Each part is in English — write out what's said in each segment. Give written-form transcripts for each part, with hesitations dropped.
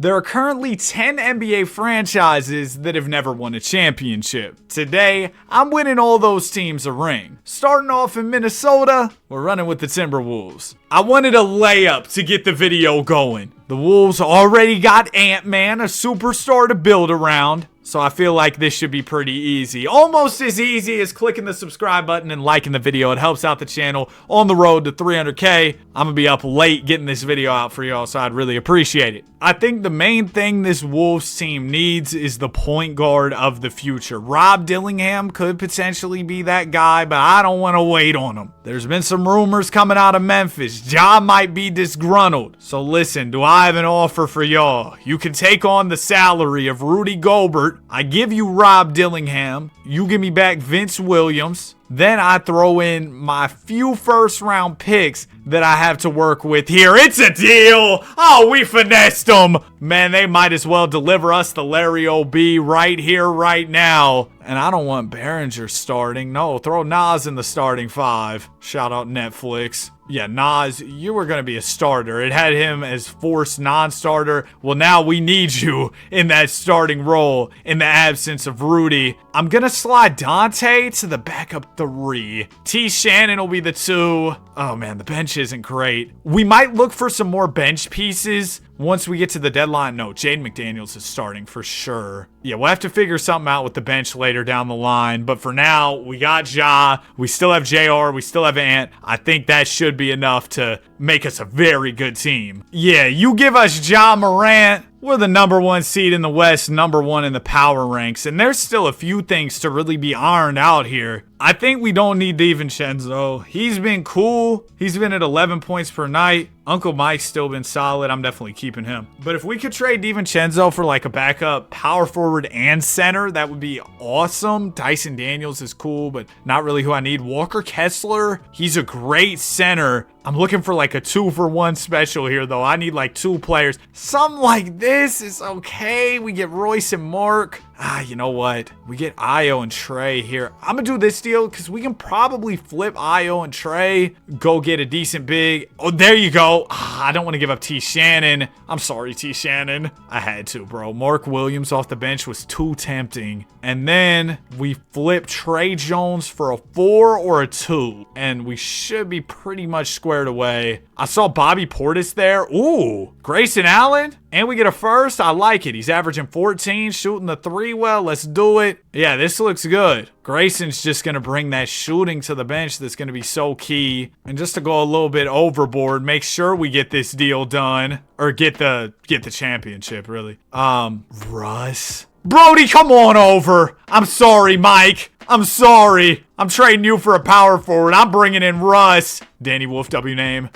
There are currently 10 NBA franchises that have never won a championship. Today, I'm winning all those teams a ring. Starting off in Minnesota, we're running with the Timberwolves. I wanted a layup to get the video going. The Wolves already got Ant-Man, a superstar to build around. So I feel like this should be pretty easy. Almost as easy as clicking the subscribe button and liking the video. It helps out the channel on the road to 300K. I'm gonna be up late getting this video out for y'all, so I'd really appreciate it. I think the main thing this Wolves team needs is the point guard of the future. Rob Dillingham could potentially be that guy, but I don't want to wait on him. There's been some rumors coming out of Memphis. Ja might be disgruntled. So listen, do I have an offer for y'all? You can take on the salary of Rudy Gobert. I give you Rob Dillingham. You give me back Vince Williams. Then I throw in my few first round picks that I have to work with here. It's a deal. Oh, we finessed them. Man, they might as well deliver us the Larry O.B. right here, right now. And I don't want Behringer starting. No, throw Nas in the starting five. Shout out Netflix. Yeah, Nas, you were going to be a starter. It had him as forced non-starter. Well, now we need you in that starting role in the absence of Rudy. I'm going to slide Dante to the backup 3. T. Shannon will be the 2. Oh, man, the bench isn't great. We might look for some more bench pieces once we get to the deadline. No, Jaden McDaniels is starting for sure. Yeah, we'll have to figure something out with the bench later down the line. But for now, we got Ja. We still have JR. We still have Ant. I think that should be enough to make us a very good team. Yeah, you give us Ja Morant. We're the #1 seed in the West, #1 in the power ranks, and there's still a few things to really be ironed out here. I think we don't need DiVincenzo. He's been cool. He's been at 11 points per night. Uncle Mike's still been solid. I'm definitely keeping him. But if we could trade DiVincenzo for like a backup power forward and center, that would be awesome. Dyson Daniels is cool, but not really who I need. Walker Kessler, he's a great center. I'm looking for like a 2-for-1 special here, though. I need like 2 players. Something like this is okay. We get Royce and Mark. You know what? We get Io and Trey here. I'm going to do this deal because we can probably flip Io and Trey. Go get a decent big. Oh, there you go. I don't want to give up T. Shannon. I'm sorry, T. Shannon. I had to, bro. Mark Williams off the bench was too tempting. And then we flip Trey Jones for a 4 or a 2. And we should be pretty much squared away. I saw Bobby Portis there. Ooh, Grayson Allen. And we get a first. I like it. He's averaging 14, shooting the 3 well. Let's do it. Yeah, this looks good. Grayson's just going to bring that shooting to the bench that's going to be so key. And just to go a little bit overboard, make sure we get this deal done. Or get the championship, really. Russ. Brody, come on over. I'm sorry, Mike. I'm sorry. I'm trading you for a power forward. I'm bringing in Russ. Danny Wolf, W name.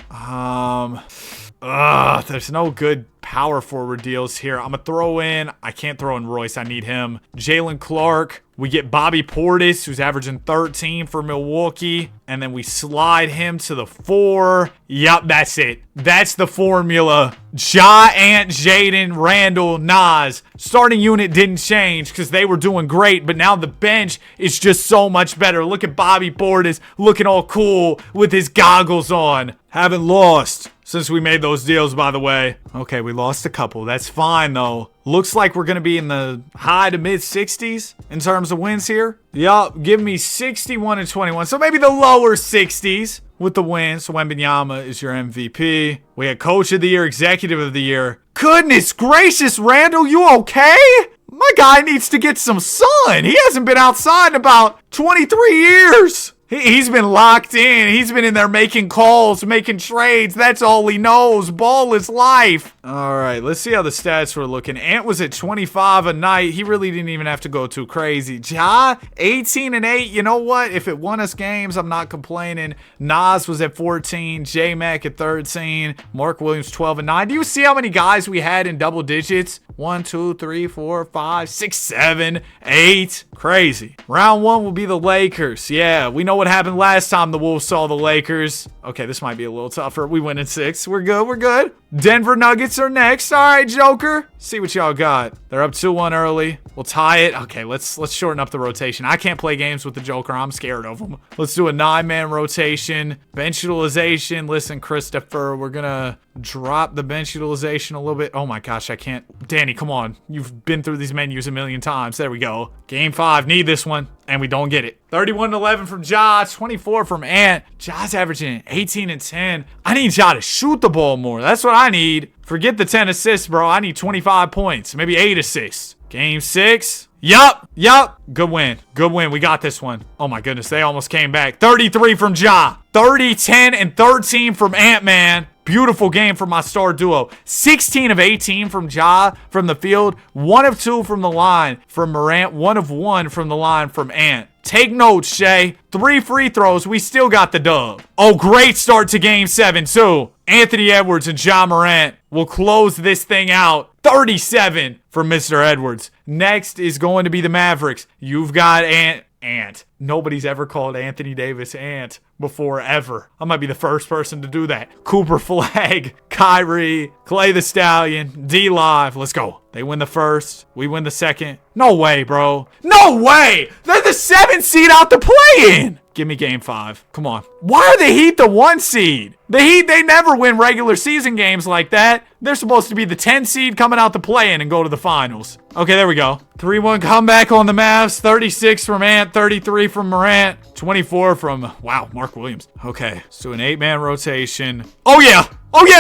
There's no good power forward deals here. I'm going to throw in, I can't throw in Royce. I need him. Jalen Clark. We get Bobby Portis, who's averaging 13 for Milwaukee. And then we slide him to the 4. Yup, that's it. That's the formula. Ja, Ant, Jaden, Randall, Nas. Starting unit didn't change because they were doing great. But now the bench is just so much better. Look at Bobby Portis looking all cool with his goggles on. Haven't lost since we made those deals, by the way. Okay, we lost a couple. That's fine, though. Looks like we're going to be in the high to mid 60s in terms of wins here. Yup, give me 61 and 21. So maybe the lower 60s with the wins. So Wembanyama is your MVP. We had Coach of the Year, Executive of the Year. Goodness gracious, Randall, you okay? My guy needs to get some sun. He hasn't been outside in about 23 years. He's been locked in. He's been in there making calls, making trades. That's all he knows. Ball is life. All right, let's see how the stats were looking. Ant was at 25 a night. He really didn't even have to go too crazy. Ja, 18 and 8. You know what? If it won us games, I'm not complaining. Nas was at 14. J-Mac at 13. Mark Williams, 12 and 9. Do you see how many guys we had in double digits? 1, 2, 3, 4, 5, 6, 7, 8. Crazy. Round 1 will be the Lakers. Yeah, we know what happened last time the Wolves saw the Lakers. Okay, this might be a little tougher. We win in 6. We're good. We're good. Denver Nuggets are next. All right, Joker. See what y'all got. They're up 2-1 early. We'll tie it. Okay, let's shorten up the rotation. I can't play games with the Joker. I'm scared of him. Let's do a 9-man rotation. Bench utilization. Listen, Christopher, we're going to drop the bench utilization a little bit. Oh my gosh, I can't. Danny, come on. You've been through these menus a million times. There we go. Game 5. Need this one. And we don't get it. 31-11 from Ja. 24 from Ant. Ja's averaging 18 and 10. I need Ja to shoot the ball more. That's what I need. Forget the 10 assists, bro. I need 25 points. Maybe 8 assists. Game 6. Yup. Good win. We got this one. Oh my goodness. They almost came back. 33 from Ja. 30, 10, and 13 from Ant-Man. Beautiful game from my star duo. 16 of 18 from Ja from the field. 1 of 2 from the line from Morant. 1 of 1 from the line from Ant. Take notes, Shay. 3 free throws. We still got the dub. Oh, great start to game 7, too. Anthony Edwards and Ja Morant will close this thing out. 37 for Mr. Edwards. Next is going to be the Mavericks. You've got Ant. Nobody's ever called Anthony Davis Ant before, ever. I might be the first person to do that. Cooper Flag, Kyrie, Clay the Stallion, D-Live. Let's go. They win the first. We win the second. No way, bro. No way. They're the 7th seed out the play-in. Give me game 5. Come on. Why are the Heat the 1 seed? The Heat, they never win regular season games like that. They're supposed to be the 10 seed coming out the play-in and go to the finals. Okay, there we go. 3-1 comeback on the Mavs. 36 from Ant, 33 from Morant, 24 from, wow, Mark Williams. Okay, so an 8-man rotation. Oh yeah,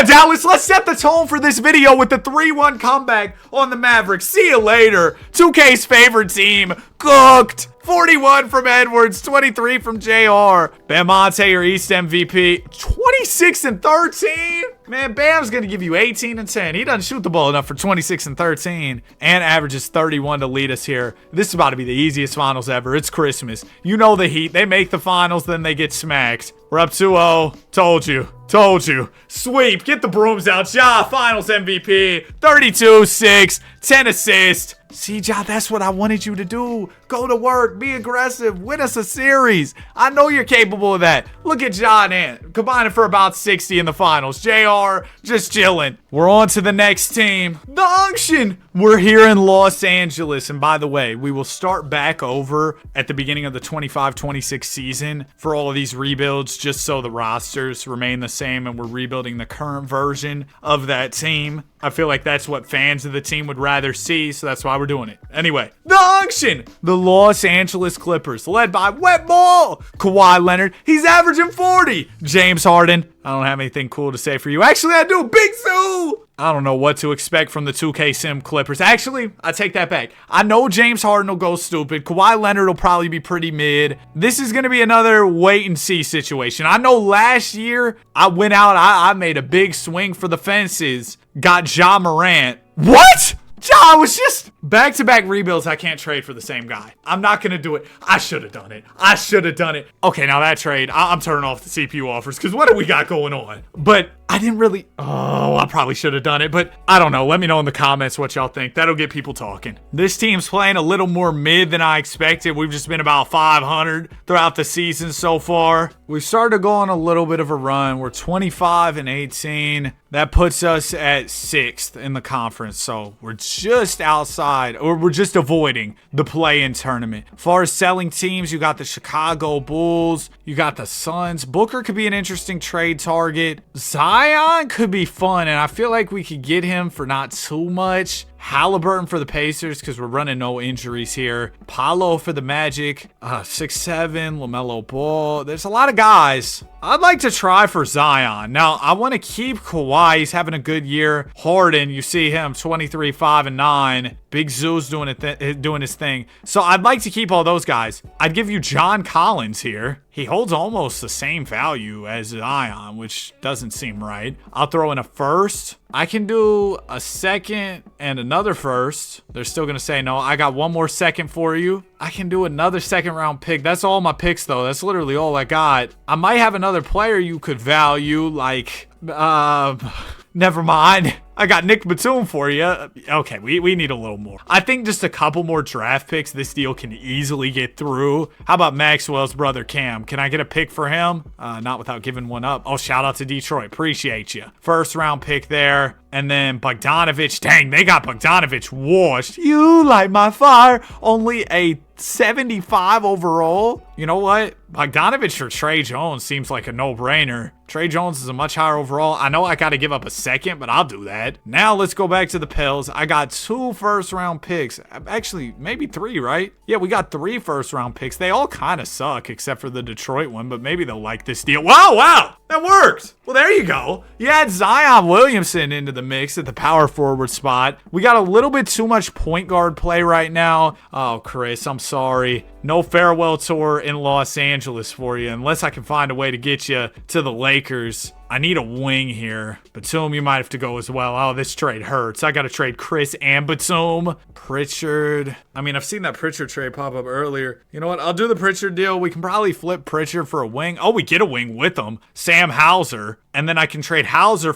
Dallas, let's set the tone for this video with the 3-1 comeback on the Mavericks. See you later. 2K's favorite team, cooked. 41 from Edwards, 23 from JR. Bam Monte, your East MVP. 26 and 13? Man, Bam's going to give you 18 and 10. He doesn't shoot the ball enough for 26 and 13. And averages 31 to lead us here. This is about to be the easiest finals ever. It's Christmas. You know the Heat. They make the finals, then they get smacked. We're up 2-0. Told you. Sweep. Get the brooms out. Ja, finals MVP. 32-6. 10 assists. See, Ja, that's what I wanted you to do. Go to work. Be aggressive. Win us a series. I know you're capable of that. Look at Ja and Ant. Combining for about 60 in the finals. JR, just chilling. We're on to the next team. The Unction. We're here in Los Angeles. And by the way, we will start back over at the beginning of the 25-26 season for all of these rebuilds, just so the rosters remain the same and we're rebuilding the current version of that team. I feel like that's what fans of the team would rather see, so that's why we're doing it. Anyway, the Unction. The Los Angeles Clippers, led by Wet Ball. Kawhi Leonard, he's averaging 40. James Harden, I don't have anything cool to say for you. Actually, I do. Big Zoo. I don't know what to expect from the 2K Sim Clippers. Actually, I take that back. I know James Harden will go stupid. Kawhi Leonard will probably be pretty mid. This is going to be another wait and see situation. I know last year I went out, I made a big swing for the fences. Got Ja Morant. What? Ja was just back-to-back rebuilds. I can't trade for the same guy. I'm not going to do it. I should have done it. Okay, now that trade, I'm turning off the CPU offers because what do we got going on? But I didn't really, I probably should have done it, but I don't know. Let me know in the comments what y'all think. That'll get people talking. This team's playing a little more mid than I expected. We've just been about 500 throughout the season so far. We've started to go on a little bit of a run. We're 25 and 18. That puts us at 6th in the conference. So we're just outside, or we're just avoiding the play-in tournament. As far as selling teams, you got the Chicago Bulls. You got the Suns. Booker could be an interesting trade target. Zion could be fun, and I feel like we could get him for not too much. Halliburton for the Pacers because we're running no injuries here. Paolo for the Magic. 6'7", LaMelo Ball. There's a lot of guys. I'd like to try for Zion. Now, I want to keep Kawhi. He's having a good year. Harden, you see him, 23, 5, and 9. Big Zoo's doing his thing. So I'd like to keep all those guys. I'd give you John Collins here. He holds almost the same value as Zion, which doesn't seem right. I'll throw in a first. I can do a second and another first. They're still going to say no. I got one more second for you. I can do another second round pick. That's all my picks, though. That's literally all I got. I might have another player you could value, like, never mind. I got Nick Batum for you. Okay, we need a little more. I think just a couple more draft picks, this deal can easily get through. How about Maxwell's brother, Cam? Can I get a pick for him? Not without giving one up. Oh, shout out to Detroit. Appreciate you. First round pick there. And then Bogdanovich. Dang, they got Bogdanovich washed. You light my fire. Only a 75 overall. You know what? Bogdanovich for Trey Jones seems like a no-brainer. Trey Jones is a much higher overall. I know I got to give up a second, but I'll do that. Now let's go back to the Pels. I got 2 first-round picks. Actually, maybe 3, right? Yeah, we got 3 first-round picks. They all kind of suck, except for the Detroit one, but maybe they'll like this deal. Wow, that worked. Well, there you go. You add Zion Williamson into the mix at the power forward spot. We got a little bit too much point guard play right now. Oh, Chris, I'm sorry. No farewell tour in Los Angeles for you, unless I can find a way to get you to the Lakers. I need a wing here. Batum, you might have to go as well. Oh, this trade hurts. I got to trade Chris and Batum. Pritchard. I mean, I've seen that Pritchard trade pop up earlier. You know what? I'll do the Pritchard deal. We can probably flip Pritchard for a wing. Oh, we get a wing with him. Sam Hauser. And then I can trade Hauser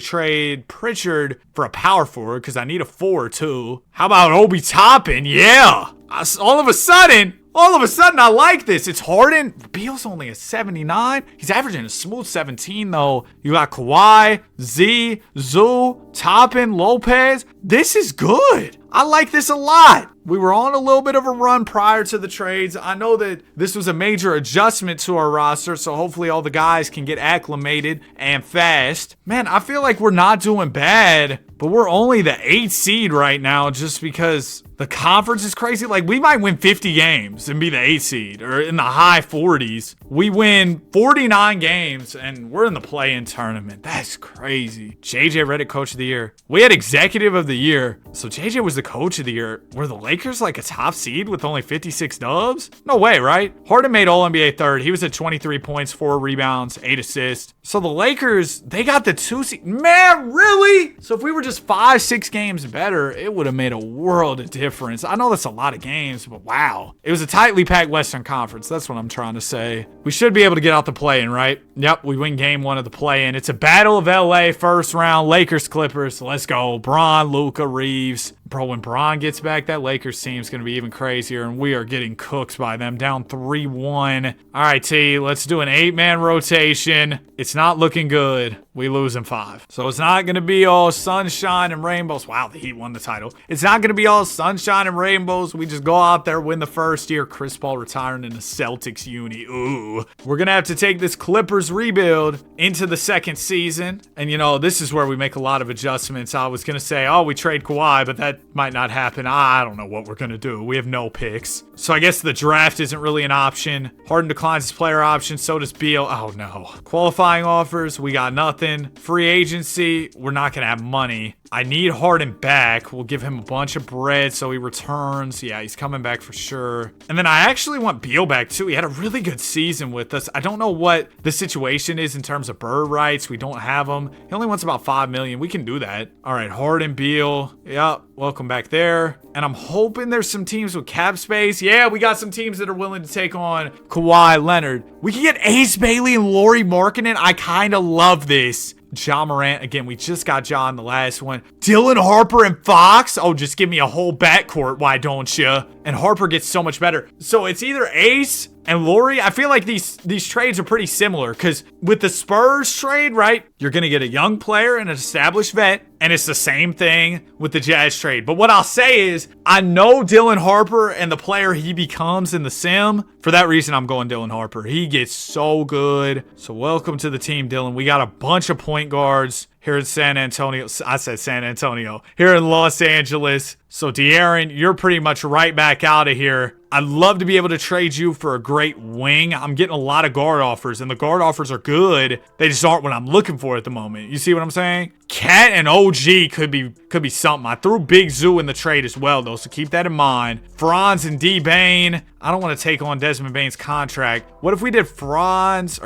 trade Pritchard for a power forward because I need a 4 too. How about Obi Toppin? Yeah. All of a sudden, I like this. It's Harden. Beal's only a 79. He's averaging a smooth 17, though. You got Kawhi, Z, Zoo, Toppin, Lopez. This is good. I like this a lot. We were on a little bit of a run prior to the trades. I know that this was a major adjustment to our roster, so hopefully all the guys can get acclimated and fast. Man, I feel like we're not doing bad, but we're only the 8th seed right now just because the conference is crazy. Like, we might win 50 games and be the 8th seed, or in the high 40s. We win 49 games and we're in the play-in tournament. That's crazy. JJ Redick Coach of the Year. We had Executive of the Year, so JJ was the Coach of the Year. Were the Lakers like a top seed with only 56 dubs? No way, right? Harden made All-NBA third. He was at 23 points, 4 rebounds, 8 assists. So the Lakers, they got the 2 seed. Man, really? So if we were just 5-6 games better, it would have made a world of difference. I know that's a lot of games, but wow. It was a tightly packed Western Conference. That's what I'm trying to say. We should be able to get out the play-in, right? Yep, we win game 1 of the play-in. It's a battle of LA, first round, Lakers, Clippers. Let's go. Bron, Luka, Reeves. Bro, when Bron gets back, that Lakers team is going to be even crazier, and we are getting cooked by them, down 3-1. All right, T, let's do an 8-man rotation. It's not looking good. We lose in 5. So it's not going to be all sunshine and rainbows. Wow, the Heat won the title. It's not going to be all sunshine and rainbows. We just go out there, win the first year. Chris Paul retiring in the Celtics uni. Ooh. We're going to have to take this Clippers rebuild into the second season. And, you know, this is where we make a lot of adjustments. I was going to say, oh, we trade Kawhi, but that might not happen. I don't know what we're going to do. We have no picks. So I guess the draft isn't really an option. Harden declines his player option. So does Beal. Oh, no. Qualifying offers, we got nothing. Free agency, we're not going to have money. I need Harden back. We'll give him a bunch of bread so he returns. Yeah, he's coming back for sure. And then I actually want Beal back too. He had a really good season with us. I don't know what the situation is in terms of bird rights. We don't have them. He only wants about $5 million. We can do that. All right, Harden, Beal. Yep, welcome back there. And I'm hoping there's some teams with cap space. Yeah, we got some teams that are willing to take on Kawhi Leonard. We can get Ace Bailey and Lauri Markkanen. I kind of love this. Ja Morant, again, we just got Ja in the last one. Dylan Harper and Fox. Oh, just give me a whole backcourt, why don't you? And Harper gets so much better. So it's either Ace and Lauri. I feel like these trades are pretty similar because with the Spurs trade, right, you're going to get a young player and an established vet, and it's the same thing with the Jazz trade. But what I'll say is I know Dylan Harper and the player he becomes in the sim. For that reason, I'm going Dylan Harper. He gets so good. So welcome to the team, Dylan. We got a bunch of point guards here in San Antonio. I said San Antonio. Here in Los Angeles. So De'Aaron, you're pretty much right back out of here. I'd love to be able to trade you for a great wing. I'm getting a lot of guard offers, and the guard offers are good. They just aren't what I'm looking for at the moment. You see what I'm saying? Cat and OG could be something. I threw Big Zoo in the trade as well, though, so keep that in mind. Franz and D. Bane. I don't want to take on Desmond Bane's contract. What if we did Fox,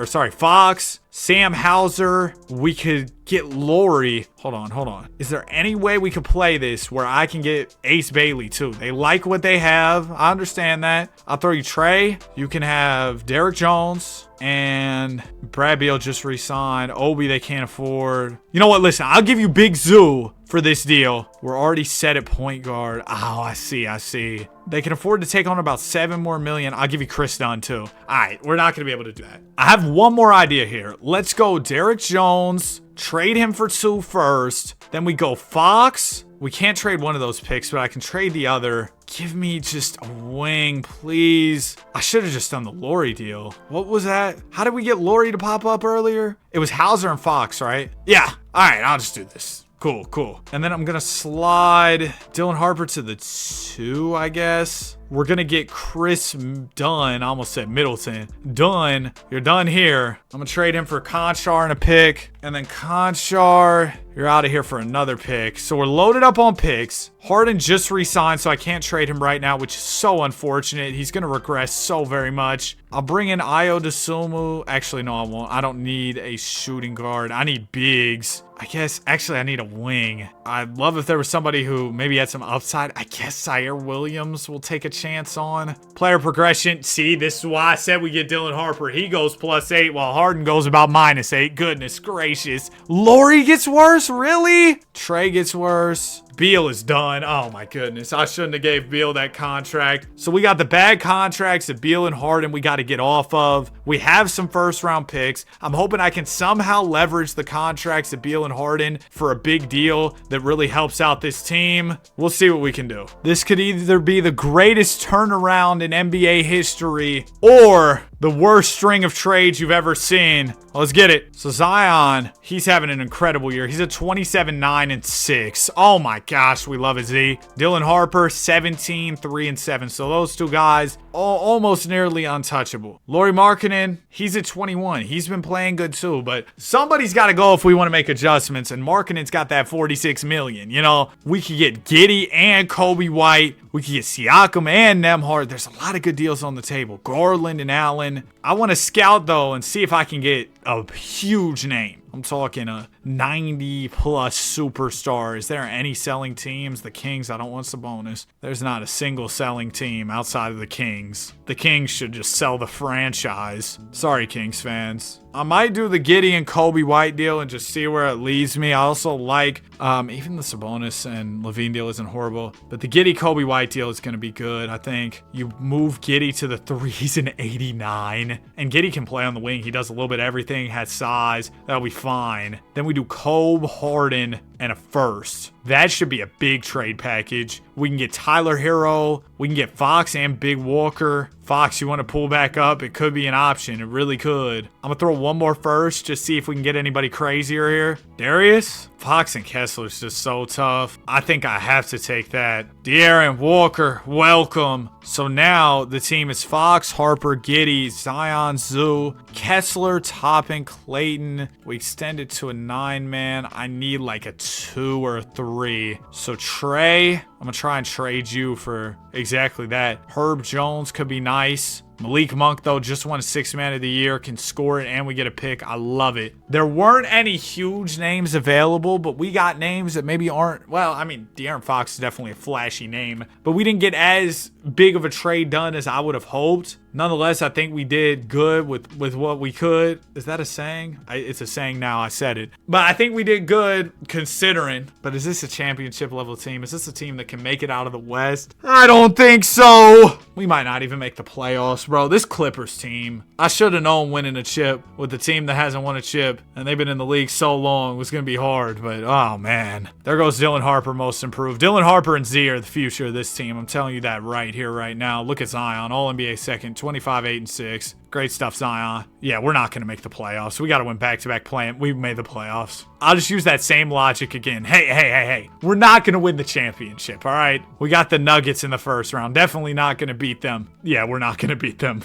Sam Hauser. We could get Laurie. Hold on. Is there any way we could play this where I can get Ace Bailey too? They like what they have. I understand that. I'll throw you Trey. You can have Derrick Jones. And Brad Beal just re-signed. Obi they can't afford. You know what? Listen, I'll give you Big Zoo for this deal. We're already set at point guard. Oh, I see. They can afford to take on about $7 more million. I'll give you Chris Dunn too. All right, we're not going to be able to do that. I have one more idea here. Let's go Derrick Jones. Trade him for 2 first. Then we go Fox. We can't trade one of those picks, but I can trade the other. Give me just a wing, please. I should have just done the Laurie deal. What was that? How did we get Laurie to pop up earlier? It was Hauser and Fox, right? Yeah. All right, I'll just do this. Cool. And then I'm going to slide Dylan Harper to the 2, I guess. We're going to get Chris Dunn. I almost said Middleton. Dunn, you're done here. I'm going to trade him for Conchar and a pick. And then Conchar, you're out of here for another pick. So we're loaded up on picks. Harden just re-signed, so I can't trade him right now, which is so unfortunate. He's going to regress so very much. I'll bring in Ayo Dosunmu. Actually, no, I won't. I don't need a shooting guard. I need bigs. I guess, actually, I need a wing. I'd love if there was somebody who maybe had some upside. I guess Zaire Williams will take a chance on. Player progression. See, this is why I said we get Dylan Harper. He goes +8 while Harden goes about -8. Goodness gracious. Laurie gets worse? Really? Trey gets worse. Beal is done. Oh my goodness. I shouldn't have gave Beal that contract. So we got the bad contracts that Beal and Harden we got to get off of. We have some first round picks. I'm hoping I can somehow leverage the contracts of Beal and Harden for a big deal that really helps out this team. We'll see what we can do. This could either be the greatest turnaround in NBA history or the worst string of trades you've ever seen. Let's get it. So Zion, he's having an incredible year. He's a 27, 9, and 6. Oh my gosh, we love it, Z. Dylan Harper, 17, 3, and 7. So those 2 guys, almost nearly untouchable. Lauri Markkanen, he's at 21. He's been playing good too, but somebody's got to go if we want to make adjustments, and Markkanen's got that 46 million. You know, we could get Giddey and Kobe White. We could get Siakam and Nembhard. There's a lot of good deals on the table. Garland and Allen. I want to scout, though, and see if I can get a huge name. I'm talking a 90-plus superstar. Is there any selling teams? The Kings, I don't want Sabonis. There's not a single selling team outside of the Kings. The Kings should just sell the franchise. Sorry, Kings fans. I might do the Giddey and Kobe White deal and just see where it leads me. I also like, even the Sabonis and Levine deal isn't horrible, but the Giddey Kobe White deal is going to be good. I think you move Giddey to the 3s in 89, and Giddey can play on the wing. He does a little bit of everything, has size. That'll be fine. Then we do Kobe, Harden, and a first. That should be a big trade package. We can get Tyler Hero. We can get Fox and Big Walker. Fox, you want to pull back up? It could be an option. It really could. I'm going to throw one more first, just see if we can get anybody crazier here. Darius? Fox and Kessler's just so tough. I think I have to take that. De'Aaron Walker, welcome. So now the team is Fox, Harper, Giddey, Zion, Zoo, Kessler, Toppin, Clayton. We extend it to a 9-man. I need like a 2 or a 3. So Trey, I'm going to try and trade you for exactly that. Herb Jones could be nice. Malik Monk, though, just won 6th man of the year, can score it, and we get a pick. I love it. There weren't any huge names available, but we got names that maybe aren't, well, I mean, De'Aaron Fox is definitely a flashy name, but we didn't get as big of a trade done as I would have hoped. Nonetheless, I think we did good with what we could. Is that a saying? It's a saying now. I said it. But I think we did good considering. But is this a championship level team? Is this a team that can make it out of the West? I don't think so. We might not even make the playoffs, bro. This Clippers team, I should have known winning a chip with the team that hasn't won a chip, and they've been in the league so long, was going to be hard. But, oh, man. There goes Dylan Harper, most improved. Dylan Harper and Z are the future of this team. I'm telling you that right here, right now. Look at Zion, All-NBA second, 25, 8, and 6. Great stuff, Zion. Yeah, we're not going to make the playoffs. We got to win back-to-back playing. We made the playoffs. I'll just use that same logic again. Hey. We're not going to win the championship, all right? We got the Nuggets in the first round. Definitely not going to beat them. Yeah, we're not going to beat them.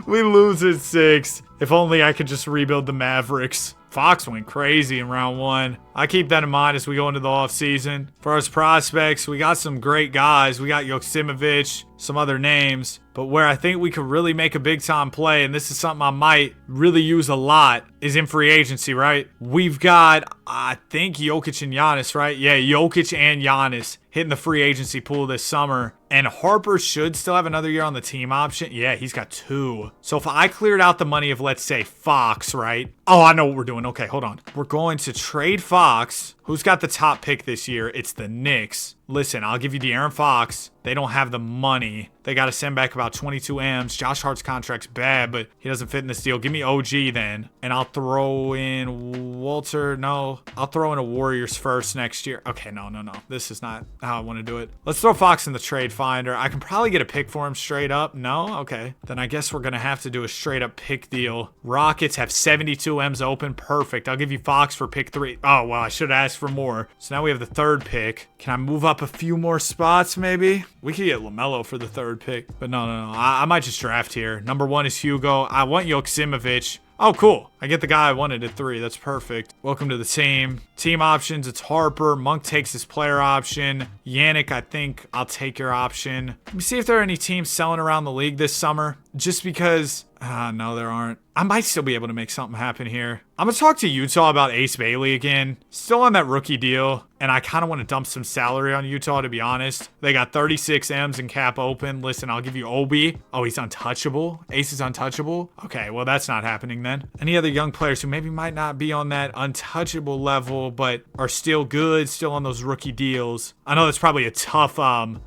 We lose at 6. If only I could just rebuild the Mavericks. Fox went crazy in round 1. I keep that in mind as we go into the offseason. For us prospects, we got some great guys. We got Joksimovic, some other names. But where I think we could really make a big-time play, and this is something I might really use a lot, is in free agency, right? We've got, I think, Jokic and Giannis, right? Yeah, Jokic and Giannis hitting the free agency pool this summer. And Harper should still have another year on the team option. Yeah, he's got 2. So if I cleared out the money of, let's say, Fox, right? Oh, I know what we're doing. Okay, hold on. We're going to trade Fox. Who's got the top pick this year? It's the Knicks. Listen, I'll give you De'Aaron Fox. They don't have the money. They got to send back about 22 M's. Josh Hart's contract's bad, but he doesn't fit in this deal. Give me OG then. And I'll throw in Walter. No, I'll throw in a Warriors first next year. Okay, no. This is not how I want to do it. Let's throw Fox in the trade finder. I can probably get a pick for him straight up. No? Okay. Then I guess we're going to have to do a straight up pick deal. Rockets have 72 M's open. Perfect. I'll give you Fox for pick 3. Oh, well, I should have asked for more. So now we have the 3rd pick. Can I move up a few more spots maybe? We could get LaMelo for the 3rd pick. But no. I might just draft here. Number 1 is Hugo. I want Joksimovic. Oh, cool. I get the guy I wanted at 3. That's perfect. Welcome to the team. Team options, it's Harper. Monk takes his player option. Yannick, I think I'll take your option. Let me see if there are any teams selling around the league this summer. Just because... no, there aren't. I might still be able to make something happen here. I'm going to talk to Utah about Ace Bailey again. Still on that rookie deal. And I kind of want to dump some salary on Utah, to be honest. They got 36 M's and cap open. Listen, I'll give you Obi. Oh, he's untouchable. Ace is untouchable. Okay, well, that's not happening then. Any other young players who maybe might not be on that untouchable level, but are still good, still on those rookie deals. I know that's probably a tough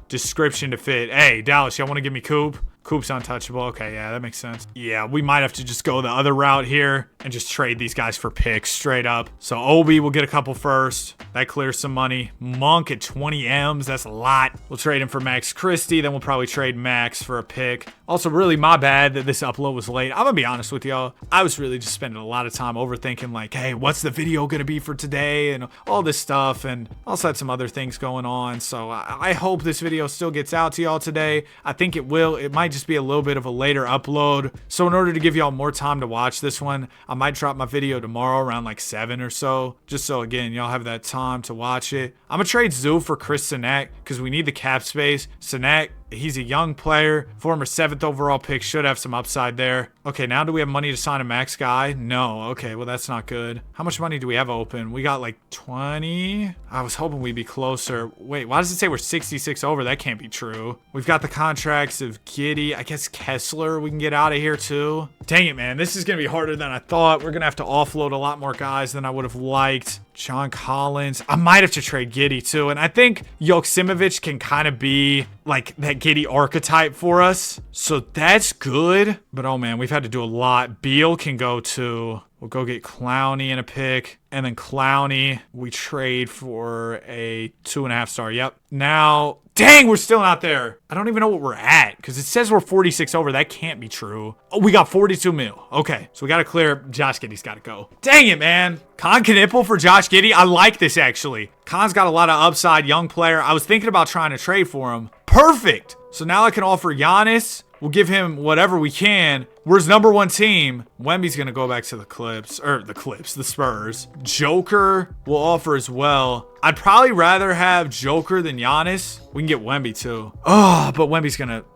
description to fit. Hey, Dallas, y'all want to give me Coop? Coop's untouchable. Okay, yeah, that makes sense. Yeah, we might have to just go the other route here and just trade these guys for picks straight up. So Obi will get a couple first. That clears some money. Monk at 20 M's. That's a lot. We'll trade him for Max Christie. Then we'll probably trade Max for a pick. Also, really my bad that this upload was late. I'm going to be honest with y'all. I was really just spending a lot of time overthinking like, hey, what's the video going to be for today? And all this stuff. And also had some other things going on. So I hope this video still gets out to y'all today. I think it will. It might just be a little bit of a later upload. So in order to give y'all more time to watch this one, I might drop my video tomorrow around like 7 or so. Just so again, y'all have that time to watch it. I'm gonna trade Zoo for Chris Sinek because we need the cap space. Sinek, he's a young player, former 7th overall pick, should have some upside there. Okay, now do we have money to sign a max guy? No. Okay, well that's not good. How much money do we have open? We got like 20. I was hoping we'd be closer. Wait, why does it say we're 66 over? That can't be true. We've got the contracts of Giddey. I guess Kessler we can get out of here too. Dang it, man. This is gonna be harder than I thought. We're gonna have to offload a lot more guys than I would have liked. John Collins. I might have to trade Giddey too. And I think Joksimovic can kind of be like that Giddey archetype for us. So that's good. But oh man, we've had to do a lot. Beal can go too. We'll go get Clowney in a pick. And then Clowney, we trade for a 2.5 star. Yep. Now, dang, we're still not there. I don't even know what we're at because it says we're 46 over. That can't be true. Oh, we got 42 mil. Okay, so we got to clear. Josh Giddey's got to go. Dang it, man. Con Knipple for Josh Giddey. I like this, actually. Con's got a lot of upside, young player. I was thinking about trying to trade for him. Perfect. So now I can offer Giannis. We'll give him whatever we can. We're his number 1 team. Wemby's going to go back to the Spurs. Joker will offer as well. I'd probably rather have Joker than Giannis. We can get Wemby too. Oh, but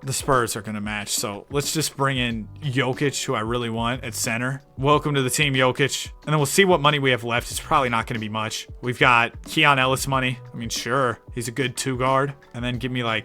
the Spurs are going to match. So let's just bring in Jokic, who I really want at center. Welcome to the team, Jokic. And then we'll see what money we have left. It's probably not going to be much. We've got Keon Ellis money. I mean, sure. He's a good 2 guard. And then give me I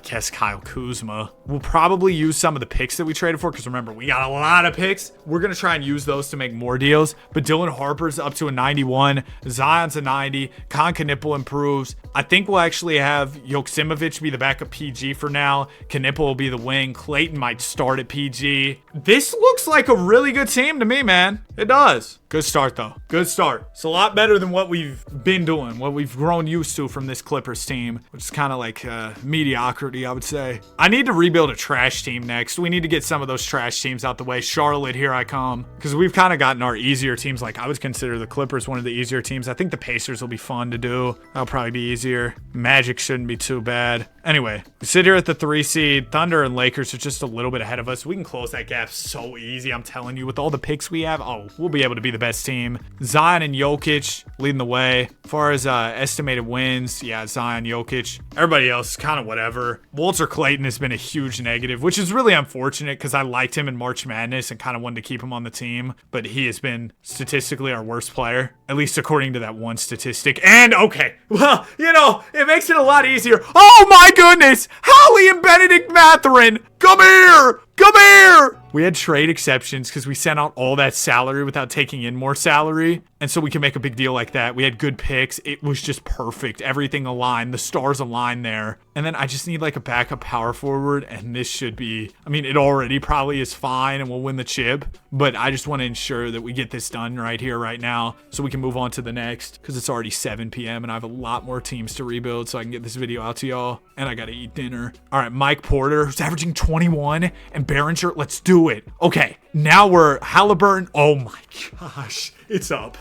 guess Kyle Kuzma. We'll probably use some of the picks that we traded for. Because remember, we got a lot of picks. We're going to try and use those to make more deals. But Dylan Harper's up to a 91. Zion's a 90. Con Knipple improves. I think we'll actually have Joksimovic be the backup PG for now. Knipple will be the wing. Clayton might start at PG. This looks like a really good team to me, man. It does. Good start, though. Good start. It's a lot better than what we've been doing, what we've grown used to from this Clippers team, which is kind of like mediocrity, I would say. I need to rebuild a trash team next. We need to get some of those trash teams out the way. Charlotte, here I come. Because we've kind of gotten our easier teams. Like, I would consider the Clippers one of the easier teams. I think the Pacers will be fun to do. That'll probably be easier. Magic shouldn't be too bad. Anyway, we sit here at the 3 seed. Thunder and Lakers are just a little bit ahead of us. We can close that gap so easy, I'm telling you. With all the picks we have, oh, we'll be able to be the the best team. Zion and Jokic leading the way. As far as estimated wins, yeah, Zion, Jokic. Everybody else, kind of whatever. Walter Clayton has been a huge negative, which is really unfortunate because I liked him in March Madness and kind of wanted to keep him on the team. But he has been statistically our worst player, at least according to that one statistic. And, okay, well, you know, it makes it a lot easier. Oh, my goodness! Holly and Benedict Mathurin! Come here! Come here! We had trade exceptions because we sent out all that salary without taking in more salary. And so we can make a big deal like that. We had good picks. It was just perfect. Everything aligned. The stars aligned there. And then I just need like a backup power forward. And this should be, I mean, it already probably is fine and we'll win the chip. But I just want to ensure that we get this done right here, right now. So we can move on to the next because it's already 7 p.m. and I have a lot more teams to rebuild so I can get this video out to y'all. And I got to eat dinner. All right, Mike Porter, who's averaging 21, and Behringer, let's do it. Okay, now we're Halliburton. Oh my gosh, it's up.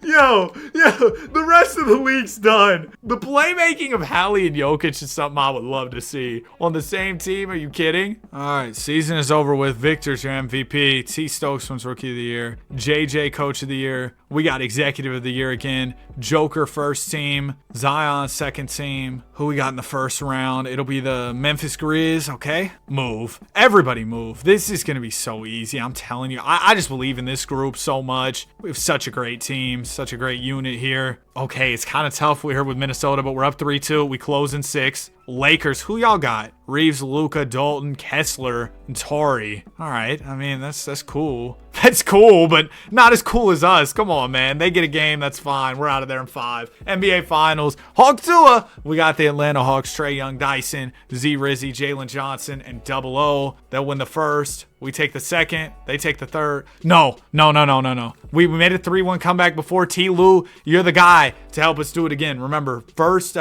Yo, the rest of the league's done. The playmaking of Hallie and Jokic is something I would love to see on the same team. Are you kidding? All right, season is over with. Victor's your MVP. T. Stokes wins Rookie of the Year. JJ Coach of the Year. We got Executive of the Year again. Joker first team. Zion second team. Who we got in the first round? It'll be the Memphis Grizz. Okay, move. Everybody move. This is going to be so easy. I'm telling you. I just believe in this group so much. We have such a great team. Such a great unit here. Okay, it's kind of tough. We're here with Minnesota, but we're up 3-2. We close in 6. Lakers, who y'all got? Reeves, Luka, Dalton, Kessler, and Torrey. All right, I mean, that's cool. That's cool, but not as cool as us. Come on, man. They get a game, that's fine. We're out of there in 5. NBA Finals. Hawk Tua. We got the Atlanta Hawks, Trae Young, Dyson, Z Rizzy, Jalen Johnson, and Double O. They'll win the first. We take the second. They take the third. No. We made a 3-1 comeback before. T. Lou, you're the guy to help us do it again. Remember, first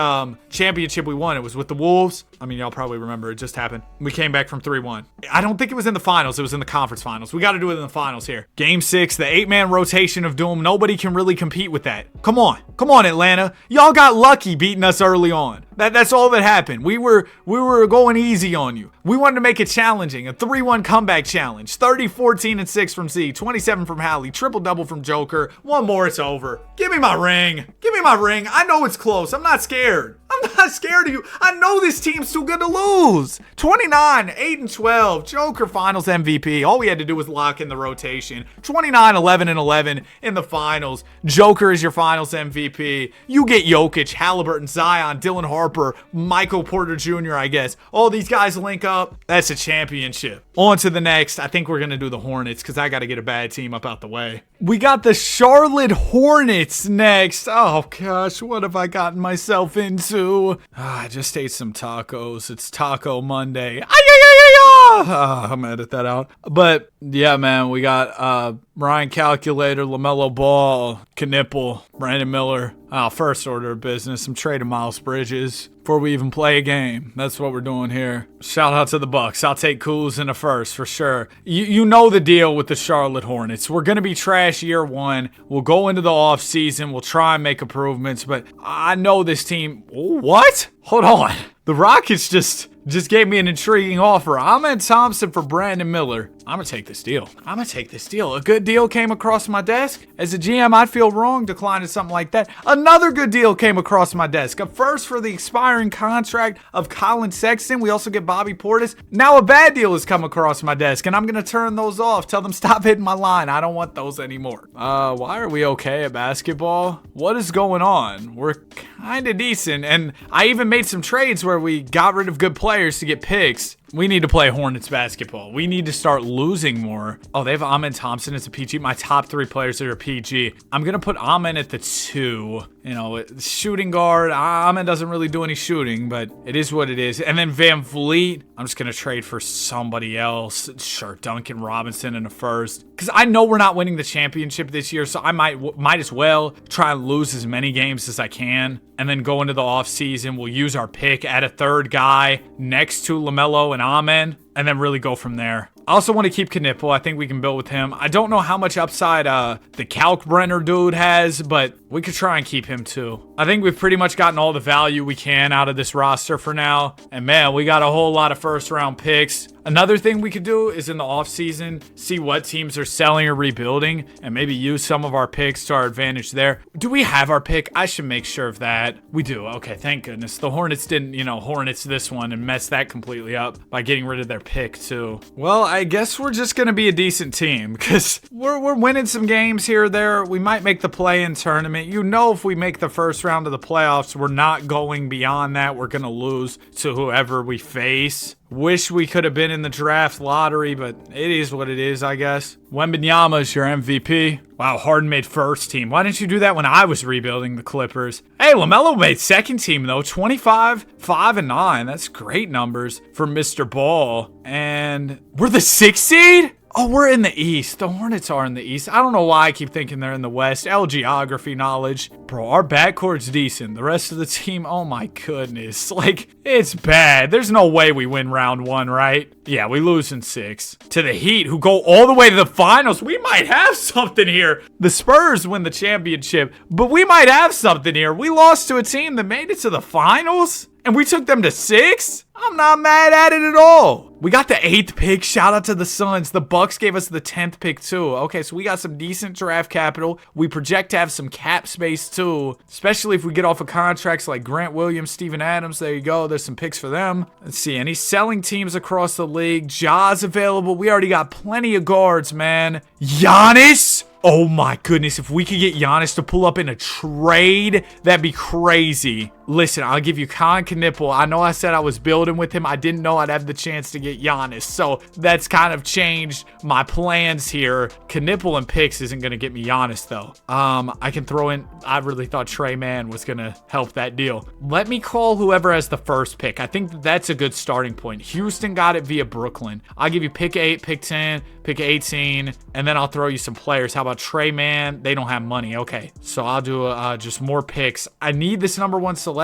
championship we won, it was with the Wolves. I mean, y'all probably remember. It just happened. We came back from 3-1. I don't think it was in the finals. It was in the conference finals. We got to do it in the finals here. Game 6, the 8-man rotation of doom. Nobody can really compete with that. Come on, Atlanta. Y'all got lucky beating us early on. That's all that happened. We were going easy on you. We wanted to make it challenging. A 3-1 comeback challenge. 30, 14, and 6 from Z. 27 from Hallie. Triple-double from Joker. One more, it's over. Give me my ring. Give me my ring. I know it's close. I'm not scared. I'm not scared of you. I know this team's too good to lose. 29, 8 and 12. Joker Finals MVP. All we had to do was lock in the rotation. 29, 11 and 11 in the finals. Joker is your Finals MVP. You get Jokic, Halliburton, Zion, Dylan Harper, Michael Porter Jr., I guess. All these guys link up. That's a championship. On to the next. I think we're going to do the Hornets because I got to get a bad team up out the way. We got the Charlotte Hornets next. Oh, gosh. What have I gotten myself into? I just ate some tacos. It's Taco Monday. I'm gonna edit that out. But yeah, man, we got Ryan Calculator, LaMelo Ball, Knipple, Brandon Miller. First order of business. I'm trading Miles Bridges before we even play a game. That's what we're doing here. Shout out to the Bucks. I'll take Kuz in a first for sure. You know the deal with the Charlotte Hornets. We're gonna be trash year 1. We'll go into the off season. We'll try and make improvements, but I know this team. What? Hold on. The Rockets just gave me an intriguing offer. Ahmed Thompson for Brandon Miller. I'm going to take this deal. A good deal came across my desk. As a GM, I'd feel wrong declining something like that. Another good deal came across my desk. A first for the expiring contract of Colin Sexton. We also get Bobby Portis. Now a bad deal has come across my desk, and I'm going to turn those off. Tell them stop hitting my line. I don't want those anymore. Why are we okay at basketball? What is going on? We're kind of decent, and I even made some trades where we got rid of good players to get picks. We need to play Hornets basketball. We need to start losing more. Oh, they have Amen Thompson as a PG. My top 3 players are a PG. I'm going to put Amen at the 2. You know, shooting guard. Amen doesn't really do any shooting, but it is what it is. And then Van Vliet, I'm just going to trade for somebody else. Sure, Duncan Robinson in the first. Because I know we're not winning the championship this year, so I might as well try and lose as many games as I can. And then go into the offseason. We'll use our pick, add a third guy next to LaMelo and Amen, and then really go from there. I also want to keep Knipple. I think we can build with him. I don't know how much upside the Kalkbrenner dude has, but we could try and keep him too. I think we've pretty much gotten all the value we can out of this roster for now. And man, we got a whole lot of first round picks. Another thing we could do is in the offseason, see what teams are selling or rebuilding and maybe use some of our picks to our advantage there. Do we have our pick? I should make sure of that. We do. Okay, thank goodness. The Hornets didn't, Hornets this one and mess that completely up by getting rid of their pick too. Well, I guess we're just going to be a decent team because we're winning some games here or there. We might make the play-in tournament. If we make the first round of the playoffs, we're not going beyond that. We're going to lose to whoever we face. Wish we could have been in the draft lottery, but it is what it is, I guess. Wembanyama is your MVP. Wow, Harden made first team. Why didn't you do that when I was rebuilding the Clippers? Hey, LaMelo made second team, though. 25, 5, and 9. That's great numbers for Mr. Ball. And we're the 6th seed? Oh, we're in the East. The Hornets are in the East. I don't know why I keep thinking they're in the West. Geography knowledge. Bro, our backcourt's decent. The rest of the team, oh my goodness. It's bad. There's no way we win round 1, right? Yeah, we lose in 6. To the Heat, who go all the way to the finals. We might have something here. The Spurs win the championship, but we might have something here. We lost to a team that made it to the finals, and we took them to 6? I'm not mad at it at all. We got the 8th pick. Shout out to the Suns. The Bucks gave us the 10th pick too. Okay, so we got some decent draft capital. We project to have some cap space too, especially if we get off of contracts like Grant Williams, Steven Adams. There you go. There's some picks for them. Let's see. Any selling teams across the league? Ja's available. We already got plenty of guards, man. Giannis? Oh my goodness, if we could get Giannis to pull up in a trade, that'd be crazy. Listen, I'll give you Knipple. I know I said I was building with him. I didn't know I'd have the chance to get Giannis. So that's kind of changed my plans here. Knipple and picks isn't going to get me Giannis, though. I can throw in, I really thought Trey Mann was going to help that deal. Let me call whoever has the first pick. I think that's a good starting point. Houston got it via Brooklyn. I'll give you pick 8, pick 10, pick 18, and then I'll throw you some players. How about Trey Mann? They don't have money. Okay, so I'll do just more picks. I need this number 1 selection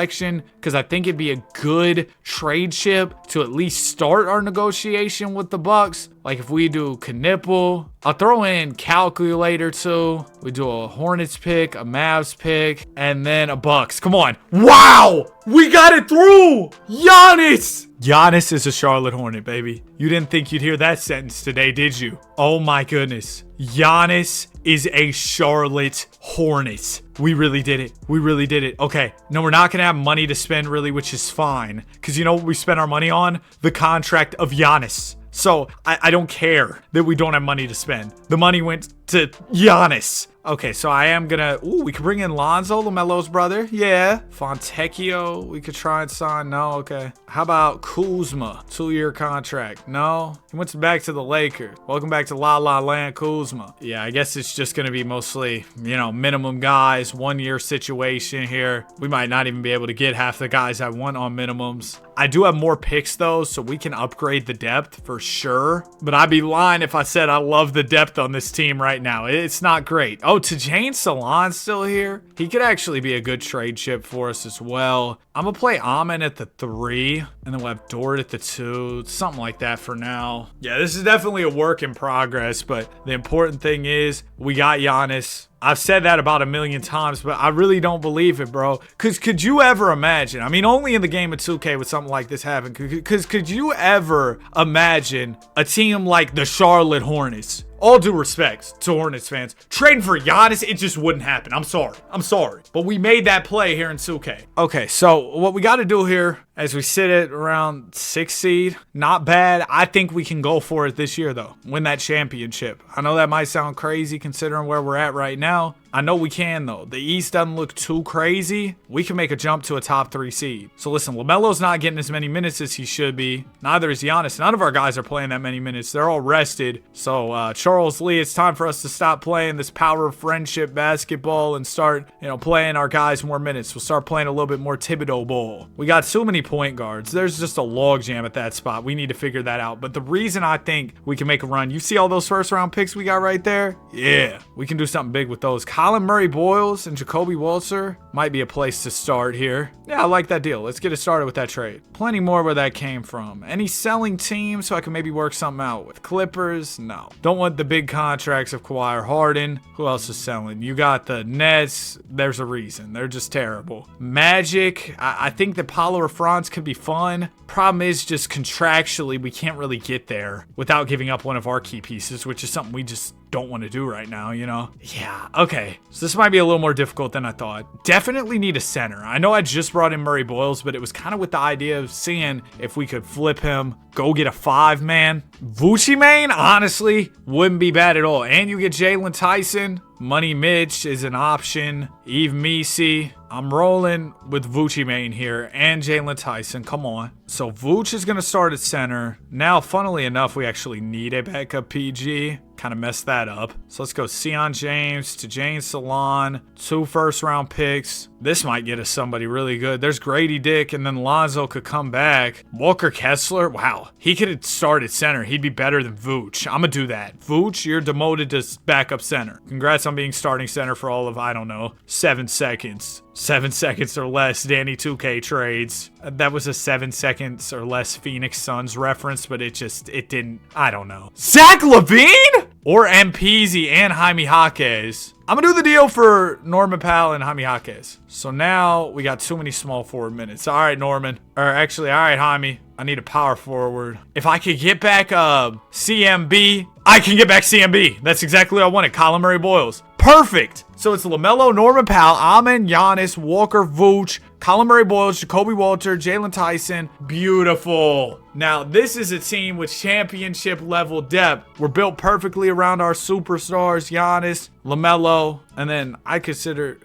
because I think it'd be a good trade chip to at least start our negotiation with the Bucks. Like if we do Knipple, I'll throw in calculator too. We do a Hornets pick, a Mavs pick, and then a Bucks. Come on. Wow! We got it through! Giannis! Giannis is a Charlotte Hornet, baby. You didn't think you'd hear that sentence today, did you? Oh my goodness. Giannis is a Charlotte Hornet. We really did it. We really did it. Okay. No, we're not going to have money to spend really, which is fine. Because you know what we spent our money on? The contract of Giannis. So I don't care that we don't have money to spend. The money went to Giannis. Okay, so I am gonna, we could bring in Lonzo, LaMelo's brother. Yeah. Fontecchio, we could try and sign. No, okay. How about Kuzma, 2-year contract? No. He went back to the Lakers. Welcome back to La La Land, Kuzma. Yeah, I guess it's just gonna be mostly, minimum guys, 1-year situation here. We might not even be able to get half the guys I want on minimums. I do have more picks though, so we can upgrade the depth for sure. But I'd be lying if I said I love the depth on this team right now. It's not great. Oh, Tajane Salon's still here. He could actually be a good trade chip for us as well. I'm going to play Amin at the 3, and then we'll have Dort at the 2. Something like that for now. Yeah, this is definitely a work in progress, but the important thing is we got Giannis. I've said that about 1,000,000 times, but I really don't believe it, bro. Because could you ever imagine? I mean, only in the game of 2K would something like this happen. Because could you ever imagine a team like the Charlotte Hornets? All due respect to Hornets fans, trading for Giannis, it just wouldn't happen. I'm sorry. But we made that play here in 2K. Okay, so what we got to do here, as we sit at around 6th seed, not bad. I think we can go for it this year, though. Win that championship. I know that might sound crazy considering where we're at right now. I know we can, though. The East doesn't look too crazy. We can make a jump to a top 3 seed. So listen, LaMelo's not getting as many minutes as he should be. Neither is Giannis. None of our guys are playing that many minutes. They're all rested. So Charles Lee, it's time for us to stop playing this power of friendship basketball and start, playing our guys more minutes. We'll start playing a little bit more Thibodeau ball. We got too many point guards. There's just a logjam at that spot. We need to figure that out. But the reason I think we can make a run, you see all those first round picks we got right there? Yeah, we can do something big with those. Colin Murray-Boyles and Jacoby Walter might be a place to start here. Yeah, I like that deal. Let's get it started with that trade. Plenty more where that came from. Any selling team so I can maybe work something out with? Clippers? No. Don't want the big contracts of Kawhi or Harden. Who else is selling? You got the Nets. There's a reason. They're just terrible. Magic. I think that Paulo or Franz could be fun. Problem is just contractually we can't really get there without giving up one of our key pieces, which is something we just don't want to do right now, you know? Yeah, okay. So this might be a little more difficult than I thought. Definitely need a center. I know I just brought in Murray-Boyles, but it was kind of with the idea of seeing if we could flip him, go get a 5-man. Vucci main, honestly, wouldn't be bad at all. And you get Jalen Tyson. Money Mitch is an option. Eve Misi. I'm rolling with Vucci main here and Jalen Tyson. Come on. So Vooch is going to start at center. Now, funnily enough, we actually need a backup PG. Kind of messed that up. So let's go Sion James to James Salon. 2 first-round picks. This might get us somebody really good. There's Grady Dick, and then Lonzo could come back. Walker Kessler, wow. He could start at center. He'd be better than Vooch. I'm going to do that. Vooch, you're demoted to backup center. Congrats on being starting center for all of, I don't know, 7 seconds. 7 seconds or less, Danny 2K trades. That was a 7 seconds or less Phoenix Suns reference, but it didn't, I don't know. Zach LaVine? Or MPZ and Jaime Jaquez. I'm going to do the deal for Norman Powell and Jaime Jaquez. So now we got too many small forward minutes. All right, Norman. Or actually, all right, Jaime. I need a power forward. If I could get back CMB, I can get back CMB. That's exactly what I wanted. Colin Murray-Boyles. Perfect. So it's LaMelo, Norman Powell, Amen, Giannis, Walker, Vooch, Colin Murray-Boyles, Jacoby Walter, Jalen Tyson. Beautiful. Now, this is a team with championship level depth. We're built perfectly around our superstars, Giannis, LaMelo, and then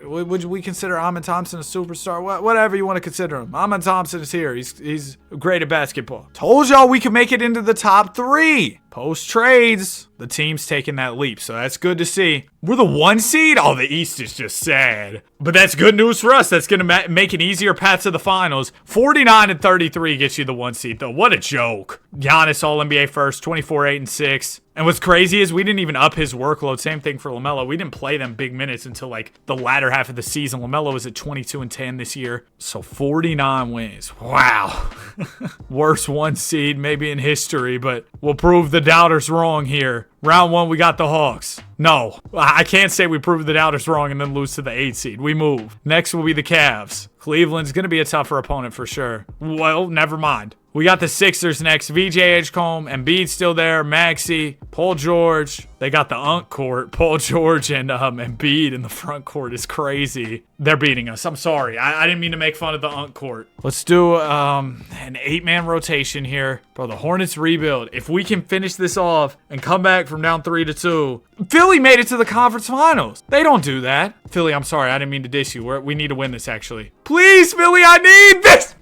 would we consider Amen Thompson a superstar? Whatever you want to consider him. Amen Thompson is here. He's great at basketball. Told y'all we could make it into the top 3. Post trades, the team's taking that leap, so that's good to see. We're the 1 seed? Oh, the East is just sad. But that's good news for us. That's going to make an easier path to the finals. 49-33 gets you the 1 seed, though. What a joke. Giannis All-NBA first, 24-8-6. And what's crazy is we didn't even up his workload. Same thing for LaMelo. We didn't play them big minutes until like the latter half of the season. LaMelo was at 22-10 this year. So 49 wins. Wow. Worst 1 seed maybe in history, but we'll prove the doubters wrong here. Round 1, we got the Hawks. No, I can't say we proved the doubters wrong and then lose to the 8 seed. We move. Next will be the Cavs. Cleveland's going to be a tougher opponent for sure. Well, never mind. We got the Sixers next. VJ Edgecombe, Embiid still there. Maxey, Paul George. They got the Unk court. Paul George and Embiid in the front court is crazy. They're beating us. I'm sorry. I didn't mean to make fun of the Unk court. Let's do an 8-man rotation here. Bro, the Hornets rebuild. If we can finish this off and come back from down 3-2. Philly made it to the conference finals. They don't do that. Philly, I'm sorry. I didn't mean to diss you. We need to win this, actually. Please, Philly, I need this.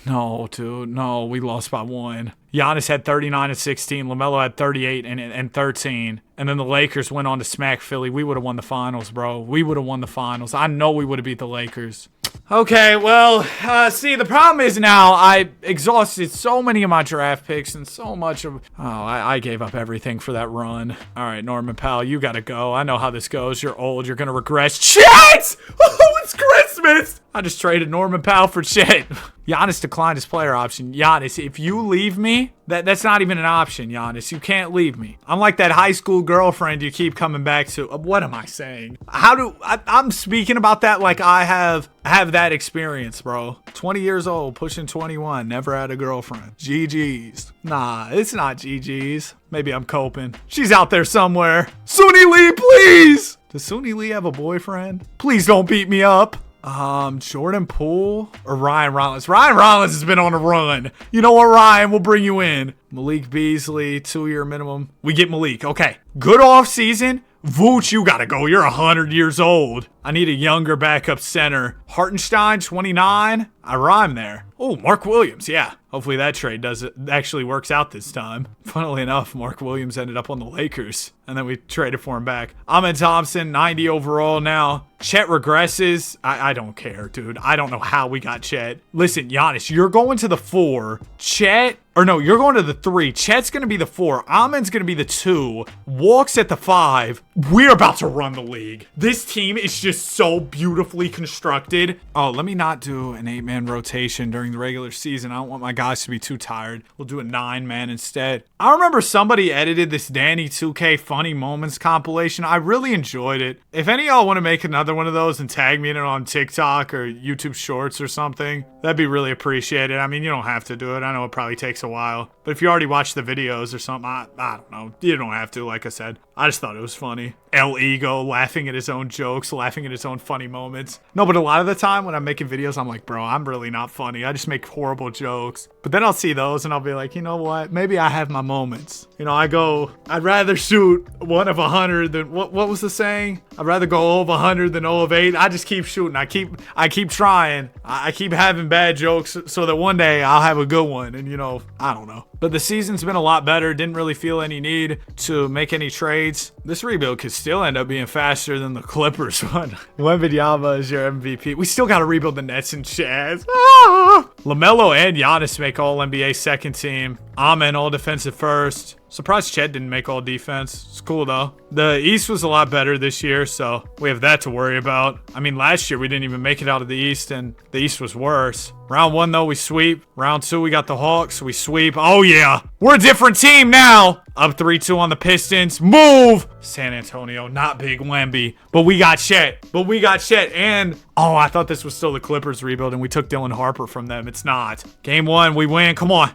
No, dude. No, we lost by 1. Giannis had 39-16. LaMelo had 38 and 13. And then the Lakers went on to smack Philly. We would have won the finals, bro. We would have won the finals. I know we would have beat the Lakers. Okay, well, see, the problem is now I exhausted so many of my draft picks and so much of... I gave up everything for that run. All right, Norman Powell, you got to go. I know how this goes. You're old. You're going to regress. Shit! Oh, it's Christmas! I just traded Norman Powell for shit. Giannis declined his player option. Giannis, if you leave me, that's not even an option, Giannis. You can't leave me. I'm like that high school girlfriend you keep coming back to. What am I saying? I'm speaking about that like I have that experience, bro. 20 years old, pushing 21, never had a girlfriend. GG's. Nah, it's not GG's. Maybe I'm coping. She's out there somewhere. Suni Lee, please! Does Suni Lee have a boyfriend? Please don't beat me up. Jordan Poole or Ryan Rollins? Ryan Rollins has been on a run. You know what, Ryan? We'll bring you in. Malik Beasley, 2-year minimum. We get Malik. Okay. Good off season. Vooch, you gotta go. You're 100 years old. I need a younger backup center. Hartenstein, 29. I rhyme there. Oh, Mark Williams, yeah. Hopefully that trade actually works out this time. Funnily enough, Mark Williams ended up on the Lakers, and then we traded for him back. Amen Thompson, 90 overall now. Chet regresses. I don't care, dude. I don't know how we got Chet. Listen, Giannis, you're going to the 4. You're going to the 3. Chet's going to be the 4. Amen's going to be the 2. Walks at the 5. We're about to run the league. This team is just so beautifully constructed. Oh, let me not do an 8-man rotation during the regular season. I don't want my guys to be too tired. We'll do a 9-man instead. I remember somebody edited this Danny 2K funny moments compilation. I really enjoyed it. If any of y'all want to make another one of those and tag me in it on TikTok or YouTube Shorts or something, that'd be really appreciated. I mean, you don't have to do it. I know it probably takes a while, but if you already watched the videos or something, I don't know. You don't have to, like I said. I just thought it was funny. El Ego laughing at his own jokes, laughing at his own funny moments. No, but a lot of the time when I'm making videos, I'm like, bro, I'm really not funny. I just make horrible jokes. But then I'll see those and I'll be like, you know what? Maybe I have my moments. You know, I'd rather shoot 1 of 100 than, what was the saying? I'd rather go 0 of 100 than 0 of 8. I just keep shooting. I keep trying. I keep having bad jokes so that one day I'll have a good one. And, you know, I don't know. But the season's been a lot better. Didn't really feel any need to make any trades. This rebuild could still end up being faster than the Clippers one. Wembanyama is your MVP. We still got to rebuild the Nets and Jazz. LaMelo and Giannis make All-NBA second team. Amen all defensive first. Surprised Chet didn't make all defense. It's cool though. The East was a lot better this year, so we have that to worry about. I mean, last year we didn't even make it out of the East, and the East was worse. Round 1 though, we sweep. Round 2, we got the Hawks. We sweep. Oh yeah, we're a different team now. Up 3-2 on the Pistons. Move. San Antonio, not big Wemby, but we got Chet. And oh, I thought this was still the Clippers rebuild, and we took Dylan Harper from them. It's not. Game 1, we win. Come on.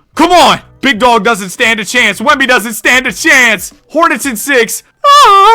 Big dog doesn't stand a chance. Wemby doesn't stand a chance. Hornets in 6.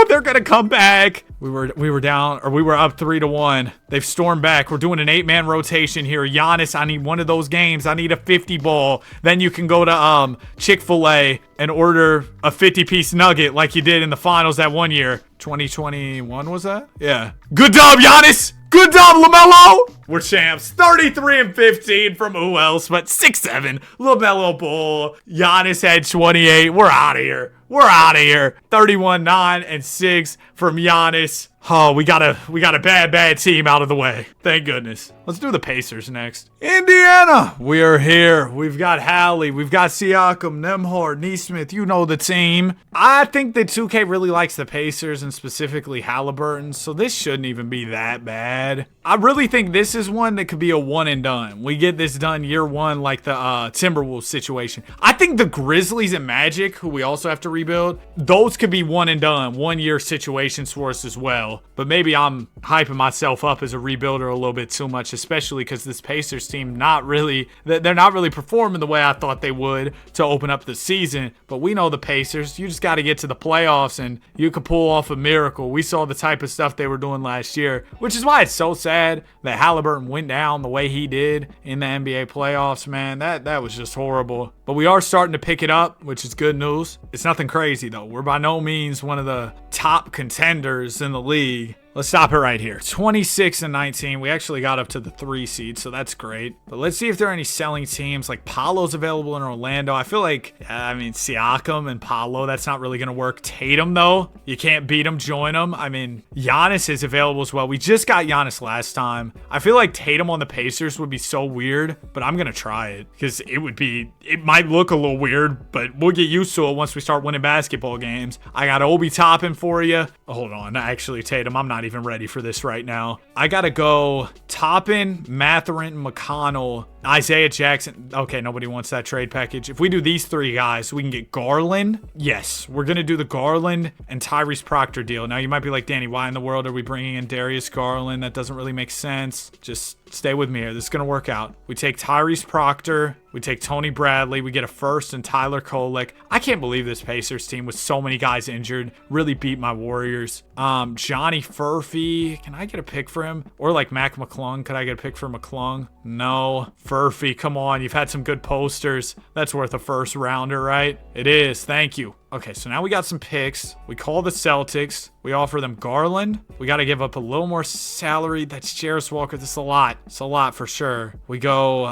They're gonna come back. We were down, or we were up 3-1. They've stormed back. We're doing an 8-man rotation here. Giannis, I need one of those games. I need a 50 ball. Then you can go to Chick-fil-A and order a 50-piece nugget like you did in the finals that one year. 2021 was that? Yeah. Good job, Giannis. Good job, LaMelo. We're champs. 33-15 from who else but 6'7". LaMelo Ball. Giannis had 28. We're out of here. 31-9-6 from Giannis. Oh, we got a bad team out of the way. Thank goodness. Let's do the Pacers next. Indiana. We are here. We've got Hallie. We've got Siakam, Nembhard, Neesmith. You know the team. I think that 2K really likes the Pacers and specifically Halliburton, so this shouldn't even be that bad. I really think this is one that could be a one and done. We get this done year 1 like the Timberwolves situation. I think the Grizzlies and Magic, who we also have to rebuild, those could be one and done, 1 year situations for us as well. But maybe I'm hyping myself up as a rebuilder a little bit too much, especially because this Pacers team they're not really performing the way I thought they would to open up the season. But we know the Pacers, you just got to get to the playoffs and you could pull off a miracle. We saw the type of stuff they were doing last year, which is why it's so sad that Halliburton went down the way he did in the NBA playoffs, man. That was just horrible. But we are starting to pick it up, which is good news. It's nothing crazy though. We're by no means one of the top contenders in the league. Let's stop it right here. 26-19. We actually got up to the 3 seed, so that's great. But let's see if there are any selling teams. Like Paolo's available in Orlando. I feel like, Siakam and Paolo, that's not really going to work. Tatum, though, you can't beat him. Join him. I mean, Giannis is available as well. We just got Giannis last time. I feel like Tatum on the Pacers would be so weird, but I'm going to try it because it might look a little weird, but we'll get used to it once we start winning basketball games. I got Obi Toppin for you. Oh, hold on. Actually, Tatum, I'm not even ready for this right now. I gotta go Toppin, Mathurin, McConnell, Isaiah Jackson. Okay, nobody wants that trade package. If we do these 3 guys, we can get Garland. Yes, we're gonna do the Garland and Tyrese Proctor deal. Now you might be like, Danny, why in the world are we bringing in Darius Garland? That doesn't really make sense. Just stay with me here. This is gonna work out. We take Tyrese Proctor. We take Tony Bradley. We get a first and Tyler Kolek. I can't believe this Pacers team with so many guys injured really beat my Warriors. Johnny Furphy. Can I get a pick for him? Or like Mac McClung. Could I get a pick for McClung? No. Furphy, come on. You've had some good posters. That's worth a first rounder, right? It is. Thank you. Okay, so now we got some picks. We call the Celtics. We offer them Garland. We got to give up a little more salary. That's Jarris Walker. This is a lot. It's a lot for sure. We go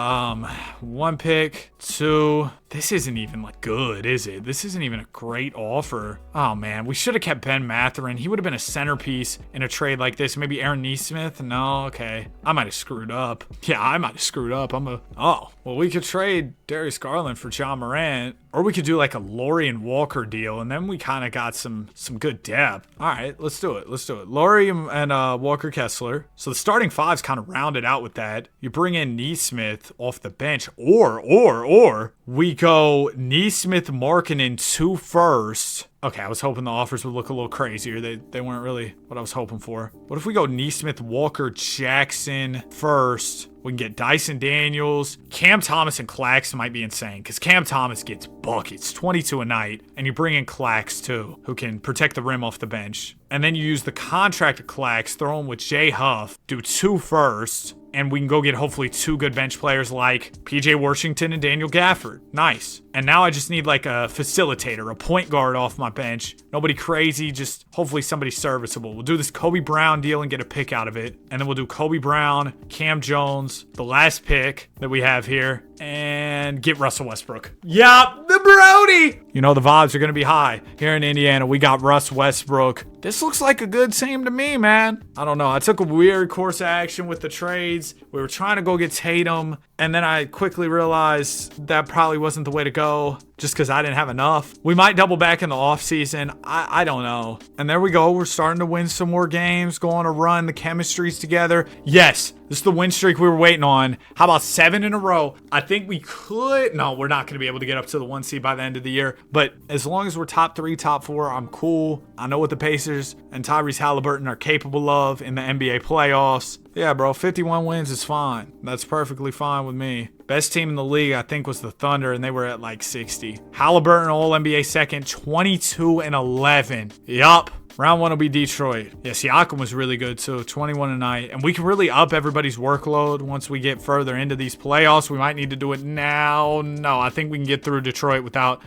1 pick, 2. This isn't even like good, is it? This isn't even a great offer. Oh man, we should have kept Ben Mathurin. He would have been a centerpiece in a trade like this. Maybe Aaron Nesmith? No, okay. I might have screwed up. Yeah, I might have screwed up. Oh, well, we could trade Darius Garland for John Morant, or we could do like a Laurie and Walker deal, and then we kind of got some good depth. All right, let's do it. Laurie and Walker Kessler. So the starting five's kind of rounded out with that. You bring in Nesmith off the bench, or we go Nesmith, Markkanen, 2 firsts. Okay, I was hoping the offers would look a little crazier. They weren't really what I was hoping for. What if we go Nesmith, Walker, Jackson first? We can get Dyson Daniels. Cam Thomas and Clax might be insane because Cam Thomas gets buckets, 22 a night. And you bring in Clax too, who can protect the rim off the bench. And then you use the contracted Clax, throw him with Jay Huff, do 2 firsts. And we can go get hopefully 2 good bench players like PJ Washington and Daniel Gafford. Nice. And now I just need like a facilitator, a point guard off my bench. Nobody crazy, just hopefully somebody serviceable. We'll do this Kobe Brown deal and get a pick out of it. And then we'll do Kobe Brown, Cam Jones, the last pick that we have here, and get Russell Westbrook. Yup, the Brody! You know the vibes are going to be high. Here in Indiana, we got Russ Westbrook. This looks like a good team to me, man. I don't know. I took a weird course of action with the trades. We were trying to go get Tatum, and then I quickly realized that probably wasn't the way to go just because I didn't have enough. We might double back in the offseason. I don't know. And there we go. We're starting to win some more games, go on a run. The chemistry's together. Yes, this is the win streak we were waiting on. How about 7 in a row? I think we could. No, we're not going to be able to get up to the 1 seed by the end of the year. But as long as we're top 3, top 4, I'm cool. I know what the Pacers and Tyrese Halliburton are capable of in the NBA playoffs. Yeah, bro, 51 wins is fine. That's perfectly fine with me. Best team in the league, I think, was the Thunder, and they were at like 60. Halliburton, All-NBA second, 22-11. Yup. Round 1 will be Detroit. Yeah, Siakam was really good too, 21 a night. And we can really up everybody's workload once we get further into these playoffs. We might need to do it now. No, I think we can get through Detroit without,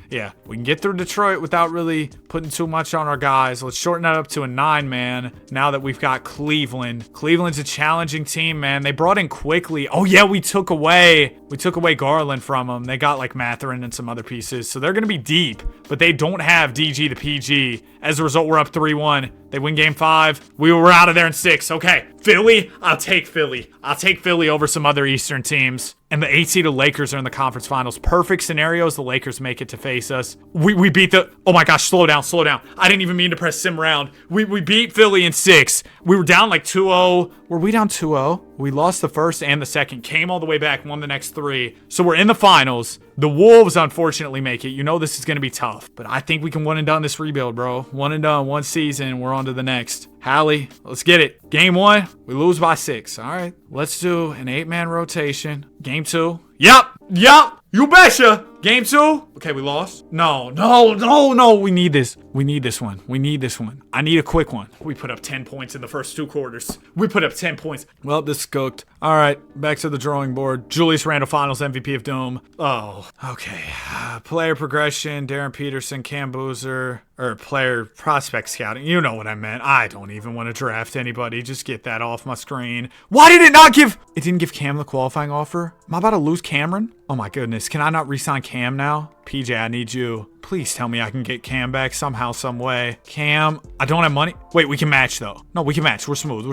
we can get through Detroit without really putting too much on our guys. Let's shorten that up to a 9-man now that we've got Cleveland. Cleveland's a challenging team, man. They brought in quickly. Oh yeah, we took away Garland from them. They got like Mathurin and some other pieces. So they're going to be deep, but they don't have DG the PG. As a result, we're up 3-1. They win game 5. We were out of there in 6. Okay, Philly, I'll take Philly. I'll take Philly over some other Eastern teams. And the 8 seed Lakers are in the conference finals. Perfect scenarios, the Lakers make it to face us. We beat the, oh my gosh, slow down. I didn't even mean to press sim round. We beat Philly in 6. We were down like 2-0. Were we down 2-0? We lost the first and the second, came all the way back, won the next 3. So we're in the finals. The Wolves unfortunately make it. You know this is going to be tough. But I think we can one and done this rebuild, bro. One and done, 1 season, we're on to the next. Hallie, let's get it. Game 1, we lose by 6. All right, let's do an 8-man rotation. Game 2. Yup. You betcha. Game 2. Okay, we lost. No. We need this. We need this one. I need a quick one. We put up 10 points in the first 2 quarters. We put up 10 points. Well, this is cooked. All right, back to the drawing board. Julius Randle Finals MVP of Doom. Oh, okay. Player progression, Darren Peterson, Cam Boozer, or player prospect scouting. You know what I meant. I don't even want to draft anybody. Just get that off my screen. Why did it not give? It didn't give Cam the qualifying offer? Am I about to lose Cameron? Oh my goodness. Can I not re-sign Cam now? PJ, I need you. Please tell me I can get Cam back somehow, some way. Cam, I don't have money. Wait, we can match though. No, we can match. We're smooth.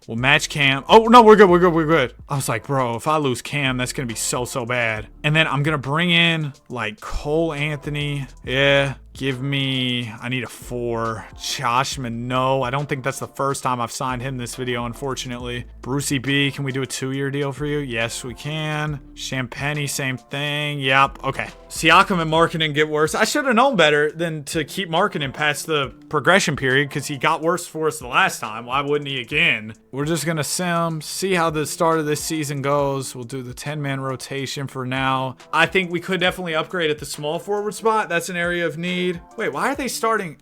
We'll match Cam. Oh, no, we're good. I was like, bro, if I lose Cam, that's going to be so bad. And then I'm going to bring in like Cole Anthony. Yeah. Give me, I need a 4. Josh Minot. I don't think that's the first time I've signed him this video, unfortunately. Brucey B, can we do a 2-year deal for you? Yes, we can. Champagny, same thing. Yep. Okay. Siakam and Markkanen get worse. I should have known better than to keep Markkanen past the progression period because he got worse for us the last time. Why wouldn't he again? We're just going to sim, see how the start of this season goes. We'll do the 10-man rotation for now. I think we could definitely upgrade at the small forward spot. That's an area of need. Wait, why are they starting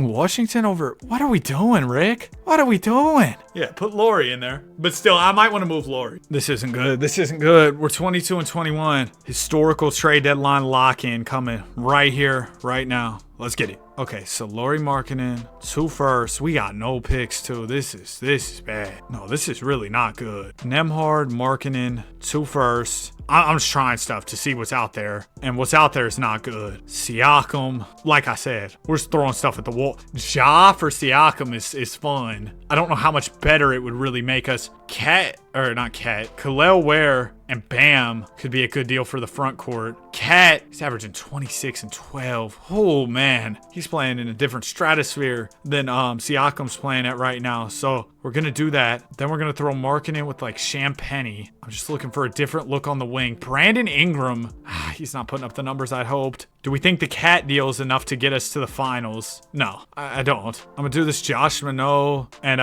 Washington over? What are we doing, Rick? What are we doing? Yeah, put Laurie in there. But still, I might want to move Laurie. This isn't good. We're 22-21. Historical trade deadline lock-in. Markkinen coming right here, right now. Let's get it. Okay, so Lauri Markkinen, 2 firsts. We got no picks too. This is bad. No, this is really not good. Nembhard, Markkinen, 2 firsts. I'm just trying stuff to see what's out there. And what's out there is not good. Siakam, like I said, we're just throwing stuff at the wall. Ja for Siakam is fun. I don't know how much better it would really make us. Khalil Ware and Bam could be a good deal for the front court. Cat, he's averaging 26 and 12. Oh man, he's playing in a different stratosphere than Siakam's playing at right now. So we're gonna do that. Then we're gonna throw Markin in with like Champagnie. I'm just looking for a different look on the wing. Brandon Ingram, he's not putting up the numbers I'd hoped. Do we think the Cat deal is enough to get us to the finals? No, I don't. I'm gonna do this Josh Minot and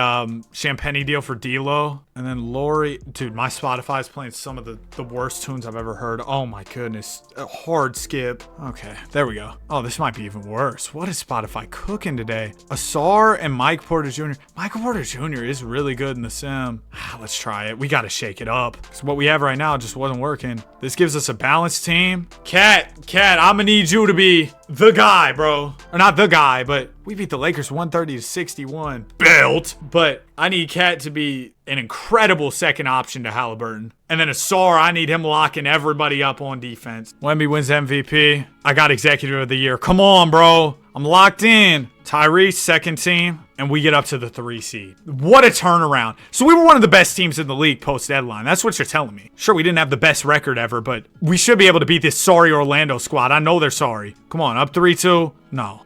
Champagnie deal for D'Lo. And then Lauri, dude, my Spotify is playing some of the worst tunes I've ever heard. Oh my goodness, a hard skip. Okay, there we go. Oh, this might be even worse. What is Spotify cooking today? Asar and Mike Porter Jr. Michael Porter Jr. is really good in the sim. Let's try it. We gotta shake it up. Because what we have right now just wasn't working. This gives us a balanced team. Cat, I'm gonna need you to be the guy, bro. Or not the guy, but we beat the Lakers 130-61. Belt. But I need Cat to be an incredible second option to Halliburton. And then Asar, I need him locking everybody up on defense. Wemby wins MVP. I got Executive of the Year. Come on, bro. I'm locked in. Tyrese, second team. And we get up to the 3 seed. What a turnaround. So we were one of the best teams in the league post-deadline. That's what you're telling me. Sure, we didn't have the best record ever, but we should be able to beat this sorry Orlando squad. I know they're sorry. Come on, up 3-2. No.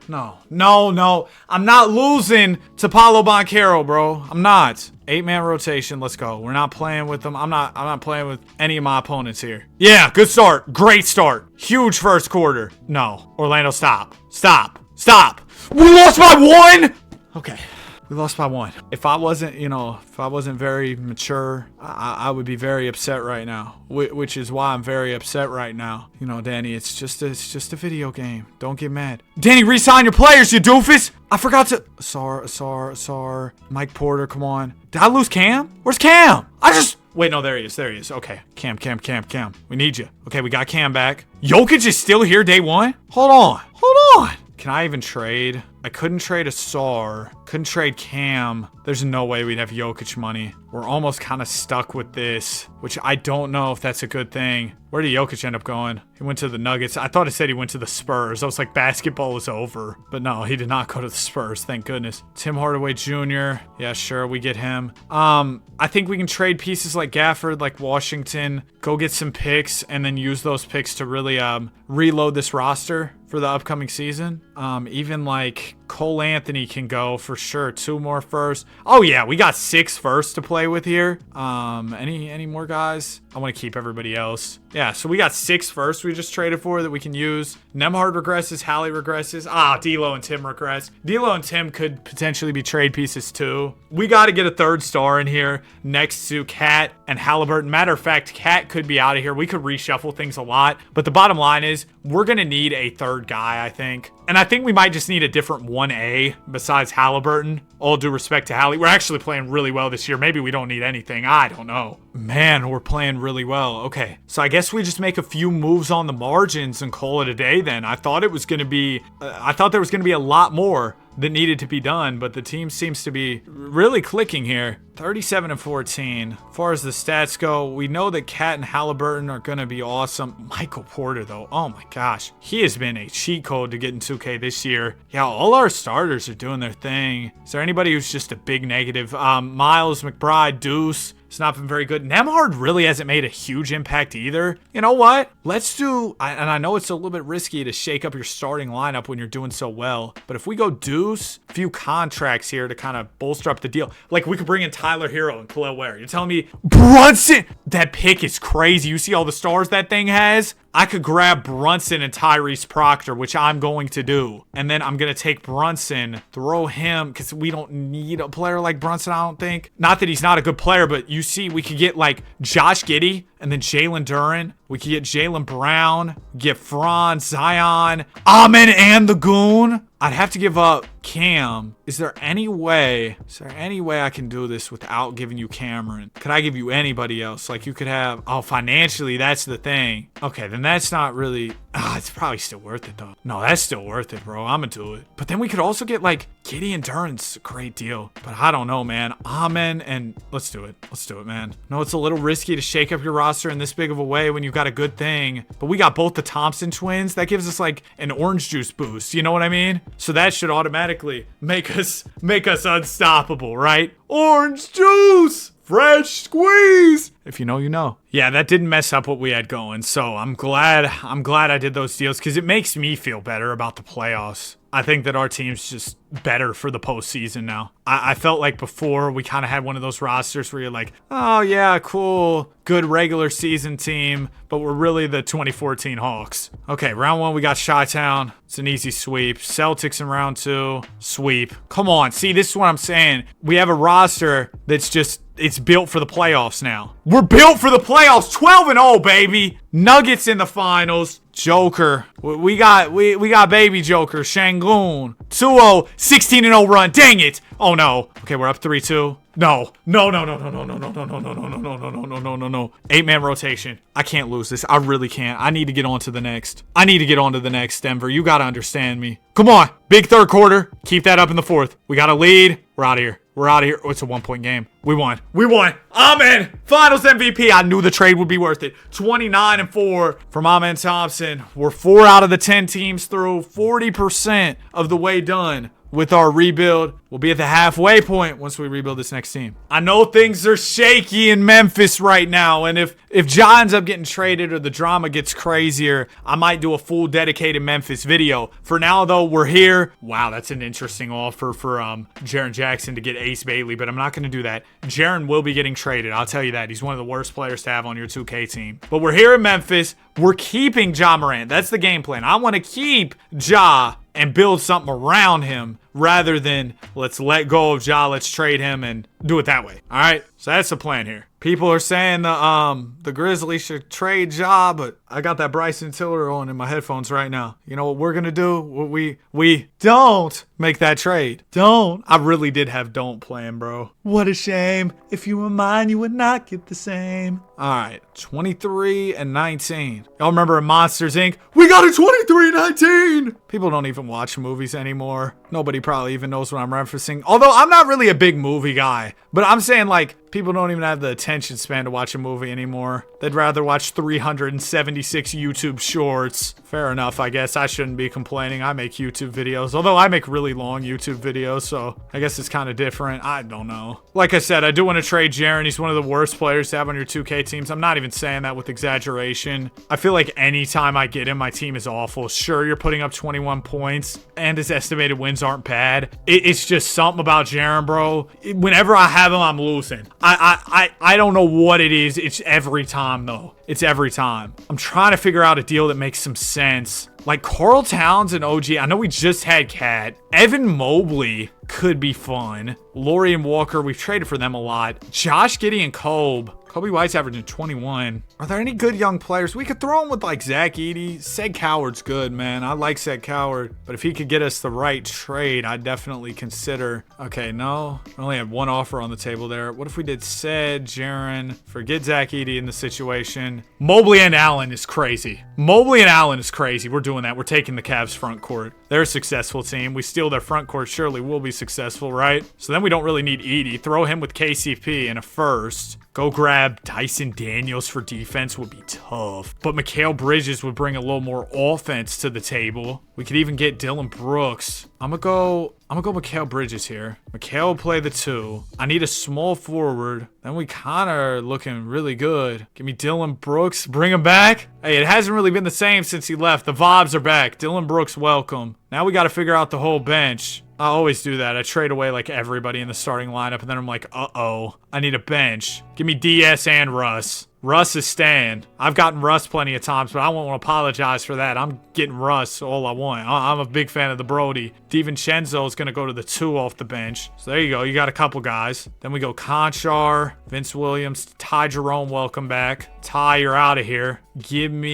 I'm not losing to Paolo Banchero, bro. I'm not. 8-man rotation. Let's go. We're not playing with them. I'm not playing with any of my opponents here. Yeah, good start. Great start. Huge first quarter. No. Orlando, stop. We lost by 1? Okay. We lost by 1. If I wasn't very mature, I would be very upset right now. Which is why I'm very upset right now. You know, Danny, it's just a video game. Don't get mad. Danny, re-sign your players, you doofus! I forgot to... Asar. Mike Porter, come on. Did I lose Cam? Where's Cam? Wait, no, there he is. Okay. Cam. We need you. Okay, we got Cam back. Jokic is still here day 1? Hold on. Can I even trade? I couldn't trade Asar. Couldn't trade Cam. There's no way we'd have Jokic money. We're almost kind of stuck with this, which I don't know if that's a good thing. Where did Jokic end up going? He went to the Nuggets. I thought it said he went to the Spurs. I was like, basketball is over. But no, he did not go to the Spurs. Thank goodness. Tim Hardaway Jr. Yeah, sure, we get him. I think we can trade pieces like Gafford, like Washington, go get some picks, and then use those picks to really reload this roster for the upcoming season. Even like Cole Anthony can go for sure. 2 more firsts. Oh yeah, we got 6 firsts to play with here. Any more guys? I want to keep everybody else. Yeah, so we got 6 firsts we just traded for that we can use. Nembhard regresses, Hallie regresses. D'Lo and Tim regress. D'Lo and Tim could potentially be trade pieces too. We got to get a 3rd star in here next to Cat and Halliburton. Matter of fact, Cat could be out of here. We could reshuffle things a lot, but the bottom line is we're going to need a 3rd guy, I think. And I think we might just need a different 1A besides Halliburton. All due respect to Hallie. We're actually playing really well this year. Maybe we don't need anything. I don't know. Man, we're playing really well. Okay, so I guess we just make a few moves on the margins and call it a day then. I thought there was going to be a lot more that needed to be done, but the team seems to be really clicking here. 37-14. As far as the stats go, we know that Cat and Halliburton are going to be awesome. Michael Porter, though, oh my gosh. He has been a cheat code to get in 2K this year. Yeah, all our starters are doing their thing. Is there anybody who's just a big negative? Miles, McBride, Deuce. It's not been very good. Nembhard really hasn't made a huge impact either. You know what? Let's do, and I know it's a little bit risky to shake up your starting lineup when you're doing so well, but if we go Deuce, a few contracts here to kind of bolster up the deal. Like we could bring in Tyler Hero and Khalil Ware. You're telling me Brunson? That pick is crazy. You see all the stars that thing has? I could grab Brunson and Tyrese Proctor, which I'm going to do. And then I'm going to take Brunson, throw him, because we don't need a player like Brunson, I don't think. Not that he's not a good player, but you see, we could get like Josh Giddey and then Jalen Duren. We could get Jaylen Brown, get Franz, Zion, Amen, and the Goon. I'd have to give up Cam. Is there any way I can do this without giving you Cameron? Could I give you anybody else? Like you could have, financially, that's the thing. Okay, then that's not really, it's probably still worth it though. No, that's still worth it, bro. I'm gonna do it. But then we could also get like Gideon Duren's a great deal. But I don't know, man. Amen, and let's do it. Let's do it, man. No, it's a little risky to shake up your roster in this big of a way when you've got a good thing. But we got both the Thompson twins. That gives us like an orange juice boost. You know what I mean? So that should automatically make us unstoppable, right? Orange juice! Fresh squeeze! If you know, you know. Yeah, that didn't mess up what we had going. So I'm glad I did those deals because it makes me feel better about the playoffs. I think that our team's just better for the postseason now. I felt like before we kind of had one of those rosters where you're like, oh yeah, cool, good regular season team, but we're really the 2014 Hawks. Okay, round 1, we got Chi-Town. It's an easy sweep. Celtics in round 2, sweep. Come on, see, this is what I'm saying. We have a roster that's just, it's built for the playoffs now. We're built for the playoffs. 12-0, baby. Nuggets in the finals. Joker. We got baby Joker. Shangoon. 2-0. 16-0 run. Dang it. Oh no. Okay, we're up 3-2. No. 8-man rotation. I can't lose this. I really can't. I need to get on to the next. Denver. You gotta understand me. Come on. Big third quarter. Keep that up in the fourth. We got a lead. We're out of here. Oh, it's a 1-point game. We won. Amen. Finals MVP. I knew the trade would be worth it. 29-4 from Amen Thompson. We're 4 out of the 10 teams through. 40% of the way done with our rebuild. We'll be at the halfway point once we rebuild this next team. I know things are shaky in Memphis right now, and if Ja ends up getting traded or the drama gets crazier, I might do a full dedicated Memphis video. For now, though, we're here. Wow, that's an interesting offer for Jaren Jackson to get Ace Bailey, but I'm not going to do that. Jaren will be getting traded. I'll tell you that. He's one of the worst players to have on your 2K team. But we're here in Memphis. We're keeping Ja Morant. That's the game plan. I want to keep Ja and build something around him rather than let's let go of Ja, let's trade him and do it that way. All right, so that's the plan here. People are saying the Grizzlies should trade Ja, but I got that Bryson Tiller on in my headphones right now. You know what we're gonna do? We don't make that trade. Don't. I really did have don't plan, bro. What a shame. If you were mine, you would not get the same. All right, 23-19. Y'all remember in Monsters Inc? We got a 23-19. People don't even watch movies anymore. Nobody probably even knows what I'm referencing. Although I'm not really a big movie guy, but I'm saying like people don't even have the attention span to watch a movie anymore. They'd rather watch 376 YouTube shorts. Fair enough, I guess. I shouldn't be complaining. I make YouTube videos, although I make really long YouTube videos, so I guess it's kind of different. I don't know. Like I said, I do want to trade Jaren. He's one of the worst players to have on your 2K teams. I'm not even saying that with exaggeration. I feel like anytime I get him, my team is awful. Sure, you're putting up 21 points, and his estimated wins aren't bad. It's just something about Jaren, bro. Whenever I have him, I'm losing. I don't know what it is. It's every time, though. It's every time. I'm trying to figure out a deal that makes some sense. Like Karl Towns and OG. I know we just had Cat. Evan Mobley could be fun. Laurie and Walker, we've traded for them a lot. Josh Giddey and Kobe White's averaging 21. Are there any good young players? We could throw him with like Zach Edey. Seg Coward's good, man. I like Seg Coward. But if he could get us the right trade, I'd definitely consider. Okay, no. We only had one offer on the table there. What if we did Sed, Jaren? Forget Zach Edey in the situation. Mobley and Allen is crazy. We're doing that. We're taking the Cavs front court. They're a successful team. We steal their front court. Surely we'll be successful, right? So then we don't really need Edey. Throw him with KCP in a first. Go grab Dyson Daniels for defense would be tough. But Mikal Bridges would bring a little more offense to the table. We could even get Dylan Brooks. I'm gonna go Mikal Bridges here. Mikal will play the 2. I need a small forward. Then we kind of are looking really good. Give me Dylan Brooks. Bring him back. Hey, it hasn't really been the same since he left. The vibes are back. Dylan Brooks, welcome. Now we got to figure out the whole bench. I always do that. I trade away like everybody in the starting lineup, and then I'm like, uh-oh. I need a bench. Give me DS and Russ. Russ is staying. I've gotten Russ plenty of times, but I won't apologize for that. I'm getting Russ all I want. I'm a big fan of the Brody. DiVincenzo is going to go to the 2 off the bench. So there you go. You got a couple guys. Then we go Conchar, Vince Williams, Ty Jerome, welcome back. Ty, you're out of here. Give me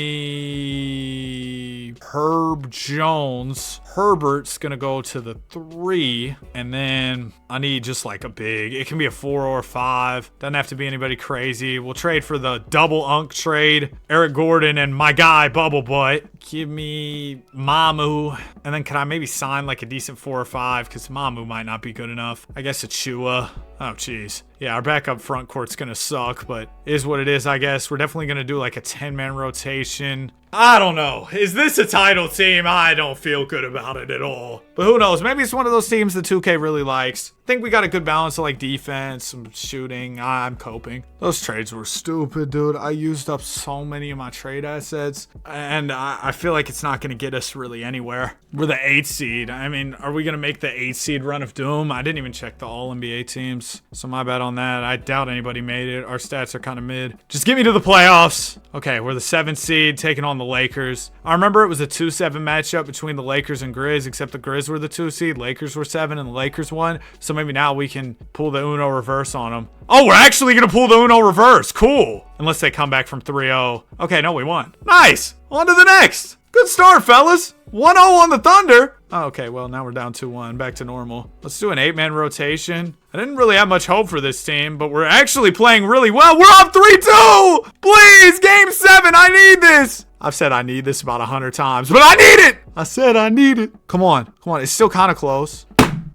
Herb Jones. Herbert's going to go to the 3. And then I need just like a big. It can be a 4 or a 5. Doesn't have to be anybody crazy. We'll trade for the double unk trade. Eric Gordon and my guy, Bubble Butt. Give me Mamu. And then can I maybe sign like a decent 4 or 5? Because Mamu might not be good enough. I guess Achua. Oh, jeez. Yeah, our backup front court's going to suck, but is what it is, I guess. We're definitely going to do like a 10-man rotation. I don't know. Is this a title team? I don't feel good about it at all. But who knows? Maybe it's one of those teams that 2K really likes. I think we got a good balance of like defense, some shooting. I'm coping. Those trades were stupid, dude. I used up so many of my trade assets, and I feel like it's not going to get us really anywhere. We're the 8th seed. I mean, are we going to make the 8th seed run of doom? I didn't even check the all NBA teams, so my bad on that. I doubt anybody made it. Our stats are kind of mid. Just get me to the playoffs. Okay, we're the 7th seed taking on the Lakers. I remember it was a 2-7 matchup between the Lakers and Grizz, except the Grizz were the 2 seed, Lakers were 7, and the Lakers won. So maybe now we can pull the Uno reverse on them. Oh, we're actually going to pull the Uno reverse. Cool. Unless they come back from 3-0. Okay, no, we won. Nice. On to the next. Good start, fellas. 1-0 on the Thunder. Oh, okay, well, now we're down 2-1. Back to normal. Let's do an 8-man rotation. I didn't really have much hope for this team, but we're actually playing really well. We're up 3-2. Please, game 7. I need this. I've said I need this about 100 times, but I need it. I said I need it. Come on. Come on. It's still kind of close.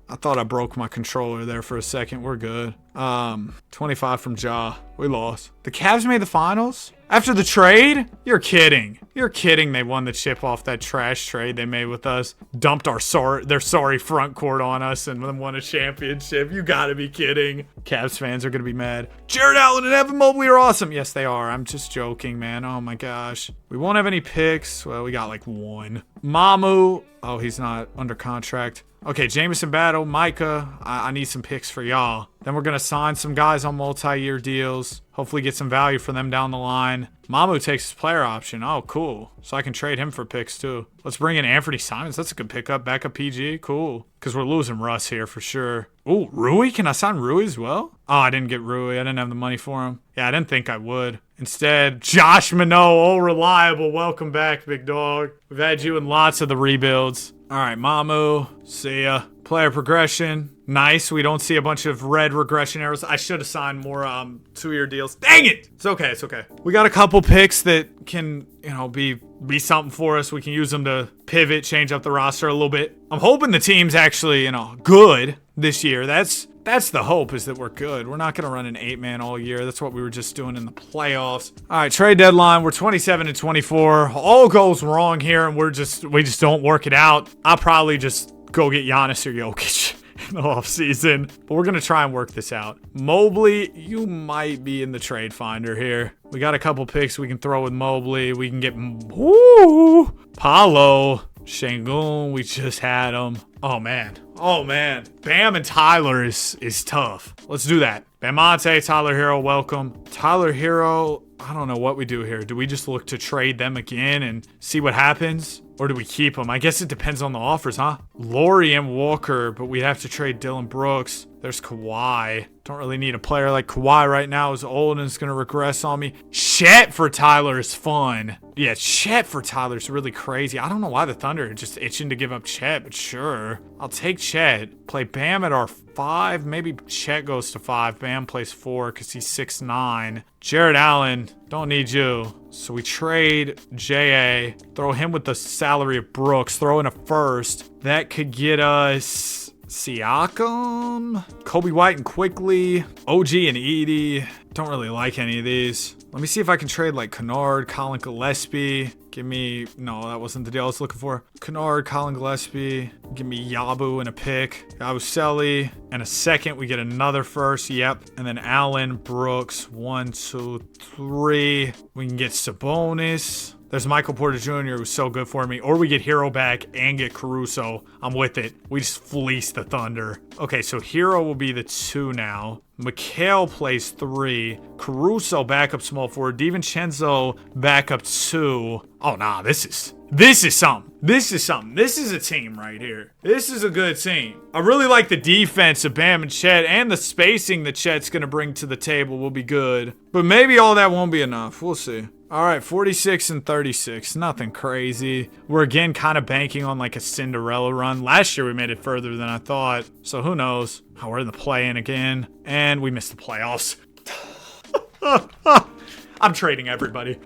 I thought I broke my controller there for a second. We're good. 25 from Ja. We lost. The Cavs made the finals? After the trade? You're kidding. You're kidding they won the chip off that trash trade they made with us. Dumped their sorry front court on us and then won a championship. You gotta be kidding. Cavs fans are gonna be mad. Jared Allen and Evan Mobley are awesome. Yes, they are. I'm just joking, man. Oh my gosh. We won't have any picks. Well, we got like 1. Mamu. Oh, he's not under contract. Okay, Jamison Battle, Micah, I need some picks for y'all. Then we're going to sign some guys on multi-year deals. Hopefully get some value for them down the line. Mamu takes his player option. Oh, cool. So I can trade him for picks too. Let's bring in Anthony Simons. That's a good pickup. Backup PG. Cool. Because we're losing Russ here for sure. Ooh, Rui? Can I sign Rui as well? Oh, I didn't get Rui. I didn't have the money for him. Yeah, I didn't think I would. Instead, Josh Minot, oh, reliable. Welcome back, big dog. We've had you in lots of the rebuilds. All right, Mamu, see ya. Player progression, nice. We don't see a bunch of red regression arrows. I should have signed more 2-year deals. Dang it! It's okay, it's okay. We got a couple picks that can, be something for us. We can use them to pivot, change up the roster a little bit. I'm hoping the team's actually, good this year. That's the hope, is that we're good. We're not going to run an 8-man all year. That's what we were just doing in the playoffs. All right, trade deadline. We're 27-24. All goes wrong here, and we just don't work it out. I'll probably just go get Giannis or Jokic in the offseason. But we're going to try and work this out. Mobley, you might be in the trade finder here. We got a couple picks we can throw with Mobley. We can get Paolo, Şengün. We just had him. Oh, man. Bam and Tyler is tough. Let's do that. Bamonte, Tyler Hero, welcome. Tyler Hero, I don't know what we do here. Do we just look to trade them again and see what happens? Or do we keep them? I guess it depends on the offers, huh? Laurie and Walker, but we'd have to trade Dylan Brooks. There's Kawhi. Don't really need a player like Kawhi right now. He's old and it's going to regress on me. Chet for Tyler is fun. Yeah, Chet for Tyler is really crazy. I don't know why the Thunder are just itching to give up Chet, but sure. I'll take Chet. Play Bam at our 5. Maybe Chet goes to 5. Bam plays 4 because he's 6'9". Jared Allen, don't need you. So we trade J.A. Throw him with the salary of Brooks. Throw in a first. That could get us Siakam, Kobe White and Quickly, OG and Edie. Don't really like any of these. Let me see if I can trade like Kennard, Colin Gillespie. Give me, no, that wasn't the deal I was looking for. Kennard, Colin Gillespie. Give me Yabu and a pick. Yabusele. And a second, we get another first. Yep. And then Allen, Brooks. 1, 2, 3. We can get Sabonis. There's Michael Porter Jr. who's so good for me. Or we get Hero back and get Caruso. I'm with it. We just fleece the Thunder. Okay, so Hero will be the 2 now. Mikal plays 3. Caruso backup small forward. DiVincenzo backup 2. Oh, nah, this is something. This is something. This is a team right here. This is a good team. I really like the defense of Bam and Chet, and the spacing that Chet's going to bring to the table will be good. But maybe all that won't be enough. We'll see. All right, 46 and 36. Nothing crazy. We're again kind of banking on like a Cinderella run. Last year we made it further than I thought. So who knows? Oh, we're in the play-in again. And we missed the playoffs. I'm trading everybody.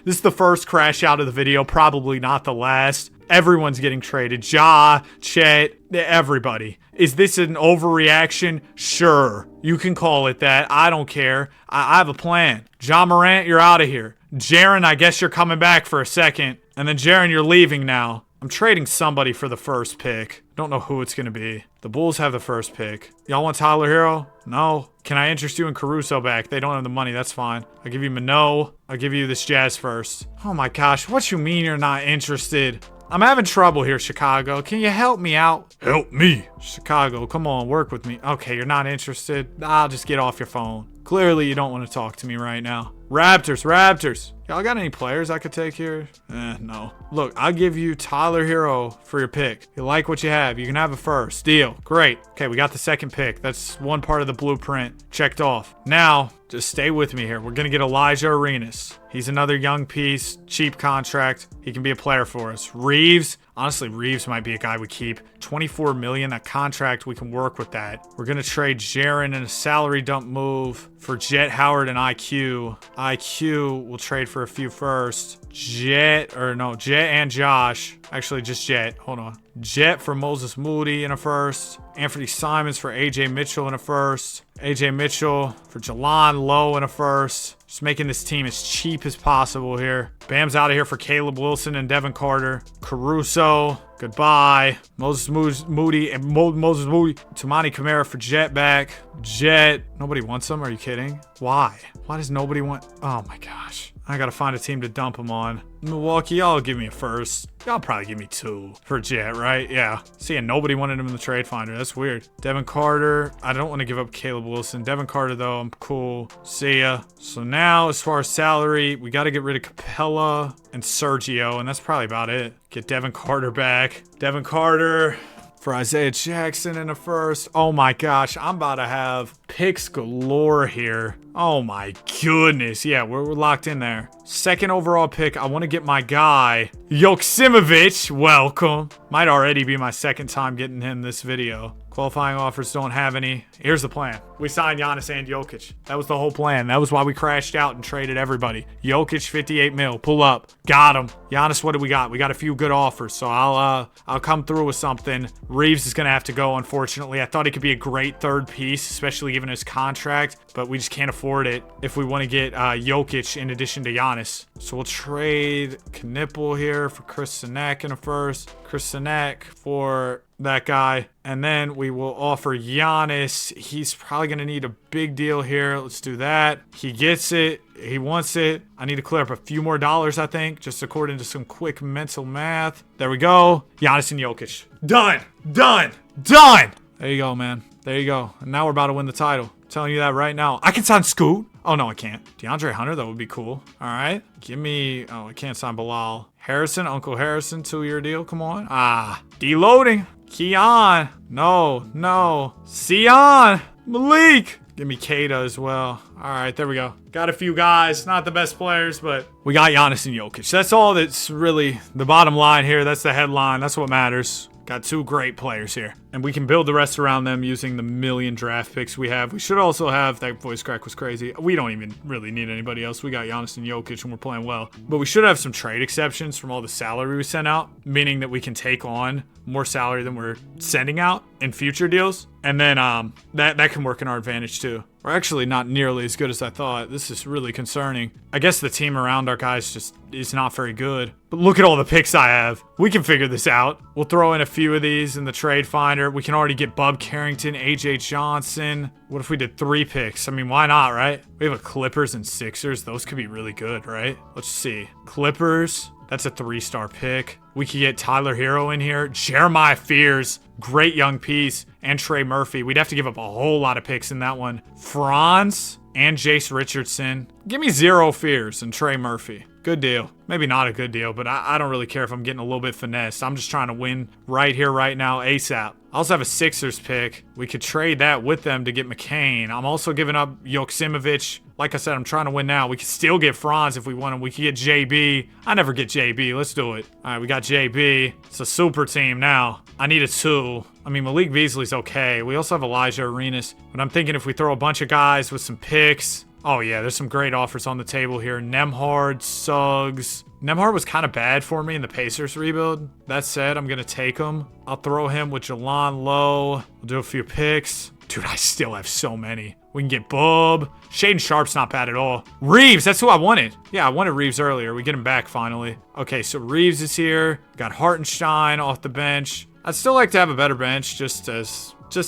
This is the first crash out of the video. Probably not the last. Everyone's getting traded. Ja, Chet, everybody. Is this an overreaction? Sure. You can call it that. I don't care. I have a plan. Ja Morant, you're out of here. Jaren, I guess you're coming back for a second. And then Jaren, you're leaving now. I'm trading somebody for the first pick. Don't know who it's going to be. The Bulls have the first pick. Y'all want Tyler Hero? No. Can I interest you in Caruso back? They don't have the money. That's fine. I'll give you Minot. I'll give you this Jazz first. Oh my gosh. What you mean you're not interested? I'm having trouble here, Chicago. Can you help me out? Help me. Chicago, come on, work with me. Okay, you're not interested. I'll just get off your phone. Clearly, you don't want to talk to me right now. Raptors. Y'all got any players I could take here? No. Look, I'll give you Tyler Hero for your pick. You like what you have. You can have a first. Deal. Great. Okay, we got the second pick. That's one part of the blueprint checked off. Now, just stay with me here. We're going to get Elijah Arenas. He's another young piece, cheap contract. He can be a player for us. Reeves. Honestly, Reeves might be a guy we keep. $24 million, that contract, we can work with that. We're going to trade Jaren in a salary dump move for Jet, Howard, and IQ. IQ will trade for a few first. Jet and Josh. Actually, just Jet. Hold on. Jet for Moses Moody in a first. Anthony Simons for AJ Mitchell in a first. AJ Mitchell for Jalan Lowe in a first. Just making this team as cheap as possible here. Bam's out of here for Caleb Wilson and Devin Carter. Caruso, goodbye. Moses Moody. Tumani Kamara for Jet back. Jet. Nobody wants him? Are you kidding? Why? Why does nobody want... Oh my gosh. I gotta find a team to dump him on. Milwaukee, y'all give me a first. Y'all probably give me 2 for Jet, right? Yeah. Seeing nobody wanted him in the trade finder. That's weird. Devin Carter. I don't want to give up Caleb Wilson. Devin Carter, though, I'm cool. See ya. So now, as far as salary, we got to get rid of Capella and Sergio, and that's probably about it. Get Devin Carter back. Devin Carter for Isaiah Jackson in a first. Oh my gosh, I'm about to have picks galore here. Oh my goodness. Yeah, we're locked in there. Second overall pick, I want to get my guy, Joksimovic. Welcome. Might already be my second time getting him this video. Qualifying offers don't have any. Here's the plan. We signed Giannis and Jokic. That was the whole plan. That was why we crashed out and traded everybody. Jokic, 58 mil. Pull up. Got him. Giannis, what do we got? We got a few good offers, so I'll come through with something. Reeves is going to have to go, unfortunately. I thought he could be a great third piece, especially given his contract, but we just can't afford it if we want to get Jokic in addition to Giannis. So we'll trade Knipple here for Chris Sinek in a first. Chris Sinek for that guy. And then we will offer Giannis. He's probably going to need a big deal here. Let's do that. He gets it. He wants it. I need to clear up a few more dollars, I think, just according to some quick mental math. There we go. Giannis and Jokic. Done. There you go, man. There you go. And now we're about to win the title. I'm telling you that right now. I can sign Scoot. Oh, no, I can't. DeAndre Hunter, that would be cool. All right. Give me... Oh, I can't sign Bilal. Harrison, Uncle Harrison, 2-year deal. Come on. Deloading. Keon. No. Sion. Malik. Give me Kata as well. All right, there we go. Got a few guys. Not the best players, but we got Giannis and Jokic. That's all that's really the bottom line here. That's the headline. That's what matters. Got 2 great players here. And we can build the rest around them using the million draft picks we have. We should also have... That voice crack was crazy. We don't even really need anybody else. We got Giannis and Jokic and we're playing well. But we should have some trade exceptions from all the salary we sent out. Meaning that we can take on more salary than we're sending out in future deals. And then that can work in our advantage too. We're actually not nearly as good as I thought. This is really concerning. I guess the team around our guys just is not very good. But look at all the picks I have. We can figure this out. We'll throw in a few of these in the trade finder. We can already get Bub Carrington, AJ Johnson. What if we did 3 picks? I mean, why not, right? We have a Clippers and Sixers. Those could be really good, right? Let's see. Clippers. That's a 3-star pick. We could get Tyler Hero in here. Jeremiah Fears. Great young piece. And Trey Murphy. We'd have to give up a whole lot of picks in that one. Franz and Jace Richardson. Give me 0 Fears and Trey Murphy. Good deal. Maybe not a good deal, but I don't really care if I'm getting a little bit finessed. I'm just trying to win right here, right now, ASAP. I also have a Sixers pick. We could trade that with them to get McCain. I'm also giving up Joksimovic. Like I said, I'm trying to win now. We could still get Franz if we want him. We could get JB. I never get JB. Let's do it. All right, we got JB. It's a super team now. I need a 2. I mean, Malik Beasley's okay. We also have Elijah Arenas. But I'm thinking if we throw a bunch of guys with some picks. Oh, yeah, there's some great offers on the table here. Nemhard, Suggs. Nemhard was kind of bad for me in the Pacers rebuild. That said, I'm going to take him. I'll throw him with Jalan Lowe. We'll do a few picks. Dude, I still have so many. We can get Bub. Shaden Sharp's not bad at all. Reeves, that's who I wanted. Yeah, I wanted Reeves earlier. We get him back finally. Okay, so Reeves is here. Got Hartenstein off the bench. I'd still like to have a better bench just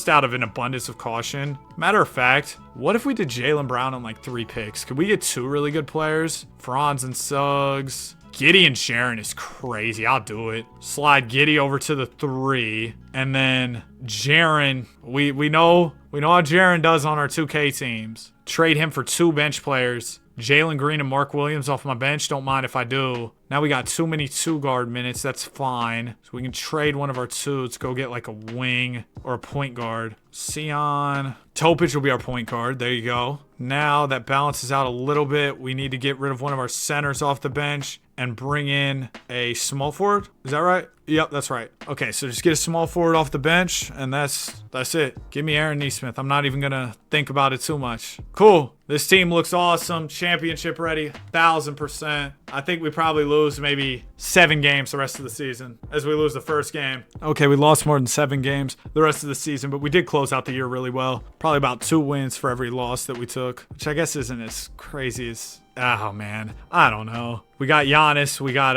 out of an abundance of caution. Matter of fact, what if we did Jaylen Brown on like 3 picks? Could we get 2 really good players? Franz and Suggs. Gideon Sharon is crazy. I'll do it. Slide Giddy over to the 3. And then Jaren. We know how Jaren does on our 2K teams. Trade him for 2 bench players. Jalen Green and Mark Williams off my bench. Don't mind if I do. Now we got too many 2-guard minutes. That's fine. So we can trade one of our 2s. Go get like a wing or a point guard. Sion. Topic will be our point guard. There you go. Now that balances out a little bit. We need to get rid of one of our centers off the bench and bring in a small forward. Is that right? Yep, that's right. Okay, so just get a small forward off the bench, and that's it. Give me Aaron Nesmith. I'm not even going to think about it too much. Cool. This team looks awesome. Championship ready. 1000%. I think we probably lose maybe 7 games the rest of the season as we lose the first game. Okay, we lost more than 7 games the rest of the season, but we did close out the year really well. Probably about 2 wins for every loss that we took, which I guess isn't as crazy as... Oh, man. I don't know. We got Giannis. We got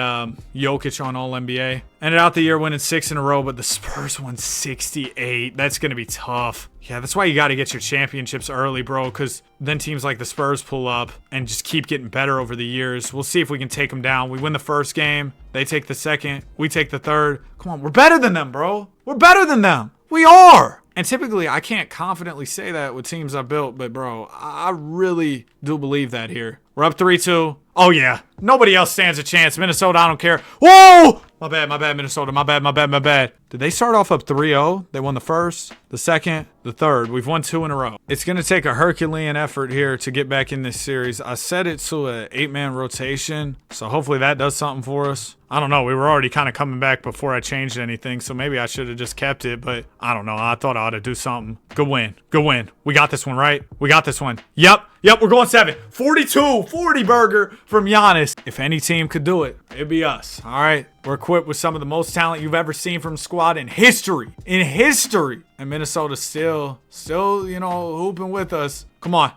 Jokic on All-NBA. Ended out the year winning 6 in a row, but the Spurs won 68. That's going to be tough. Yeah, that's why you got to get your championships early, bro, because then teams like the Spurs pull up and just keep getting better over the years. We'll see if we can take them down. We win the first game. They take the second. We take the third. Come on, we're better than them, bro. We're better than them. We are. And typically, I can't confidently say that with teams I built, but bro, I really do believe that here. We're up 3-2. Oh, yeah. Nobody else stands a chance. Minnesota, I don't care. Whoa! My bad, Minnesota. My bad. Did they start off up 3-0? They won the first, the second, the third. We've won 2 in a row. It's going to take a Herculean effort here to get back in this series. I set it to an 8-man rotation, so hopefully that does something for us. I don't know. We were already kind of coming back before I changed anything, so maybe I should have just kept it, but I don't know. I thought I ought to do something. Good win. We got this one, right? We got this one. Yep, we're going 7. 42-40 burger from Giannis. If any team could do it, it'd be us. All right. We're equipped with some of the most talent you've ever seen from squad in history. And Minnesota's still, hooping with us. Come on.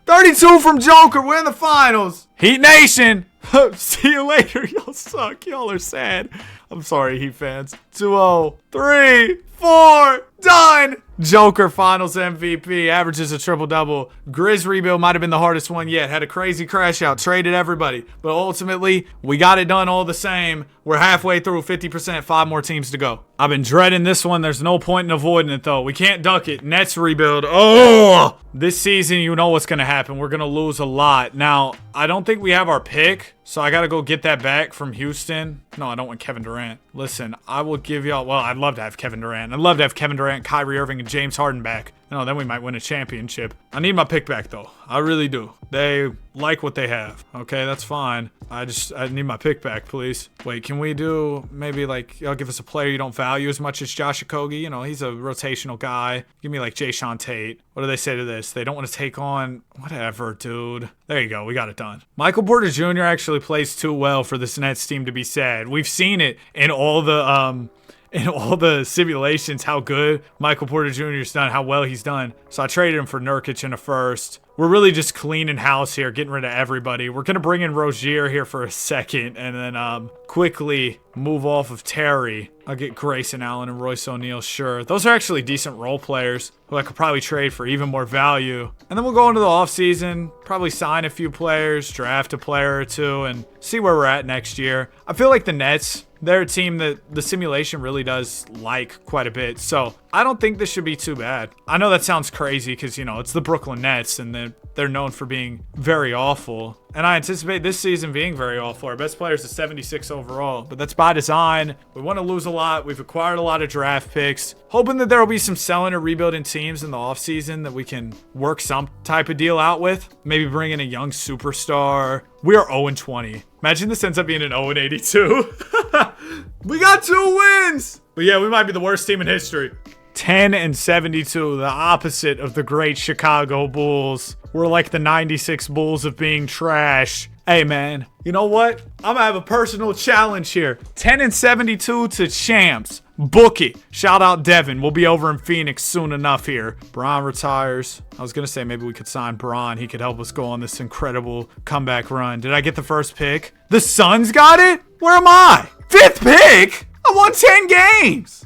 32 from Joker. We're in the finals. Heat Nation. See you later. Y'all suck. Y'all are sad. I'm sorry, Heat fans. 2-0. 3, 4. Done. Joker finals MVP. Averages a triple-double. Grizz rebuild might have been the hardest one yet. Had a crazy crash out. Traded everybody. But ultimately, we got it done all the same. We're halfway through. 50%. 5 more teams to go. I've been dreading this one. There's no point in avoiding it, though. We can't duck it. Nets rebuild. Oh! This season, you know what's going to happen. We're going to lose a lot. Now, I don't think we have our pick, so I got to go get that back from Houston. No, I don't want Kevin Durant. Listen, I will give y'all... Well, I'd love to have Kevin Durant. I'd love to have Kevin Durant, Kyrie Irving, and James Harden back. No, then we might win a championship. I need my pick back, though. I really do. They like what they have. Okay, that's fine. I need my pick back, please. Wait, can we do maybe like, y'all give us a player you don't value as much as Josh Okogie? You know, he's a rotational guy. Give me like Jayshawn Tate. What do they say to this? They don't want to take on whatever, dude. There you go. We got it done. Michael Porter Jr. actually plays too well for this Nets team to be sad. We've seen it in all the in all the simulations how good Michael Porter Jr.'s done, how well he's done. So I traded him for Nurkic in a first. We're really just cleaning house here, getting rid of everybody. We're going to bring in Rozier here for a second and then quickly move off of Terry. I'll get Grayson Allen and Royce O'Neal, sure. Those are actually decent role players who I could probably trade for even more value. And then we'll go into the offseason, probably sign a few players, draft a player or two, and see where we're at next year. I feel like the Nets, they're a team that the simulation really does like quite a bit. So I don't think this should be too bad. I know that sounds crazy because, you know, it's the Brooklyn Nets and they're known for being very awful. And I anticipate this season being very awful. Our best player is a 76 overall, but that's by design. We want to lose a lot. We've acquired a lot of draft picks, hoping that there will be some selling or rebuilding teams in the offseason that we can work some type of deal out with. Maybe bring in a young superstar. We are 0-20. Imagine this ends up being an 0-82. We got 2 wins. But yeah, we might be the worst team in history. 10-72, the opposite of the great Chicago Bulls. We're like the 96 Bulls of being trash. Hey man, you know what? I'm gonna have a personal challenge here. 10-72 to champs. Book it. Shout out Devin. We'll be over in Phoenix soon enough here. Bron retires. I was gonna say maybe we could sign Bron. He could help us go on this incredible comeback run. Did I get the first pick? The Suns got it? Where am I? 5th pick? I won 10 games.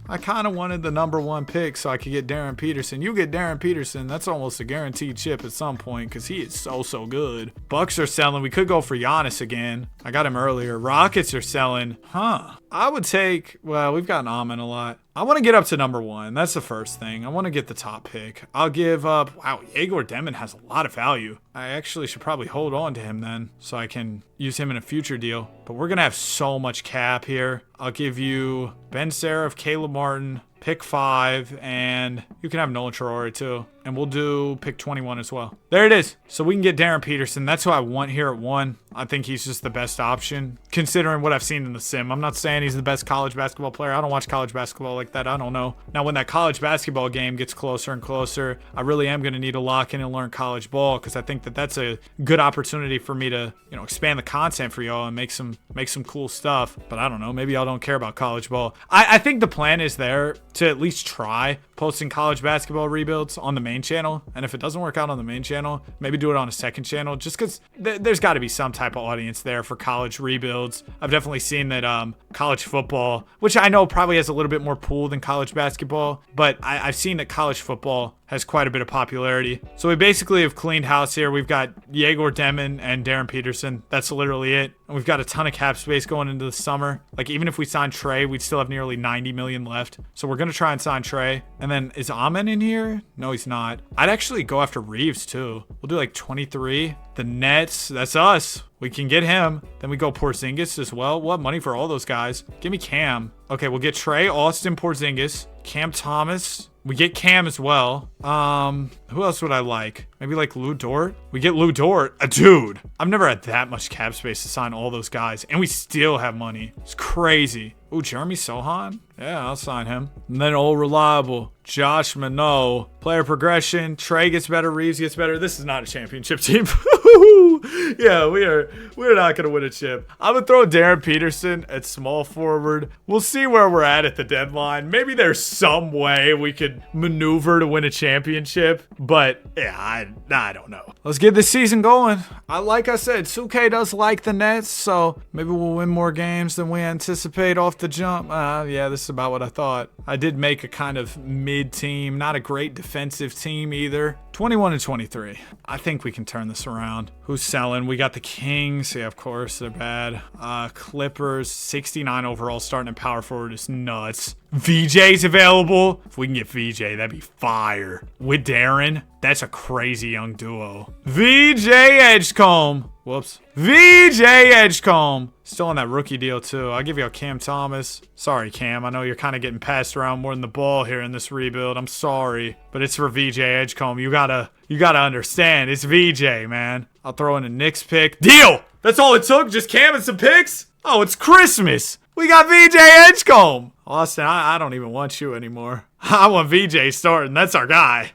I kind of wanted the number 1 pick so I could get Darren Peterson. You get Darren Peterson, that's almost a guaranteed chip at some point because he is so good. Bucks are selling. We could go for Giannis again. I got him earlier. Rockets are selling. I would take, well, we've gotten Amen a lot. I want to get up to number 1. That's the first thing. I want to get the top pick. I'll give up, wow, Igor Demon has a lot of value. I actually should probably hold on to him then so I can use him in a future deal. But we're going to have so much cap here. I'll give you Ben Seraph, Caleb Martin, pick 5, and you can have Nolan Traore too. And we'll do pick 21 as well. There it is. So we can get Darren Peterson. That's who I want here at 1. I think he's just the best option, considering what I've seen in the sim. I'm not saying he's the best college basketball player. I don't watch college basketball like that. I don't know. Now, when that college basketball game gets closer and closer, I really am going to need to lock in and learn college ball because I think that that's a good opportunity for me to, you know, expand the content for y'all and make some cool stuff. But I don't know. Maybe y'all don't care about college ball. I think the plan is there to at least try posting college basketball rebuilds on the main channel. And if it doesn't work out on the main channel, maybe do it on a second channel just because there's got to be some type of audience there for college rebuilds. I've definitely seen that college football, which I know probably has a little bit more pull than college basketball, but I've seen that college football has quite a bit of popularity. So we basically have cleaned house here. We've got Yegor Demon and Darren Peterson. That's literally it. And we've got a ton of cap space going into the summer. Like, even if we sign Trey, we'd still have nearly 90 million left. So we're going to try and sign Trey. And then is Amen in here? No, he's not. I'd actually go after Reeves too. We'll do like 23. The Nets, that's us. We can get him. Then we go Porzingis as well. We'll have money for all those guys. Give me Cam. Okay, we'll get Trey, Austin, Porzingis, Cam Thomas. We get Cam as well. Who else would I like? Maybe like Lou Dort? We get Lou Dort. Dude, I've never had that much cap space to sign all those guys. And we still have money. It's crazy. Ooh, Jeremy Sohan? Yeah, I'll sign him. And then old reliable Josh Minot. Player progression. Trey gets better. Reeves gets better. This is not a championship team. Yeah, we're not going to win a chip. I'm going to throw Darren Peterson at small forward. We'll see where we're at the deadline. Maybe there's some way we could maneuver to win a championship. But yeah, I don't know. Let's get this season going. Like I said, 2K does like the Nets, so maybe we'll win more games than we anticipate off the jump. Yeah, this is about what I thought. I did make a kind of mid-team, not a great defensive team either. 21-23. I think we can turn this around. Who's selling? We got the Kings. Yeah, of course, they're bad. Clippers, 69 overall, starting at power forward is nuts. VJ's available. If we can get VJ, that'd be fire. With Darren, that's a crazy young duo. VJ Edgecombe. Whoops. VJ Edgecombe. Still on that rookie deal, too. I'll give you a Cam Thomas. Sorry, Cam. I know you're kind of getting passed around more than the ball here in this rebuild. I'm sorry. But it's for VJ Edgecombe. You gotta understand. It's VJ, man. I'll throw in a Knicks pick. Deal! That's all it took? Just Cam and some picks? Oh, it's Christmas. We got VJ Edgecombe. Austin, I don't even want you anymore. I want VJ starting. That's our guy.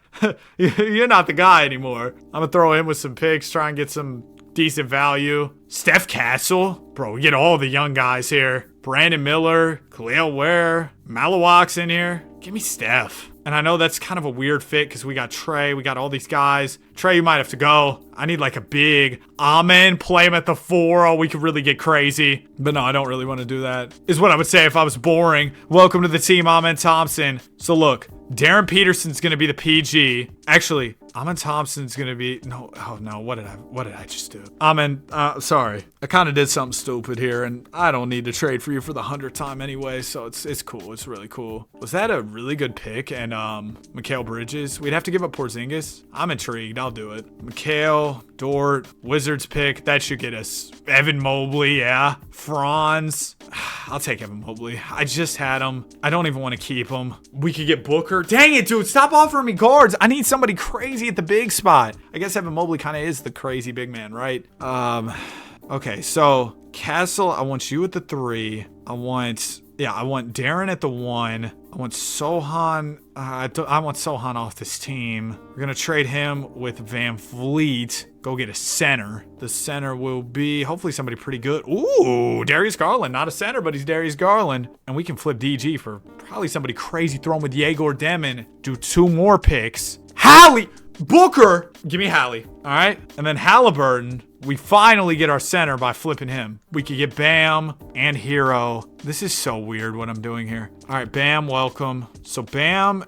You're not the guy anymore. I'm going to throw in with some picks, try and get some decent value. Steph Castle. Bro, we get all the young guys here. Brandon Miller, Khalil Ware, Malawak's in here. Give me Steph. And I know that's kind of a weird fit because we got Trey. We got all these guys. Trey, you might have to go. I need like a big Amen, play him at the 4. Oh, we could really get crazy. But no, I don't really want to do that. Is what I would say if I was boring. Welcome to the team, Amen Thompson. So look, Darren Peterson's going to be the PG. Actually, Amen Thompson's going to be... No, oh no, what did I just do? Amen, sorry. I kind of did something stupid here, and I don't need to trade for you for the 100th time anyway, so it's cool. It's really cool. Was that a really good pick? And Mikal Bridges? We'd have to give up Porzingis? I'm intrigued. I'll do it. Mikal, Dort, Wizards pick. That should get us. Evan Mobley, yeah. Franz. I'll take Evan Mobley. I just had him. I don't even want to keep him. We could get Booker. Dang it, dude. Stop offering me guards. I need somebody crazy at the big spot. I guess Evan Mobley kind of is the crazy big man, right? Okay, so Castle, I want you at the 3. I want Darren at the 1. I want Sohan. I want Sohan off this team. We're going to trade him with Van Vliet. Go get a center. The center will be hopefully somebody pretty good. Ooh, Darius Garland. Not a center, but he's Darius Garland. And we can flip DG for probably somebody crazy. Throw him with Yegor Demon. Do 2 more picks. Hallie! Booker! Give me Hallie. All right? And then Halliburton. We finally get our center by flipping him. We could get Bam and Hero. This is so weird what I'm doing here. All right, Bam, welcome. So Bam,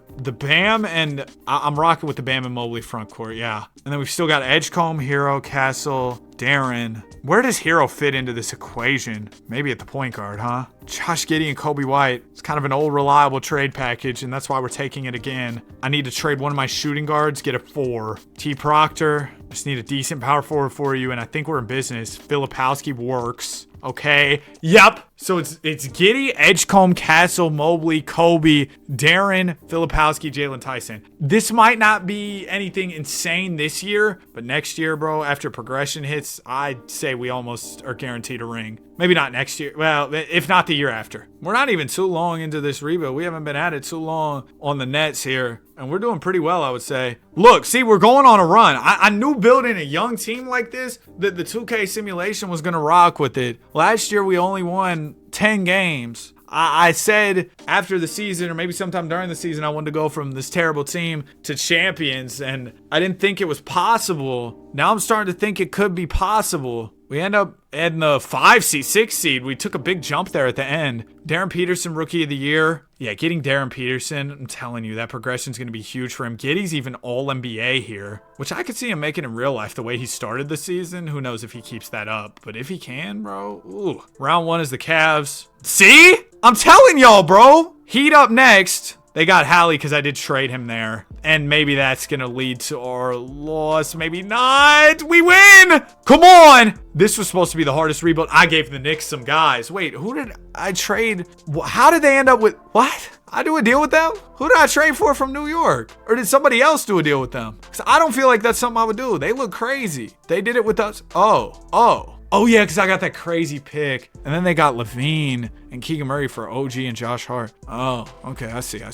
and I'm rocking with the Bam and Mobley front court, yeah. And then we've still got Edgecombe, Hero, Castle, Darren. Where does Hero fit into this equation? Maybe at the point guard, huh? Josh Giddey and Kobe White. It's kind of an old reliable trade package, and that's why we're taking it again. I need to trade one of my shooting guards, get a 4. T. Proctor. Just need a decent power forward for you, and I think we're in business. Filipowski works. Okay. Yep. So it's Giddey, Edgecombe, Castle, Mobley, Kobe, Darren, Filipowski, Jalen Tyson. This might not be anything insane this year, but next year, bro, after progression hits, I'd say we almost are guaranteed a ring. Maybe not next year. Well, if not the year after. We're not even too long into this rebuild. We haven't been at it too long on the Nets here. And we're doing pretty well, I would say. Look, see, we're going on a run. I knew building a young team like this, that the 2K simulation was going to rock with it. Last year, we only won 10 games. I said after the season, or maybe sometime during the season, I wanted to go from this terrible team to champions, and I didn't think it was possible. Now I'm starting to think it could be possible. We end up in the 5 seed, 6 seed. We took a big jump there at the end. Darren Peterson, Rookie of the Year. Yeah, getting Darren Peterson, I'm telling you, that progression is going to be huge for him. Giddey's even All-NBA here, which I could see him making in real life the way he started the season. Who knows if he keeps that up, but if he can, bro, ooh. Round 1 is the Cavs. See? I'm telling y'all, bro. Heat up next. They got Hallie because I did trade him there. And maybe that's going to lead to our loss. Maybe not. We win. Come on. This was supposed to be the hardest rebuild. I gave the Knicks some guys. Wait, who did I trade? How did they end up with? What? I do a deal with them? Who did I trade for from New York? Or did somebody else do a deal with them? Because I don't feel like that's something I would do. They look crazy. They did it with us. Oh yeah, because I got that crazy pick. And then they got Levine and Keegan Murray for OG and Josh Hart. Oh, okay, I see. I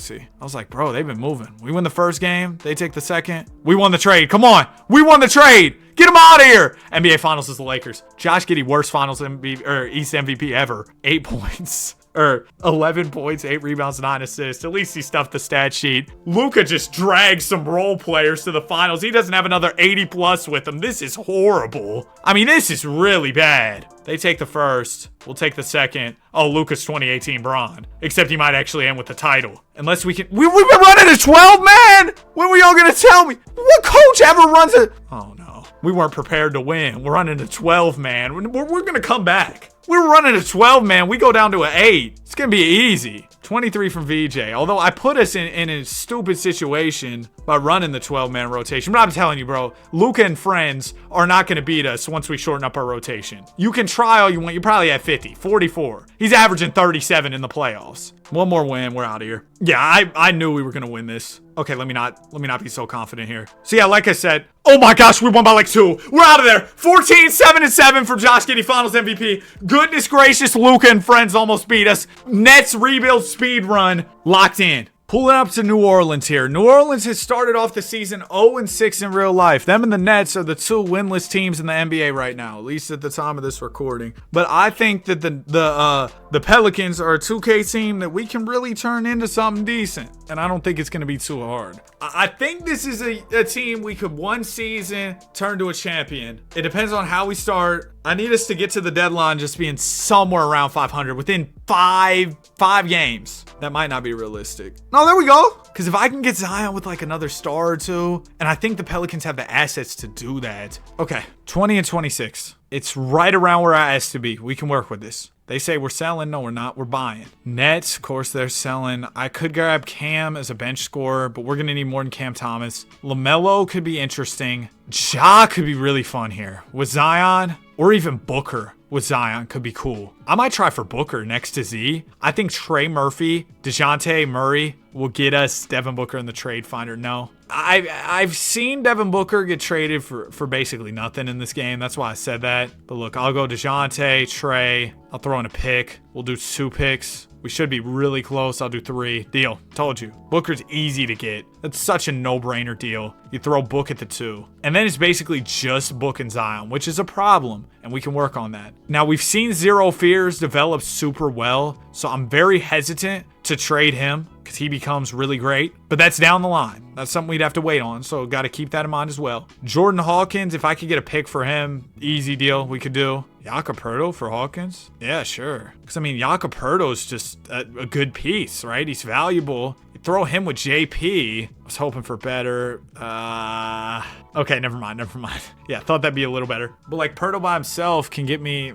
was like, bro, they've been moving. We win the first game. They take the second. We won the trade. Come on. We won the trade. Get them out of here. NBA Finals is the Lakers. Josh Giddey, worst Finals MVP, or East MVP ever. 8 points. Or 11 points, 8 rebounds, 9 assists. At least he stuffed the stat sheet. Luka just drags some role players to the finals. He doesn't have another 80 plus with him. This is horrible. I mean, this is really bad. They take the first. We'll take the second. Oh, Luka's 2018 Bron. Except he might actually end with the title. Unless we can... We've been running a 12, man! When were y'all gonna tell me? What coach ever runs a... Oh, no. We weren't prepared to win. We're running a 12, man. We're gonna come back. We were running a 12, man. We go down to an 8. It's going to be easy. 23 from VJ. Although I put us in a stupid situation by running the 12-man rotation. But I'm telling you, bro, Luka and friends are not going to beat us once we shorten up our rotation. You can try all you want. You're probably at 50, 44. He's averaging 37 in the playoffs. One more win. We're out of here. Yeah, I knew we were going to win this. Okay, let me not be so confident here. So yeah, like I said, oh my gosh, we won by like 2. We're out of there. 14, 7-7 for Josh Giddey, Finals MVP. Goodness gracious, Luka and friends almost beat us. Nets rebuild speed run locked in. Pulling up to New Orleans here. New Orleans has started off the season 0-6 in real life. Them and the Nets are the 2 winless teams in the NBA right now, at least at the time of this recording. But I think that the The Pelicans are a 2K team that we can really turn into something decent, and I don't think it's going to be too hard. I think this is a team we could one season turn to a champion. It depends on how we start. I need us to get to the deadline just being somewhere around 500 within five games. That might not be realistic. No, there we go. Because if I can get Zion with like another star or two, and I think the Pelicans have the assets to do that. Okay, 20 and 26. It's right around where I asked to be. We can work with this. They say we're selling. No, we're not. We're buying. Nets, of course, they're selling. I could grab Cam as a bench scorer, but we're going to need more than Cam Thomas. LaMelo could be interesting. Ja could be really fun here. With Zion, or even Booker with Zion could be cool. I might try for Booker next to Z. I think Trey Murphy, DeJounte Murray will get us Devin Booker in the trade finder. No. I've seen Devin Booker get traded for basically nothing in this game. That's why I said that. But look, I'll go DeJounte, Trey. I'll throw in a pick. We'll do 2 picks. We should be really close. I'll do 3. Deal. Told you. Booker's easy to get. That's such a no-brainer deal. You throw Book at the 2. And then it's basically just Book and Zion, which is a problem. And we can work on that. Now, we've seen Zero Fears develop super well. So I'm very hesitant to trade him because he becomes really great. But that's down the line. That's something we'd have to wait on. So got to keep that in mind as well. Jordan Hawkins, if I could get a pick for him, easy deal we could do. Jakob Poeltl for Hawkins? Yeah, sure. Because, I mean, Jakob Poeltl is just a good piece, right? He's valuable. You throw him with JP. I was hoping for better. Okay, never mind. Yeah, thought that'd be a little better. But, like, Poeltl by himself can get me...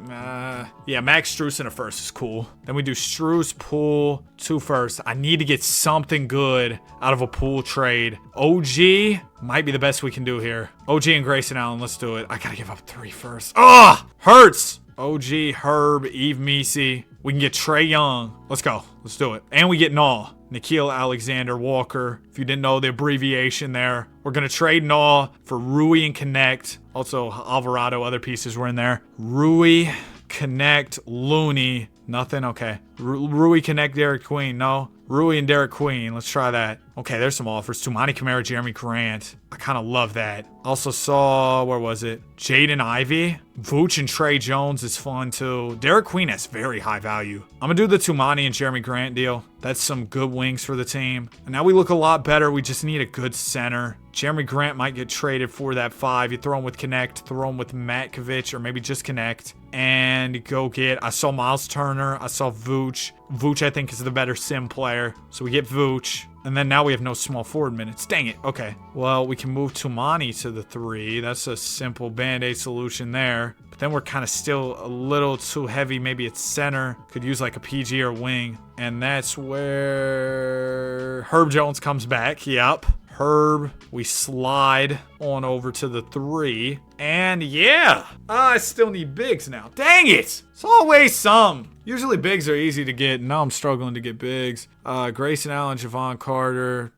yeah, Max Strus in a first is cool. Then we do Strus, Poole, 2 firsts. I need to get something good out of a Poole trade. OG might be the best we can do here. OG and Grayson Allen, let's do it. I gotta give up 3 firsts. Ugh! Hurts! OG, Herb, Eve Messi. We can get Trey Young. Let's go. Let's do it. And we get Naw. Nikhil Alexander Walker. If you didn't know the abbreviation there. We're going to trade Naw for Rui and Connect. Also, Alvarado, other pieces were in there. Rui, Connect, Looney. Nothing? Okay. Rui, Connect, Derek Queen. No. Rui and Derek Queen. Let's try that. Okay, there's some offers. Tumani Kamara, Jeremy Grant. I kind of love that. Also saw, where was it? Jaden Ivey. Vooch and Trey Jones is fun too. Derek Queen has very high value. I'm going to do the Tumani and Jeremy Grant deal. That's some good wings for the team. And now we look a lot better. We just need a good center. Jeremy Grant might get traded for that 5. You throw him with Connect, throw him with Matkovich, or maybe just Connect. And go get, I saw Miles Turner. I saw Vooch. Vooch, I think, is the better sim player. So we get Vooch. And then now we have no small forward minutes. Dang it. Okay. Well, we can move Tumani to the 3. That's a simple Band-Aid solution there. But then we're kind of still a little too heavy. Maybe it's center. Could use like a PG or wing. And that's where Herb Jones comes back. Yep. Herb, we slide on over to the 3. And yeah, I still need bigs now. Dang it. It's always some. Usually bigs are easy to get. Now I'm struggling to get bigs. Grayson Allen, Javon Carter.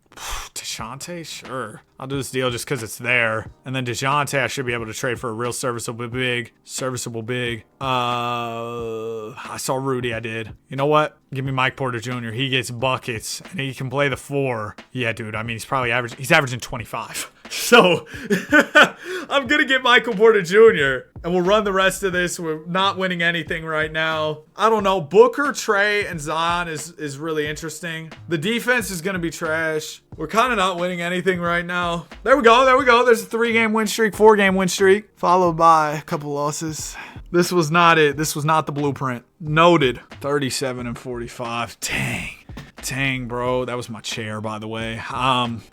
DeJounte? Sure. I'll do this deal just because it's there. And then DeJounte, I should be able to trade for a real serviceable big. I saw Rudy, I did. You know what? Give me Mike Porter Jr. He gets buckets, and he can play the 4. Yeah, dude, I mean, he's averaging 25. So, I'm going to get Michael Porter Jr., and we'll run the rest of this. We're not winning anything right now. I don't know. Booker, Trey, and Zion is really interesting. The defense is going to be trash. We're kind of not winning anything right now. There we go. There's a 3-game win streak, 4-game win streak, followed by a couple losses. This was not it. This was not the blueprint. Noted. 37 and 45. Dang, bro. That was my chair, by the way.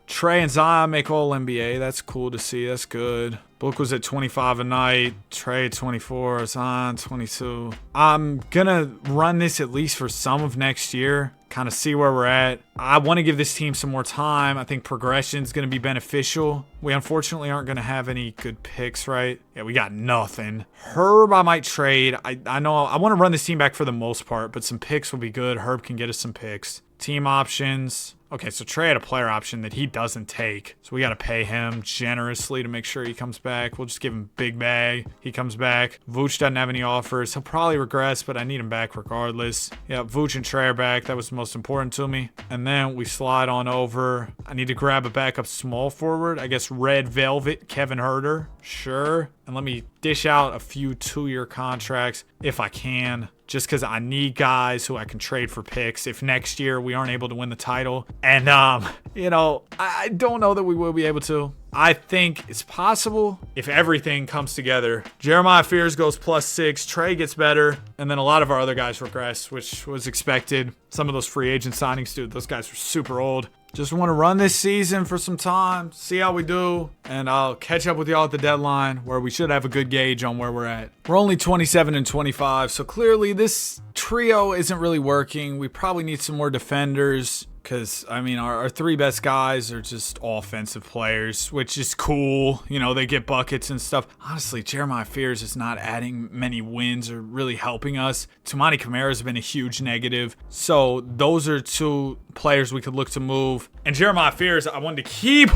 Trey and Zion make all NBA. That's cool to see. That's good. Book was at 25 a night. Trey at 24. Zion 22. I'm gonna run this at least for some of next year. Kind of see where we're at. I want to give this team some more time. I think progression is going to be beneficial. We unfortunately aren't going to have any good picks, right? Yeah, we got nothing. Herb, I might trade. I know I want to run this team back for the most part, but some picks will be good. Herb can get us some picks. Team options. Okay, so Trey had a player option that he doesn't take. So we got to pay him generously to make sure he comes back. We'll just give him big bag. He comes back. Vooch doesn't have any offers. He'll probably regress, but I need him back regardless. Yeah, Vooch and Trey are back. That was the most important to me. And then we slide on over. I need to grab a backup small forward. I guess Red Velvet, Kevin Herter. Sure. And and let me dish out a few 2-year contracts if I can, just because I need guys who I can trade for picks if next year we aren't able to win the title. And, I don't know that we will be able to. I think it's possible if everything comes together. Jeremiah Fears goes +6, Trey gets better, and then a lot of our other guys regress, which was expected. Some of those free agent signings, dude, those guys were super old. Just want to run this season for some time, see how we do, and I'll catch up with y'all at the deadline where we should have a good gauge on where we're at. We're only 27 and 25, so clearly this trio isn't really working. We probably need some more defenders because, our 3 best guys are just offensive players, which is cool. They get buckets and stuff. Honestly, Jeremiah Fears is not adding many wins or really helping us. Tumani Kamara has been a huge negative. So those are 2 players we could look to move. And Jeremiah Fears, I wanted to keep.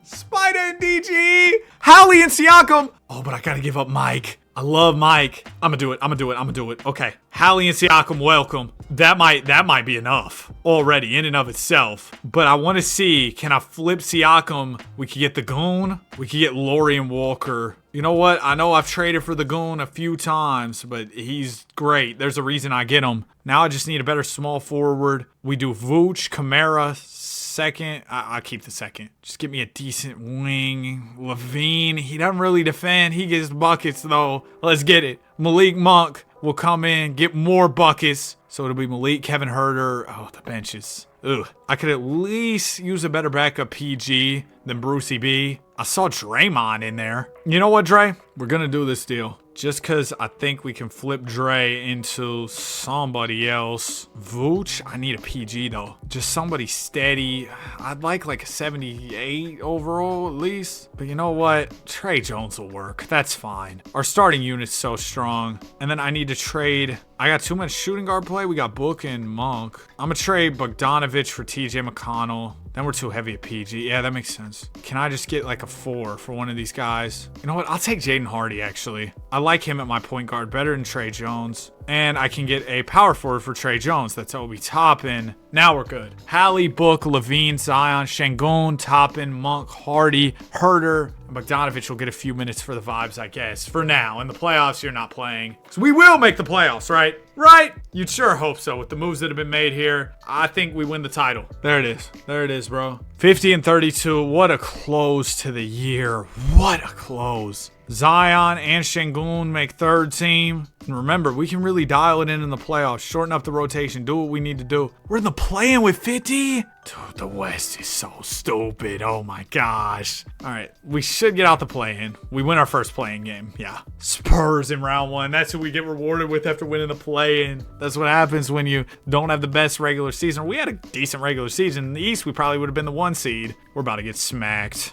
Spider and DG. Hallie and Siakam. Oh, but I got to give up Mike. I love Mike. I'm gonna do it. Okay. Hallie and Siakam, welcome. That might be enough already in and of itself. But I want to see, can I flip Siakam? We could get the Goon. We could get Laurie and Walker. You know what? I know I've traded for the Goon a few times, but he's great. There's a reason I get him. Now I just need a better small forward. We do Vooch, Kamara, second. I'll keep the second. Just give me a decent wing. Levine, he doesn't really defend. He gets buckets, though. Let's get it. Malik Monk will come in, get more buckets. So it'll be Malik, Kevin Huerter. Oh, the benches. Ugh. I could at least use a better backup PG than Brucey B. I saw Draymond in there. You know what, Dre? We're going to do this deal. Just because I think we can flip Dre into somebody else. Vooch, I need a PG though. Just somebody steady. I'd like a 78 overall at least. But you know what? Trey Jones will work. That's fine. Our starting unit's so strong. And then I need to trade. I got too much shooting guard play. We got Book and Monk. I'm going to trade Bogdanovich for TJ McConnell. Then we're too heavy at PG. Yeah, that makes sense. Can I just get a 4 for one of these guys? You know what? I'll take Jaden Hardy, actually. I like him at my point guard better than Trey Jones. And I can get a power forward for Trey Jones. That's Obi Toppin. Now we're good. Hallie, Book, Levine, Zion, Şengün, Toppin, Monk, Hardy, Huerter. Bogdanovich will get a few minutes for the vibes, I guess. For now. In the playoffs, you're not playing. So we will make the playoffs, right? Right? You'd sure hope so with the moves that have been made here. I think we win the title. There it is. There it is, bro. 50 and 32. What a close to the year. What a close. Zion and Şengün make third team. And remember, we can really dial it in the playoffs. Shorten up the rotation. Do what we need to do. We're in the play-in with 50? Dude, the West is so stupid. Oh my gosh. All right, we should get out the play-in. We win our first play-in game. Yeah. Spurs in round 1. That's who we get rewarded with after winning the play-in. That's what happens when you don't have the best regular season. We had a decent regular season. In the East, we probably would have been the 1 seed. We're about to get smacked.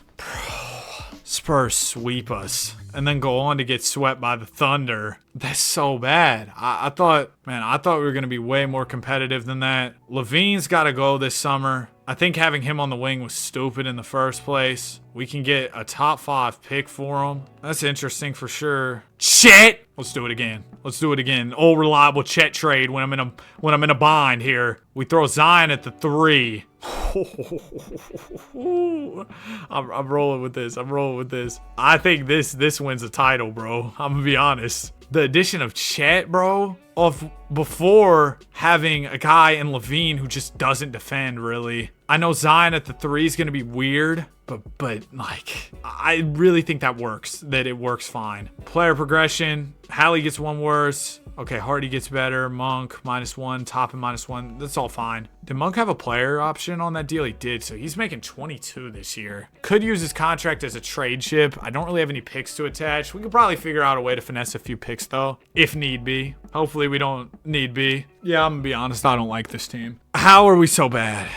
Spurs sweep us and then go on to get swept by the Thunder. That's so bad. I thought we were going to be way more competitive than that. Levine's got to go this summer. I think having him on the wing was stupid in the first place. We can get a top 5 pick for him. That's interesting for sure. Chet! Let's do it again. Let's do it again. Old reliable Chet trade when I'm in a bind here. We throw Zion at the 3. I'm rolling with this. I think this wins a title, bro. I'm gonna be honest. The addition of Chet, bro, before having a guy in Levine who just doesn't defend really. I know Zion at the 3 is gonna be weird, but I really think that it works fine. Player progression. Hallie gets 1 worse. Okay, Hardy gets better. Monk, -1. Toppin, -1. That's all fine. Did Monk have a player option on that deal? He did, so he's making 22 this year. Could use his contract as a trade chip. I don't really have any picks to attach. We could probably figure out a way to finesse a few picks, though, if need be. Hopefully we don't need be. Yeah, I'm gonna be honest. I don't like this team. How are we so bad?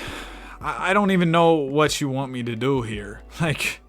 I don't even know what you want me to do here.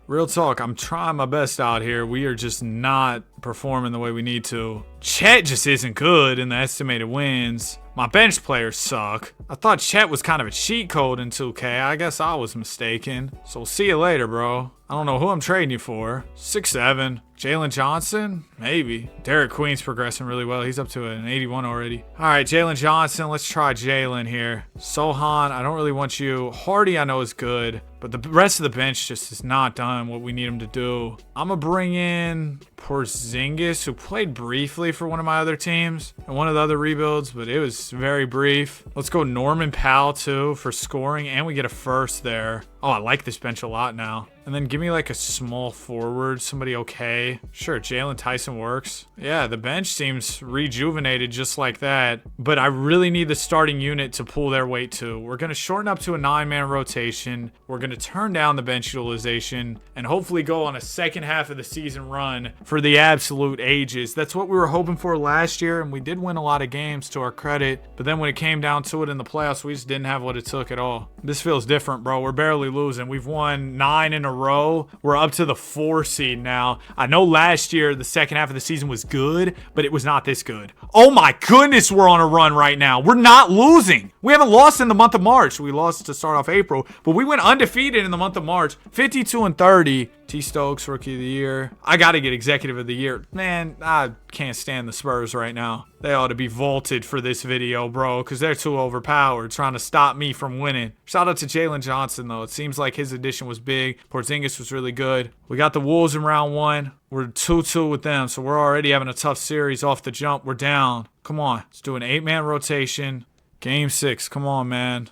Real talk, I'm trying my best out here. We are just not performing the way we need to. Chet just isn't good in the estimated wins. My bench players suck. I thought Chet was kind of a cheat code in 2K. I guess I was mistaken. So see you later, bro. I don't know who I'm trading you for. 6'7". Jalen Johnson? Maybe. Derek Queen's progressing really well. He's up to an 81 already. All right, Jalen Johnson. Let's try Jalen here. Sohan, I don't really want you. Hardy, I know is good. But the rest of the bench just is not done what we need him to do. I'm going to bring in Porzingis, who played briefly for one of my other teams and one of the other rebuilds, but it was very brief. Let's go Norman Powell, too, for scoring, and we get a first there. Oh, I like this bench a lot now. And then give me like a small forward, somebody okay. Sure, Jalen Tyson works. Yeah, the bench seems rejuvenated just like that. But I really need the starting unit to pull their weight too. We're going to shorten up to a 9-man rotation. We're going to turn down the bench utilization and hopefully go on a second half of the season run for the absolute ages. That's what we were hoping for last year, and we did win a lot of games to our credit. But then when it came down to it in the playoffs, we just didn't have what it took at all. This feels different, bro. We're barely losing. We've won 9 in a row. We're up to the 4 seed now. I know last year the second half of the season was good, but it was not this good. Oh my goodness, we're on a run right now. We're not losing. We haven't lost in the month of March. We lost to start off April, but we went undefeated in the month of March. 52-30. T. Stokes, Rookie of the Year. I got to get Executive of the Year. Man, I can't stand the Spurs right now. They ought to be vaulted for this video, bro, because they're too overpowered, trying to stop me from winning. Shout out to Jalen Johnson, though. It seems like his addition was big. Porzingis was really good. We got the Wolves in round 1. We're 2-2 with them, so we're already having a tough series off the jump. We're down. Come on. Let's do an 8-man rotation. Game 6. Come on, man.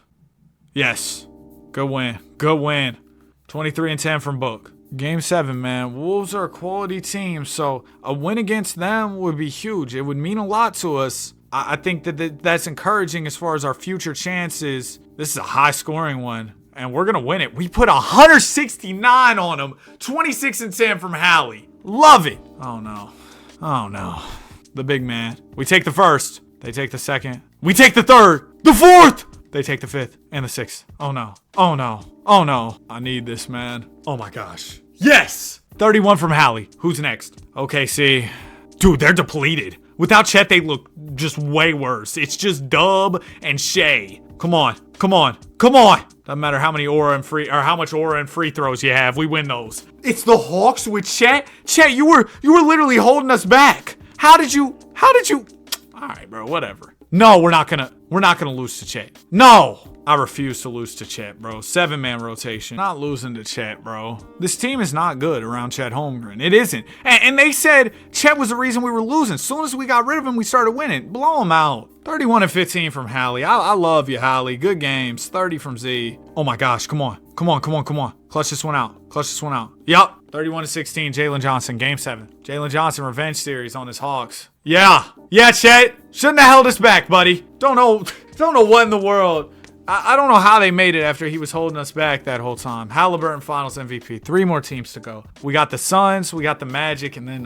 Yes. Good win. Good win. 23-10 from Book. Game 7, man. Wolves are a quality team, so a win against them would be huge. It would mean a lot to us. I think that's encouraging as far as our future chances. This is a high-scoring one, and we're going to win it. We put 169 on them. 26-10 from Hallie. Love it. Oh, no. Oh, no. The big man. We take the first. They take the second. We take the third. The fourth. They take the 5th and the 6th. Oh, no. Oh, no. Oh, no. I need this, man. Oh, my gosh. Yes! 31 from Hallie. Who's next? OKC. Dude, they're depleted. Without Chet, they look just way worse. It's just Dub and Shea. Come on. Come on. Come on. Doesn't matter how many aura and free or how much aura and free throws you have. We win those. It's the Hawks with Chet. Chet, you were literally holding us back. How did you? All right, bro, whatever. No, we're not gonna lose to Chet. No. I refuse to lose to Chet, bro. 7-man rotation. Not losing to Chet, bro. This team is not good around Chet Holmgren. It isn't. And they said Chet was the reason we were losing. As soon as we got rid of him, we started winning. Blow him out. 31-15 from Hallie. I love you, Hallie. Good games. 30 from Z. Oh my gosh, come on. Come on, come on, come on. Clutch this one out. Clutch this one out. Yup. 31-16, Jalen Johnson, game 7. Jalen Johnson revenge series on his Hawks. Yeah. Yeah, Chet. Shouldn't have held us back, buddy. Don't know what in the world. I don't know how they made it after he was holding us back that whole time. Halliburton Finals MVP. 3 more teams to go. We got the Suns, we got the Magic, and then,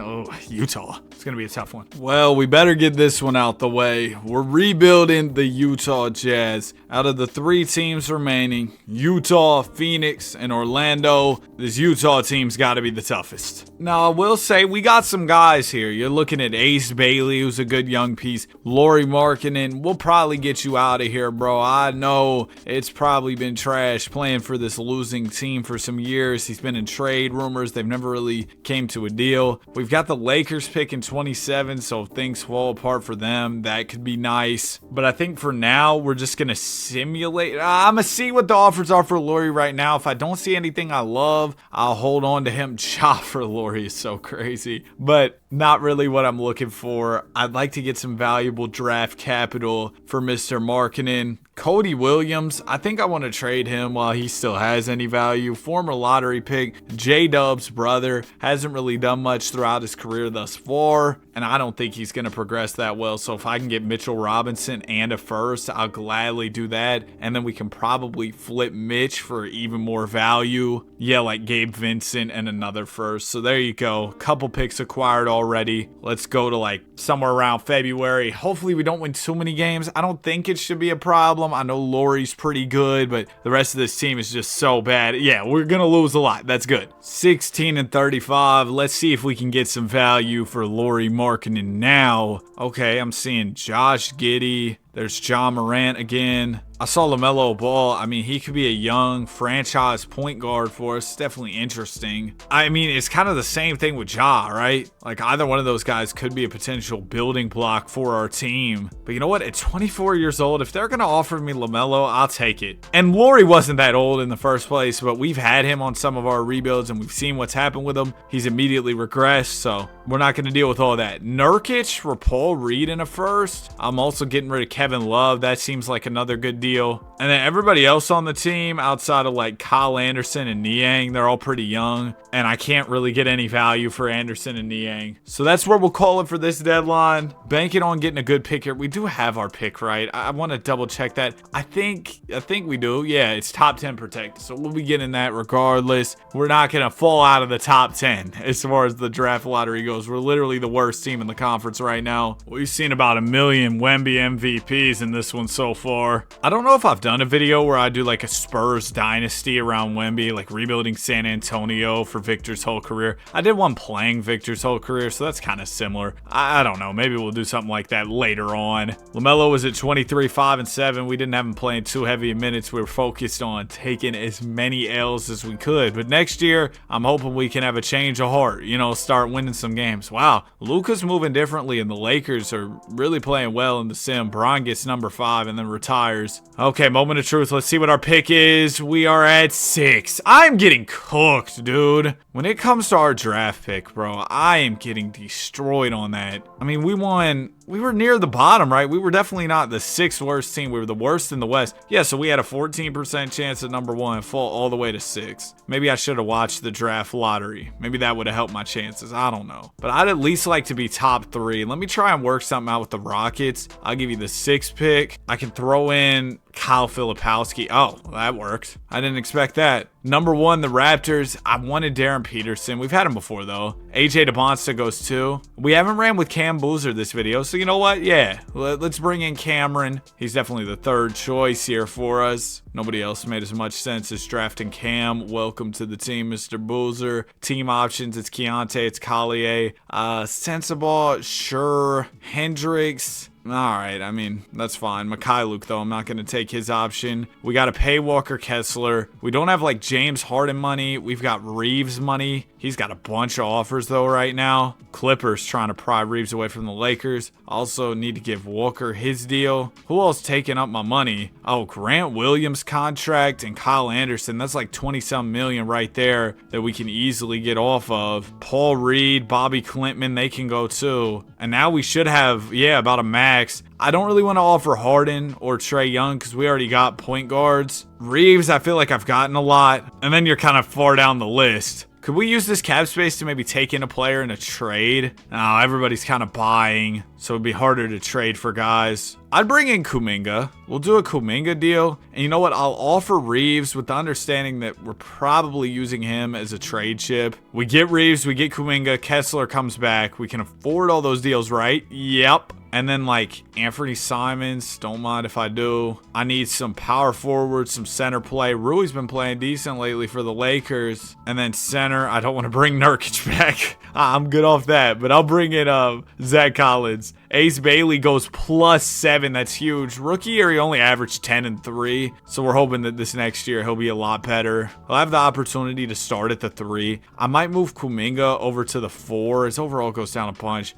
Utah. It's going to be a tough one. Well, we better get this one out the way. We're rebuilding the Utah Jazz. Out of the 3 teams remaining, Utah, Phoenix, and Orlando, this Utah team's got to be the toughest. Now, I will say, we got some guys here. You're looking at Ace Bailey, who's a good young piece. Lauri Markkanen, we'll probably get you out of here, bro. I know it's probably been trash playing for this losing team for some years. He's been in trade rumors. They've never really came to a deal. We've got the Lakers picking 27, so if things fall apart for them, that could be nice. But I think for now, we're just going to simulate. I'm going to see what the offers are for Lauri right now. If I don't see anything I love, I'll hold on to him. Job for Lauri is so crazy, but not really what I'm looking for. I'd like to get some valuable draft capital for Mr. Markkanen. Cody Williams, I think I want to trade him while he still has any value. Former lottery pick, J-Dub's brother, hasn't really done much throughout his career thus far. and I don't think he's going to progress that well. So if I can get Mitchell Robinson and a first, I'll gladly do that. And then we can probably flip Mitch for even more value. Yeah, like Gabe Vincent and another first. So there you go. Couple picks acquired already. Let's go to like somewhere around February. Hopefully we don't win too many games. I don't think it should be a problem. I know Lauri's pretty good, but the rest of this team is just so bad. Yeah, we're going to lose a lot. That's good. 16-35. Let's see if we can get some value for Lauri Markkanen now. Okay, I'm seeing Josh Giddey. There's John Morant again. I saw LaMelo Ball. I mean, he could be a young franchise point guard for us. Definitely interesting. I mean, it's kind of the same thing with Ja, right? Like either one of those guys could be a potential building block for our team. But you know what? At 24 years old, if they're going to offer me LaMelo, I'll take it. And Lauri wasn't that old in the first place, but we've had him on some of our rebuilds and we've seen what's happened with him. He's immediately regressed, so we're not going to deal with all that. Nurkic for Paul Reed in a first. I'm also getting rid of Kevin Love. That seems like another good deal. And then everybody else on the team outside of like Kyle Anderson and Niang, they're all pretty young. And I can't really get any value for Anderson and Niang. So that's where we'll call it for this deadline. Banking on getting a good pick here. We do have our pick, right? I want to double check that. I think we do. Yeah, it's top 10 protected. So we'll be getting that regardless. We're not going to fall out of the top 10 as far as the draft lottery goes. We're literally the worst team in the conference right now. We've seen about 1 million Wemby MVPs in this one so far. I don't know if I've done a video where I do like a Spurs dynasty around Wemby, like rebuilding San Antonio for Victor's whole career. I did one playing Victor's whole career, so that's kind of similar. I don't know. Maybe we'll do something like that later on. LaMelo was at 23, 5, and 7. We didn't have him playing too heavy minutes. We were focused on taking as many L's as we could. But next year, I'm hoping we can have a change of heart, you know, start winning some games. Wow, Luka's moving differently, and the Lakers are really playing well in the sim. Bron gets number 5 and then retires. Okay, moment of truth. Let's see what our pick is. We are at 6. I'm getting cooked, dude. When it comes to our draft pick, bro, I am getting destroyed on that. I mean, we were near the bottom, right? We were definitely not the 6th worst team. We were the worst in the West. Yeah, so we had a 14% chance at number 1, fall all the way to 6. Maybe I should have watched the draft lottery. Maybe that would have helped my chances. I don't know. But I'd at least like to be top 3. Let me try and work something out with the Rockets. I'll give you the 6th pick. I can throw in Kyle Filipowski. Oh, well, that worked. I didn't expect that. Number 1, the Raptors. I wanted Darren Peterson. We've had him before, though. AJ DeBonsta goes 2. We haven't ran with Cam Boozer this video, so you know what? Yeah, let's bring in Cameron. He's definitely the 3rd choice here for us. Nobody else made as much sense as drafting Cam. Welcome to the team, Mr. Boozer. Team options, it's Keontae, it's Collier. Sensabaugh, sure. Hendricks. All right, I mean, that's fine. Mikhailuk, though, I'm not going to take his option. We got to pay Walker Kessler. We don't have, like, James Harden money. We've got Reeves money. He's got a bunch of offers, though, right now. Clippers trying to pry Reeves away from the Lakers. Also need to give Walker his deal. Who else taking up my money? Oh, Grant Williams contract and Kyle Anderson. That's like 20-some million right there that we can easily get off of. Paul Reed, Bobby Clintman, they can go too. And now we should have, yeah, about a max. I don't really want to offer Harden or Trae Young because we already got point guards. Reeves, I feel like I've gotten a lot. And then you're kind of far down the list. Could we use this cap space to maybe take in a player in a trade? No, everybody's kind of buying, so it'd be harder to trade for guys. I'd bring in Kuminga. We'll do a Kuminga deal. And you know what? I'll offer Reeves with the understanding that we're probably using him as a trade chip. We get Reeves, we get Kuminga, Kessler comes back. We can afford all those deals, right? Yep. And then like Anthony Simons, don't mind if I do. I need some power forward, some center play. Rui's been playing decent lately for the Lakers. And then center, I don't want to bring Nurkic back. I'm good off that, but I'll bring in Zach Collins. Ace Bailey goes +7. That's huge. Rookie year, he only averaged 10 and 3. So we're hoping that this next year he'll be a lot better. He'll have the opportunity to start at the 3. I might move Kuminga over to the 4. His overall goes down a bunch.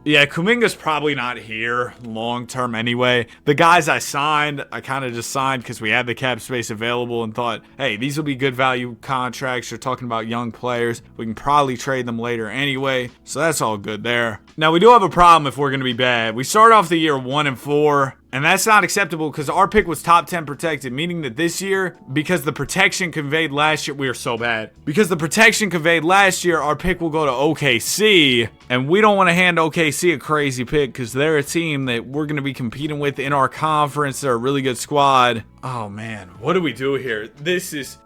Yeah, Kuminga's probably not here long term anyway. The guys I signed, I kind of just signed because we had the cap space available and thought, hey, these will be good value contracts. You're talking about young players. We can probably trade them later anyway. So that's all good there. Now, we do have a problem if we're going to be bad. We start off the year 1-4. And that's not acceptable because our pick was top 10 protected, meaning that this year, because the protection conveyed last year, we are so bad. Because the protection conveyed last year, our pick will go to OKC. And we don't want to hand OKC a crazy pick because they're a team that we're going to be competing with in our conference. They're a really good squad. Oh man, what do we do here? This is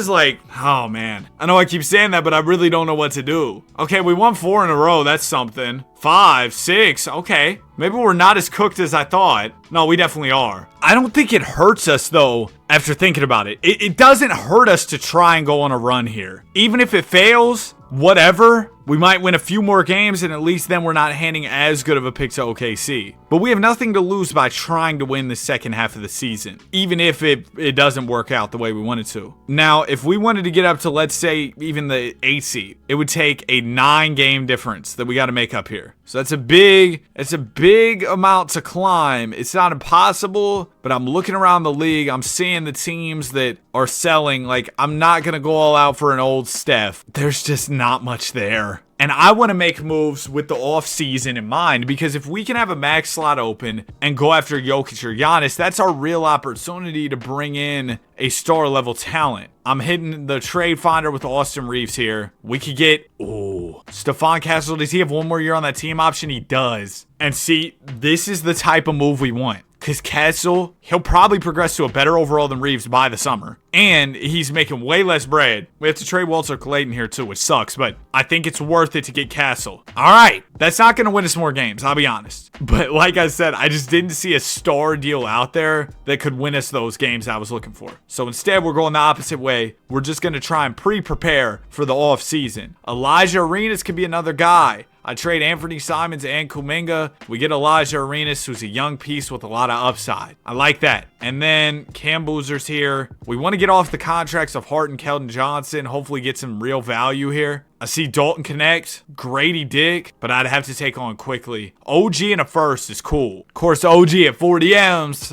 like, oh man. I know I keep saying that, but I really don't know what to do. Okay, we won 4 in a row. That's something. 5, 6, okay. Maybe we're not as cooked as I thought. No, we definitely are. I don't think it hurts us though, after thinking about it. It doesn't hurt us to try and go on a run here. Even if it fails, whatever. We might win a few more games, and at least then we're not handing as good of a pick to OKC. But we have nothing to lose by trying to win the second half of the season, even if it doesn't work out the way we want it to. Now, if we wanted to get up to, let's say, even the 8th seed, it would take a 9-game difference that we got to make up here. So that's a big amount to climb. It's not impossible, but I'm looking around the league. I'm seeing the teams that are selling. Like, I'm not going to go all out for an old Steph. There's just not much there. And I want to make moves with the offseason in mind, because if we can have a max slot open and go after Jokic or Giannis, that's our real opportunity to bring in a star level talent. I'm hitting the trade finder with Austin Reeves here. We could get, Stephon Castle. Does he have one more year on that team option? He does. And see, this is the type of move we want. Because Castle, he'll probably progress to a better overall than Reeves by the summer. And he's making way less bread. We have to trade Walter Clayton here too, which sucks. But I think it's worth it to get Castle. All right. That's not going to win us more games, I'll be honest. But like I said, I just didn't see a star deal out there that could win us those games I was looking for. So instead, we're going the opposite way. We're just going to try and pre-prepare for the off season. Elijah Arenas could be another guy. I trade Anthony Simons and Kuminga. We get Elijah Arenas, who's a young piece with a lot of upside. I like that. And then Cam Boozer's here. We want to get off the contracts of Hart and Keldon Johnson. Hopefully get some real value here. I see Dalton Connect, Grady Dick, but I'd have to take on quickly. OG in a first is cool. Of course, OG at 40 M's.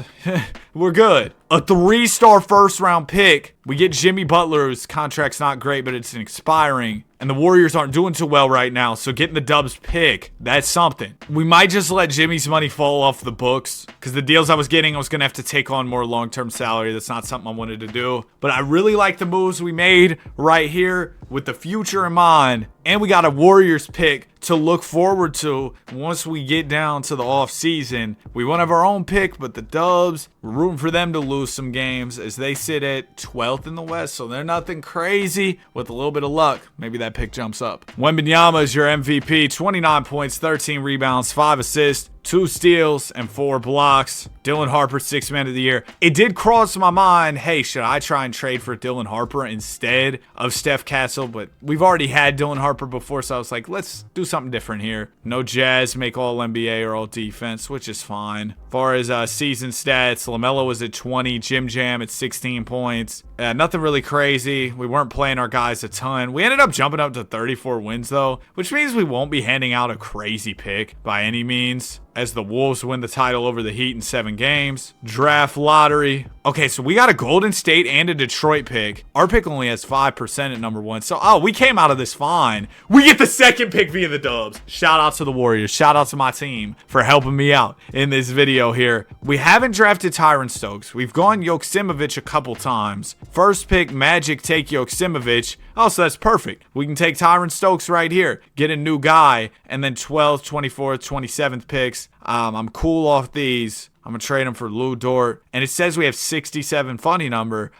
We're good. A 3-star first round pick. We get Jimmy Butler, whose contract's not great, but it's an expiring. And the Warriors aren't doing too well right now, so getting the Dubs pick, that's something. We might just let Jimmy's money fall off the books, because the deals I was getting, I was going to have to take on more long-term salary. That's not something I wanted to do. But I really like the moves we made right here with the future in mind. And we got a Warriors pick to look forward to once we get down to the off season. We won't have our own pick, but the Dubs, we're rooting for them to lose some games as they sit at 12th in the West, so they're nothing crazy. With a little bit of luck, maybe that pick jumps up. Wembanyama is your MVP, 29 points, 13 rebounds, 5 assists, 2 steals, and 4 blocks. Dylan Harper, 6th man of the year. It did cross my mind, hey, should I try and trade for Dylan Harper instead of Steph Castle? But we've already had Dylan Harper before, so I was like, let's do something different here. No Jazz, make all NBA or all defense, which is fine. As far as season stats, LaMelo was at 20, Jim Jam at 16 points. Nothing really crazy. We weren't playing our guys a ton. We ended up jumping up to 34 wins, though, which means we won't be handing out a crazy pick by any means, as the Wolves win the title over the Heat in 7 games. Draft lottery. Okay, so we got a Golden State and a Detroit pick. Our pick only has 5% at number 1. So, we came out of this fine. We get the second pick via the Dubs. Shout out to the Warriors. Shout out to my team for helping me out in this video here. We haven't drafted Tyron Stokes. We've gone Joksimovic a couple times. First pick, Magic take Joksimovic. Oh, so that's perfect. We can take Tyron Stokes right here, get a new guy, and then 12th, 24th, 27th picks. I'm cool off these. I'm going to trade him for Lou Dort. And it says we have 67 funny number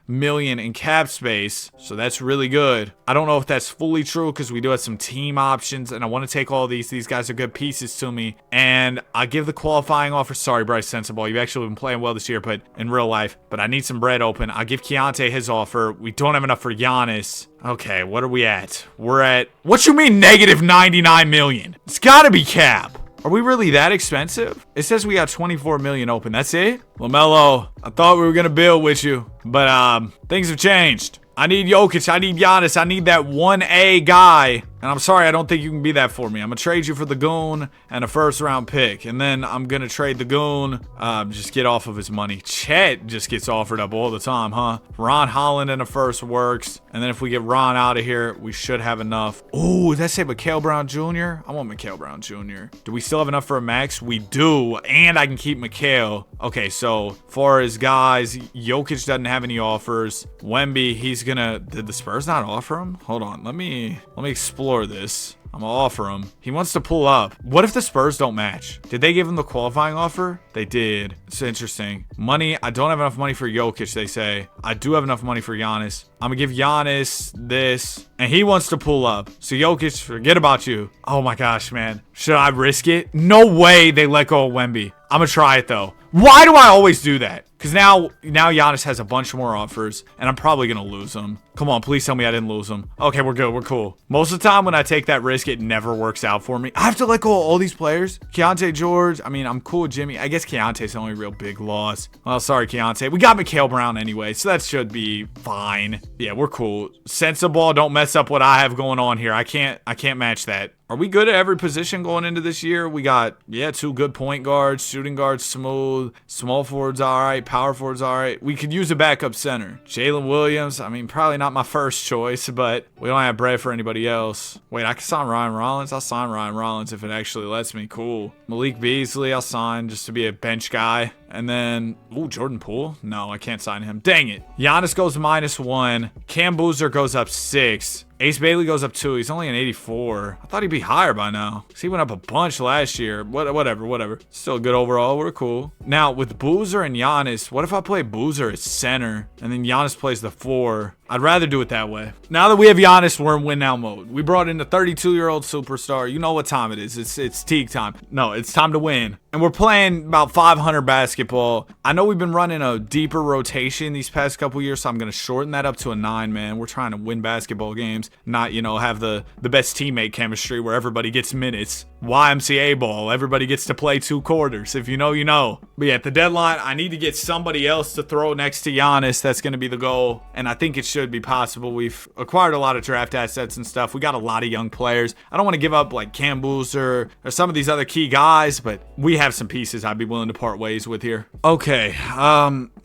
million in cap space. So that's really good. I don't know if that's fully true because we do have some team options. And I want to take all these. These guys are good pieces to me. And I give the qualifying offer. Sorry, Bryce Sensabaugh. You've actually been playing well this year, but in real life. But I need some bread open. I'll give Keontae his offer. We don't have enough for Giannis. Okay, what are we at? We're at, what you mean negative 99 million? It's got to be cap. Are we really that expensive? It says we got 24 million open. That's it? LaMelo, I thought we were going to build with you, but things have changed. I need Jokic. I need Giannis. I need that 1A guy And I'm sorry, I don't think you can be that for me. I'm going to trade you for the goon and a first round pick. And then I'm going to trade the goon, just get off of his money. Chet just gets offered up all the time, huh? Ron Holland in a first works. And then if we get Ron out of here, we should have enough. Oh, did I say Mikal Brown Jr.? I want Mikal Brown Jr. Do we still have enough for a max? We do. And I can keep Mikal. Okay, so far as guys, Jokic doesn't have any offers. Wemby, he's gonna. Did the Spurs not offer him? Hold on, let me explore this. I'm gonna offer him. He wants to pull up. What if the Spurs don't match? Did they give him the qualifying offer? They did. It's interesting. Money. I don't have enough money for Jokic, they say. I do have enough money for Giannis. I'm gonna give Giannis this. And he wants to pull up. So Jokic, forget about you. Oh my gosh, man. Should I risk it? No way they let go of Wemby. I'm gonna try it though. Why do I always do that? Because now Giannis has a bunch more offers, and I'm probably going to lose them. Come on, please tell me I didn't lose them. Okay, we're good. We're cool. Most of the time when I take that risk, it never works out for me. I have to let go of all these players. Keontae George. I mean, I'm cool with Jimmy. I guess Keontae's the only real big loss. Well, sorry, Keontae. We got Mikal Brown anyway, so that should be fine. Yeah, we're cool. Sensible. Don't mess up what I have going on here. I can't match that. Are we good at every position going into this year? We got, 2 good point guards, shooting guards smooth, small forwards all right, power forwards all right. We could use a backup center. Jalen Williams, I mean, probably not my first choice, but we don't have bread for anybody else. Wait, I can sign Ryan Rollins? I'll sign Ryan Rollins if it actually lets me. Cool. Malik Beasley, I'll sign just to be a bench guy. And then, Jordan Poole? No, I can't sign him. Dang it. Giannis goes -1. Cam Boozer goes up 6. Ace Bailey goes up 2. He's only an 84. I thought he'd be higher by now. He went up a bunch last year. Whatever. Still good overall. We're cool. Now, with Boozer and Giannis, what if I play Boozer at center and then Giannis plays the 4? I'd rather do it that way. Now that we have Giannis, we're in win now mode. We brought in the 32-year-old superstar. You know what time it is. It's Teague time. No, it's time to win. And we're playing about 500 basketball. I know we've been running a deeper rotation these past couple years, so I'm going to shorten that up to a 9, man. We're trying to win basketball games, not, have the best teammate chemistry where everybody gets minutes. YMCA ball. Everybody gets to play 2 quarters. If you know, you know. But yeah, at the deadline, I need to get somebody else to throw next to Giannis. That's going to be the goal. And I think it should be possible. We've acquired a lot of draft assets and stuff. We got a lot of young players. I don't want to give up like Cam Boozer or some of these other key guys, but we have some pieces I'd be willing to part ways with here. Okay,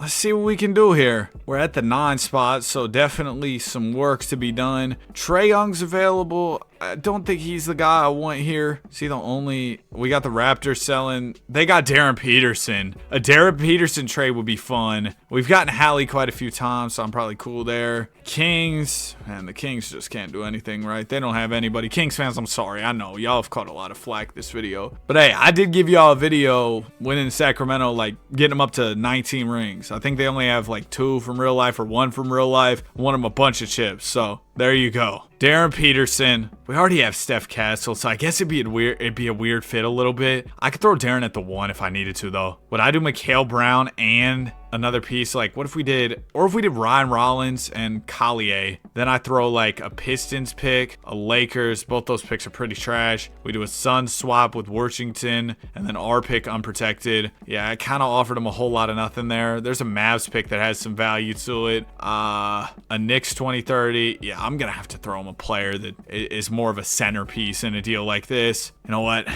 let's see what we can do here. We're at the 9 spot, so definitely some work to be done. Trae Young's available. I don't think he's the guy I want here. See, we got the Raptors selling. They got Darren Peterson. A Darren Peterson trade would be fun. We've gotten Hallie quite a few times, so I'm probably cool there. Kings, man, the Kings just can't do anything right. They don't have anybody. Kings fans, I'm sorry. I know y'all have caught a lot of flack this video, but hey, I did give y'all a video winning Sacramento, like getting them up to 19 rings. I think they only have like 2 from real life or 1 from real life. Won them a bunch of chips, so there you go. Darren Peterson. We already have Steph Castle, so I guess it'd be a weird fit a little bit. I could throw Darren at the 1 if I needed to, though. Would I do Mikal Brown and another piece? Like, what if we did Ryan Rollins and Collier? Then I throw like a Pistons pick, a Lakers. Both those picks are pretty trash. We do a Suns swap with Washington, and then our pick unprotected. Yeah, I kind of offered him a whole lot of nothing there. There's a Mavs pick that has some value to it. A Knicks 2030. Yeah, I'm gonna have to throw him a player that is more of a centerpiece in a deal like this. You know what?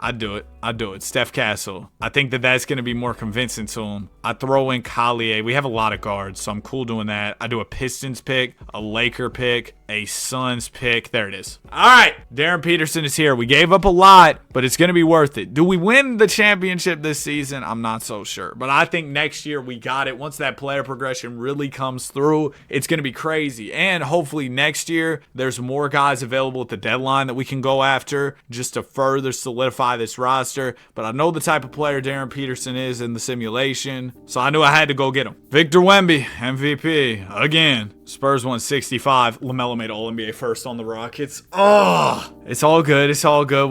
I'd do it. Steph Castle. I think that's going to be more convincing to him. I throw in Collier. We have a lot of guards, so I'm cool doing that. I do a Pistons pick, a Laker pick, a Suns pick. There it is. All right. Darren Peterson is here. We gave up a lot, but it's going to be worth it. Do we win the championship this season? I'm not so sure, but I think next year we got it. Once that player progression really comes through, it's going to be crazy. And hopefully next year there's more guys available at the deadline that we can go after just to further solidify this roster. But I know the type of player Darren Peterson is in the simulation, so I knew I had to go get him. Victor Wemby, MVP again. Spurs won 65. LaMelo made All-NBA first on the Rockets. Oh, it's all good.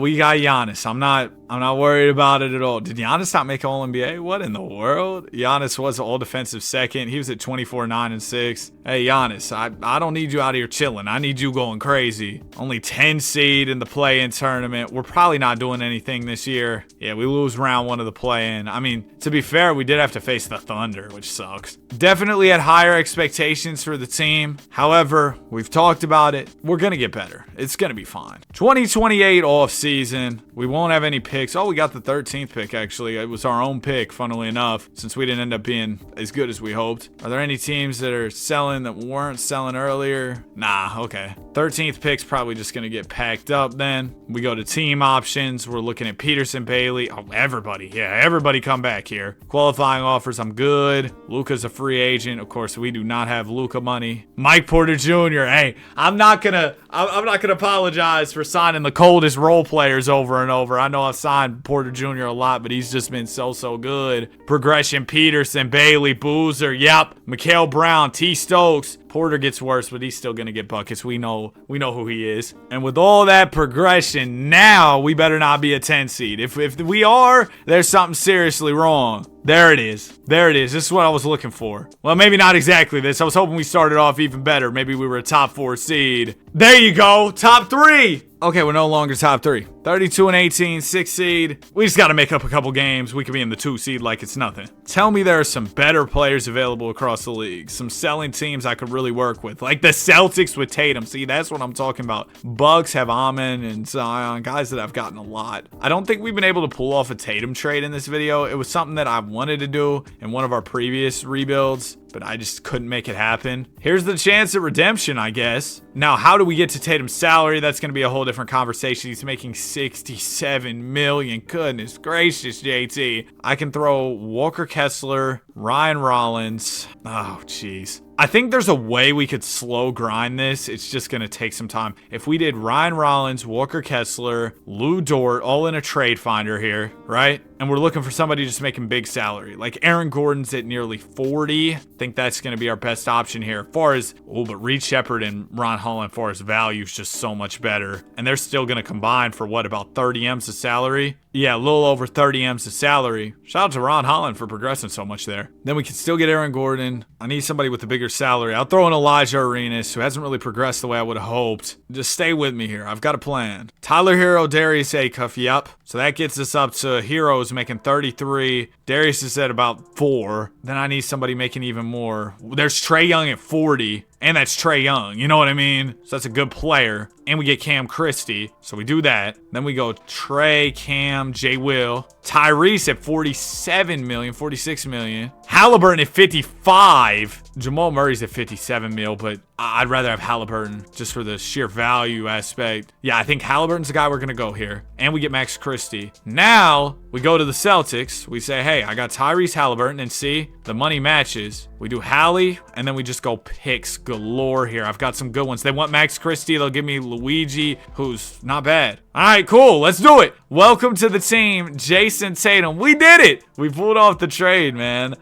We got Giannis. I'm not worried about it at all. Did Giannis not make All-NBA? What in the world? Giannis was All-Defensive second. He was at 24, 9, and 6. Hey, Giannis, I don't need you out here chilling. I need you going crazy. Only 10 seed in the play-in tournament. We're probably not doing anything this year. Yeah, we lose round 1 of the play-in. I mean, to be fair, we did have to face the Thunder, which sucks. Definitely had higher expectations for the team. team. However, we've talked about it. We're going to get better. It's going to be fine. 2028 off season. We won't have any picks. Oh, we got the 13th pick, actually. It was our own pick, funnily enough, since we didn't end up being as good as we hoped. Are there any teams that are selling that weren't selling earlier? Nah, okay. 13th pick's probably just going to get packed up then. We go to team options. We're looking at Peterson, Bailey. Oh, everybody. Yeah, everybody come back here. Qualifying offers, I'm good. Luka's a free agent. Of course, we do not have Luka money. Mike Porter Jr. Hey, I'm not gonna apologize for signing the coldest role players over and over. I know I've signed Porter Jr. a lot, but he's just been so good. Progression, Peterson, Bailey, Boozer. Yep. Mikal Brown, T. Stokes. Porter gets worse, but he's still going to get buckets. We know who he is. And with all that progression, now we better not be a 10 seed. If we are, there's something seriously wrong. There it is. This is what I was looking for. Well, maybe not exactly this. I was hoping we started off even better. Maybe we were a top 4 seed. There you go. Top 3. Okay, we're no longer top 3. 32-18, 6 seed. We just got to make up a couple games. We could be in the 2 seed like it's nothing. Tell me there are some better players available across the league. Some selling teams I could really work with. Like the Celtics with Tatum. See, that's what I'm talking about. Bucks have Amen and Zion. Guys that I've gotten a lot. I don't think we've been able to pull off a Tatum trade in this video. It was something that I wanted to do in one of our previous rebuilds, but I just couldn't make it happen. Here's the chance at redemption, I guess. Now, how do we get to Tatum's salary? That's going to be a whole different conversation. He's making $67 million. Goodness gracious, JT. I can throw Walker Kessler, Ryan Rollins. Oh, jeez. I think there's a way we could slow grind this. It's just going to take some time. If we did Ryan Rollins, Walker Kessler, Lou Dort, all in a trade finder here, right? And we're looking for somebody just making big salary. Like Aaron Gordon's at nearly 40. I think that's going to be our best option here. As far as, but Reed Shepard and Ron Holland, as far as value, is just so much better. And they're still going to combine for what, about 30 M's of salary? Yeah, a little over 30 M's of salary. Shout out to Ron Holland for progressing so much there. Then we can still get Aaron Gordon. I need somebody with a bigger salary. I'll throw in Elijah Arenas, who hasn't really progressed the way I would have hoped. Just stay with me here. I've got a plan. Tyler Hero, Darius Acuff. Yep. So that gets us up to Heroes making 33. Darius is at about 4. Then I need somebody making even more. There's Trae Young at 40. And that's Trae Young, you know what I mean? So that's a good player. And we get Cam Christie, so we do that. Then we go Trae, Cam, J. Will. Tyrese at 47 million, 46 million. Halliburton at 55. Jamal Murray's at 57 mil, but I'd rather have Halliburton just for the sheer value aspect. Yeah, I think Halliburton's the guy we're going to go here. And we get Max Christie. Now, we go to the Celtics. We say, hey, I got Tyrese Halliburton, and see, the money matches. We do Hallie, and then we just go picks galore here. I've got some good ones. They want Max Christie. They'll give me Luigi, who's not bad. All right, cool. Let's do it. Welcome to the team, Jason Tatum. We did it. We pulled off the trade, man.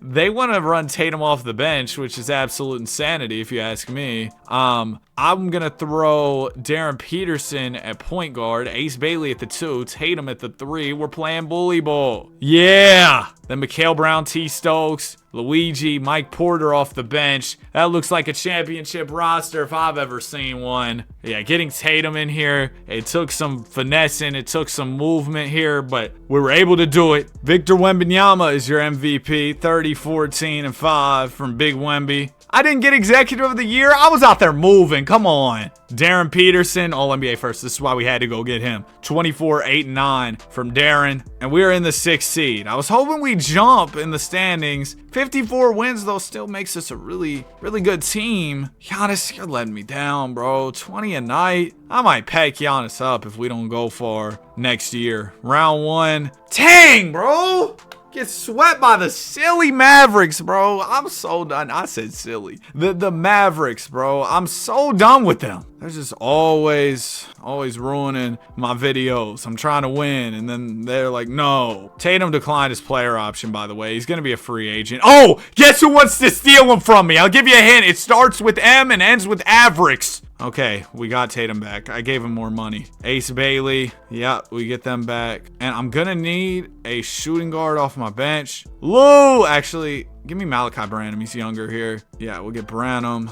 They want to run Tatum off the bench, which is absolute insanity, if you ask me. I'm going to throw Darren Peterson at point guard, Ace Bailey at the 2, Tatum at the 3. We're playing bully ball. Yeah. Then Mikal Brown, T. Stokes, Luigi, Mike Porter off the bench. That looks like a championship roster if I've ever seen one. Yeah, getting Tatum in here. It took some finessing. It took some movement here, but we were able to do it. Victor Wembanyama is your MVP. 30, 14, and 5 from Big Wemby. I didn't get Executive of the Year. I was out there moving. Come on. Darren Peterson, All-NBA first. This is why we had to go get him. 24, 8, and 9 from Darren. And we're in the 6th seed. I was hoping we'd jump in the standings. 54 wins, though, still makes us a really good team. Giannis, you're letting me down, bro. 20 a night. I might pack Giannis up if we don't go far next year. Round 1. Dang, bro. Get swept by the silly Mavericks, bro. I'm so done. I said silly. The Mavericks, bro. I'm so done with them. They're just always ruining my videos. I'm trying to win, and then they're like, no. Tatum declined his player option, by the way. He's going to be a free agent. Oh, guess who wants to steal him from me? I'll give you a hint. It starts with M and ends with Avericks. Okay, we got Tatum back. I gave him more money. Ace Bailey. Yeah, we get them back. And I'm going to need a shooting guard off my bench. Lou, actually, Give me Malachi Branham. He's younger here. Yeah, we'll get Branham.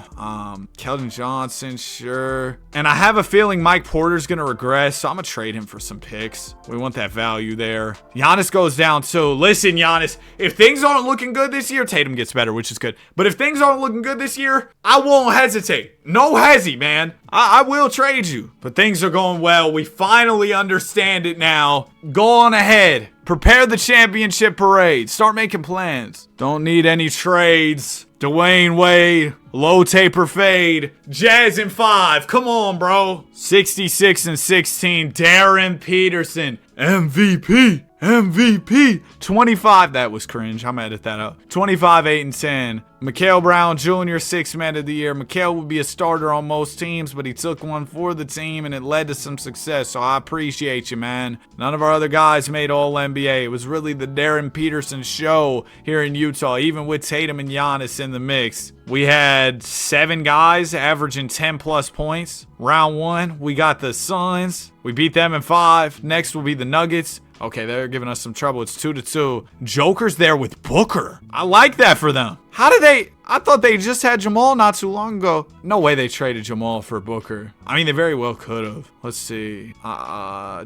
Keldon Johnson, sure. And I have a feeling Mike Porter's going to regress, so I'm going to trade him for some picks. We want that value there. Giannis goes down too. Listen, Giannis, if things aren't looking good this year, Tatum gets better, which is good. But if things aren't looking good this year, I won't hesitate. No hezzy, man. I will trade you. But things are going well. We finally understand it now. Go on ahead. Prepare the championship parade. Start making plans. Don't need any trades. Dwayne Wade, low taper fade, Jazz in 5. Come on, bro. 66 and 16. Darren Peterson, MVP. 25. That was cringe. I'm gonna edit that out. 25, 8 and 10. Mikal Brown Jr., 6th man of the year. Mikal would be a starter on most teams, but he took one for the team and it led to some success. So I appreciate you, man. None of our other guys made All NBA. It was really the Darren Peterson show here in Utah, even with Tatum and Giannis in the mix. We had 7 guys averaging 10 plus points. Round 1, we got the Suns. We beat them in 5. Next will be the Nuggets. Okay, they're giving us some trouble. It's 2-2. Joker's there with Booker. I like that for them. How did they... I thought they just had Jamal not too long ago. No way they traded Jamal for Booker. I mean, they very well could have. Let's see.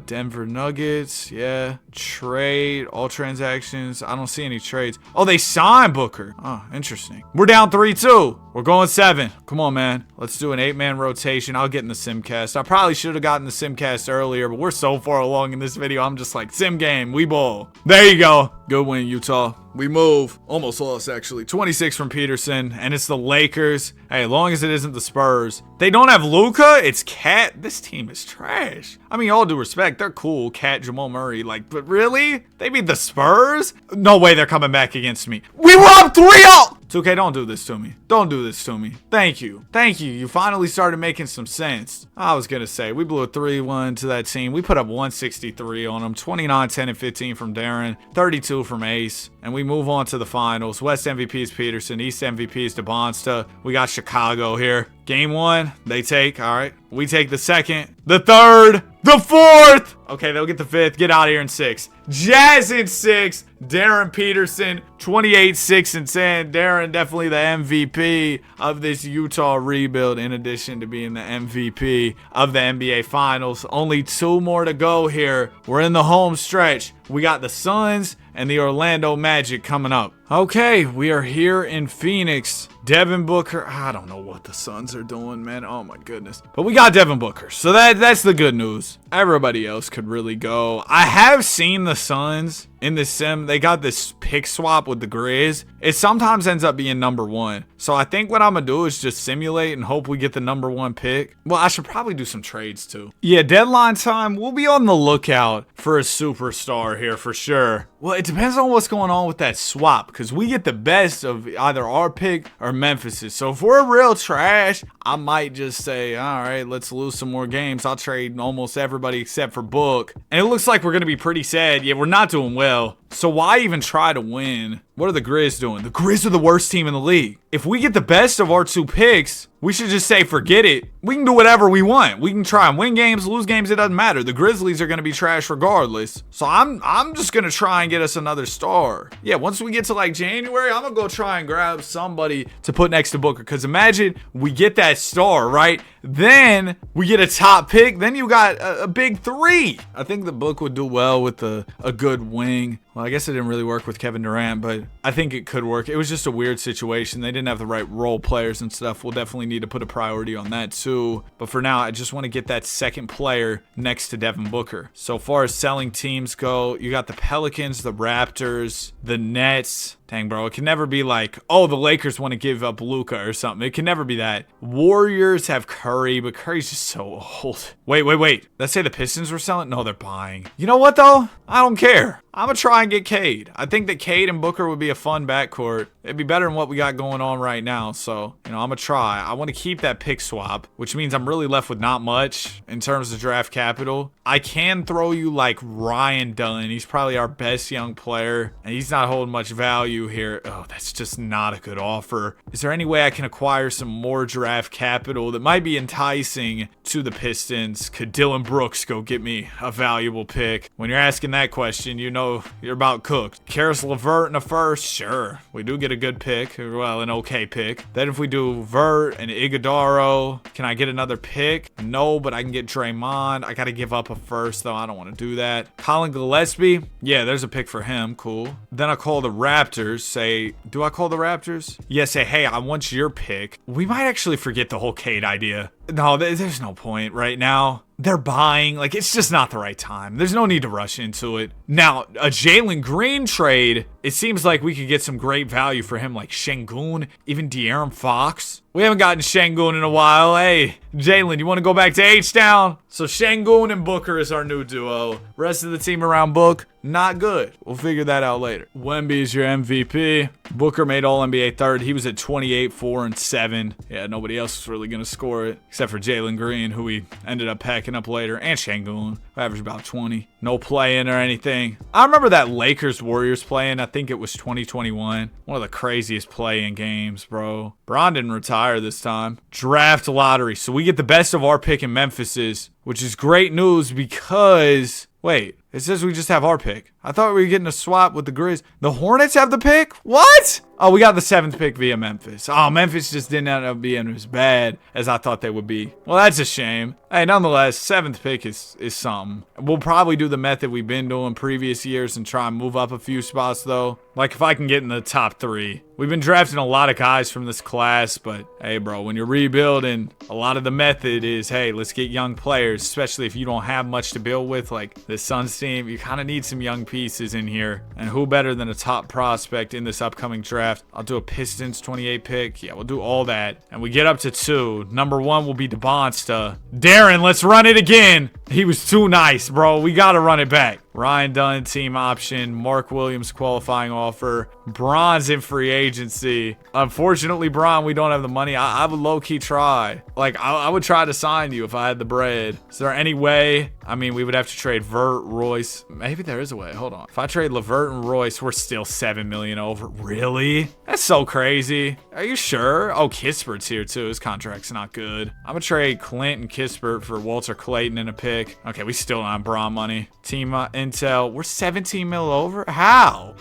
Denver Nuggets. Yeah. Trade. All transactions. I don't see any trades. Oh, they signed Booker. Oh, interesting. We're down 3-2. We're going 7. Come on, man. Let's do an 8-man rotation. I'll get in the Simcast. I probably should have gotten the Simcast earlier, but we're so far along in this video. I'm just like, Sim game. We ball. There you go. Good win, Utah. We move. Almost lost, actually. 26 from Peterson, and it's the Lakers. Hey, as long as it isn't the Spurs. They don't have Luka. It's Cat. This team is trash. I mean, all due respect, they're cool. Cat, Jamal Murray. Like, but really? They beat the Spurs? No way they're coming back against me. We were up 3-0! 2K, don't do this to me. Don't do this to me. Thank you. Thank you. You finally started making some sense. I was going to say, we blew a 3-1 to that team. We put up 163 on them. 29, 10, and 15 from Darren. 32 from Ace. And we move on to the finals. West MVP is Peterson. East MVP is DeBonsta. We got Chicago here. Game 1, they take. All right. We take the 2nd, the 3rd, the 4th. Okay, they'll get the 5th. Get out of here in 6. Jazz in 6. Darren Peterson, 28, 6 and 10. Darren definitely the MVP of this Utah rebuild, in addition to being the MVP of the NBA Finals. Only 2 more to go here. We're in the home stretch. We got the Suns and the Orlando Magic coming up. Okay, we are here in Phoenix. Devin Booker. I don't know what the Suns are doing, man. Oh my goodness. But we got Devin Booker. So that's the good news. Everybody else could really go. I have seen the Suns in the sim. They got this pick swap with the Grizz. It sometimes ends up being number 1. So I think what I'm going to do is just simulate and hope we get the number 1 pick. Well, I should probably do some trades too. Yeah, deadline time. We'll be on the lookout for a superstar here for sure. Well, it depends on what's going on with that swap, because we get the best of either our pick or Memphis's. So if we're real trash, I might just say, all right, let's lose some more games. I'll trade almost everybody except for Book. And it looks like we're going to be pretty sad. Yeah, we're not doing well. So why even try to win? What are the Grizz doing? The Grizz are the worst team in the league. If we get the best of our 2 picks, we should just say, forget it. We can do whatever we want. We can try and win games, lose games. It doesn't matter. The Grizzlies are going to be trash regardless. So I'm just going to try and get us another star. Yeah, once we get to like January, I'm going to go try and grab somebody to put next to Booker. Because imagine we get that star, right? Then we get a top pick. Then you got a big 3. I think the Book would do well with a good wing. Well, I guess it didn't really work with Kevin Durant, but I think it could work. It was just a weird situation. They didn't have the right role players and stuff. We'll definitely need to put a priority on that too. But for now, I just want to get that second player next to Devin Booker. So far as selling teams go, you got the Pelicans, the Raptors, the Nets. Dang, bro, it can never be like, oh, the Lakers want to give up Luka or something. It can never be that. Warriors have Curry, but Curry's just so old. Wait. Let's say the Pistons were selling? No, they're buying. You know what, though? I don't care. I'm going to try and get Cade. I think that Cade and Booker would be a fun backcourt. It'd be better than what we got going on right now. So, I'm going to try. I want to keep that pick swap, which means I'm really left with not much in terms of draft capital. I can throw you like Ryan Dunn. He's probably our best young player, and he's not holding much value. value here. Oh, that's just not a good offer. Is there any way I can acquire some more draft capital that might be enticing to the Pistons? Could Dylan Brooks go get me a valuable pick? When you're asking that question, you know you're about cooked. Karis LeVert in a first? Sure. We do get a good pick. Well, an okay pick. Then if we do Vert and Iguodaro, can I get another pick? No, but I can get Draymond. I got to give up a first, though. I don't want to do that. Colin Gillespie? Yeah, there's a pick for him. Cool. Then I call the Raptors. Say, do I call the Raptors? Yeah, say, hey, I want your pick. We might actually forget the whole Cade idea. No, there's no point right now. They're buying. Like, it's just not the right time. There's no need to rush into it. Now, a Jalen Green trade, it seems like we could get some great value for him, like Şengün, even De'Aaron Fox. We haven't gotten Şengün in a while. Hey, Jalen, you want to go back to H-Town? So Şengün and Booker is our new duo. Rest of the team around Book, not good. We'll figure that out later. Wemby is your MVP. Booker made All-NBA third. He was at 28, 4, and 7. Yeah, nobody else was really going to score it, except for Jalen Green, who we ended up packing up later, and Şengün, who averaged about 20. No play-in or anything. I remember that Lakers-Warriors play-in. I think it was 2021. One of the craziest play-in games, bro. Bron didn't retire this time. Draft lottery. So we get the best of our pick in Memphis's, which is great news because... Wait, it says we just have our pick. I thought we were getting a swap with the Grizz. The Hornets have the pick? What? Oh, we got the 7th pick via Memphis. Oh, Memphis just didn't end up being as bad as I thought they would be. Well, that's a shame. Hey, nonetheless, 7th pick is something. We'll probably do the method we've been doing previous years and try and move up a few spots, though. Like, if I can get in the top 3. We've been drafting a lot of guys from this class, but hey, bro, when you're rebuilding, a lot of the method is, hey, let's get young players, especially if you don't have much to build with, like the Suns team. You kind of need some young pieces in here. And who better than a top prospect in this upcoming draft? I'll do a Pistons 28 pick. Yeah, we'll do all that. And we get up to 2. Number 1 will be DeBonsta. Darren, let's run it again. He was too nice, bro. We got to run it back. Ryan Dunn, team option. Mark Williams, qualifying offer. Bron's in free agency. Unfortunately, Bron, we don't have the money. I would low-key try. Like, I would try to sign you if I had the bread. Is there any way? I mean, we would have to trade Vert, Royce. Maybe there is a way. Hold on. If I trade LeVert and Royce, we're still $7 million over. Really? That's so crazy. Are you sure? Oh, Kispert's here, too. His contract's not good. I'm going to trade Clint and Kispert for Walter Clayton and a pick. Okay, we still on Bron money. Team intel. We're 17 mil over? How?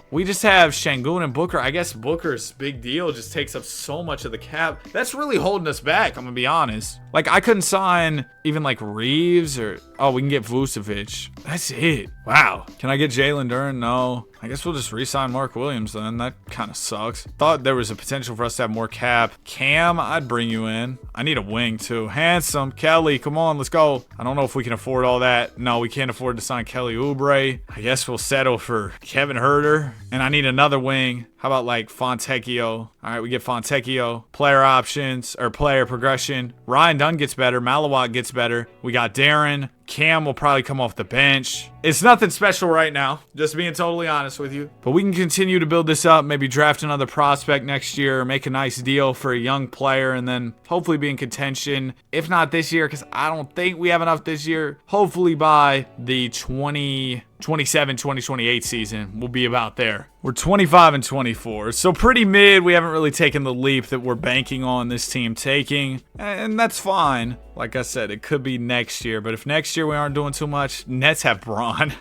We just have Şengün and Booker. I guess Booker's big deal just takes up so much of the cap. That's really holding us back, I'm going to be honest. Like, I couldn't sign even, like, Reeves or... Oh, we can get Vucevic. That's it. Wow. Can I get Jalen Duren? No. I guess we'll just re-sign Mark Williams then. That kind of sucks. Thought there was a potential for us to have more cap. Cam, I'd bring you in. I need a wing, too. Handsome. Kelly, come on, let's go. I don't know if we can afford all that. No, we can't afford to sign Kelly Oubre. I guess we'll settle for Kevin Huerter. And I need another wing. How about, like, Fontecchio? All right, we get Fontecchio. Player options, or player progression. Ryan Dunn gets better. Malawat gets better. We got Darren. Cam will probably come off the bench. It's nothing special right now, just being totally honest with you. But we can continue to build this up, maybe draft another prospect next year, make a nice deal for a young player, and then hopefully be in contention. If not this year, because I don't think we have enough this year, hopefully by the 2027-2028 season, we'll be about there. We're 25 and 24, so pretty mid. We haven't really taken the leap that we're banking on this team taking, and that's fine. Like I said, it could be next year, but if next year we aren't doing too much, Nets have Bron.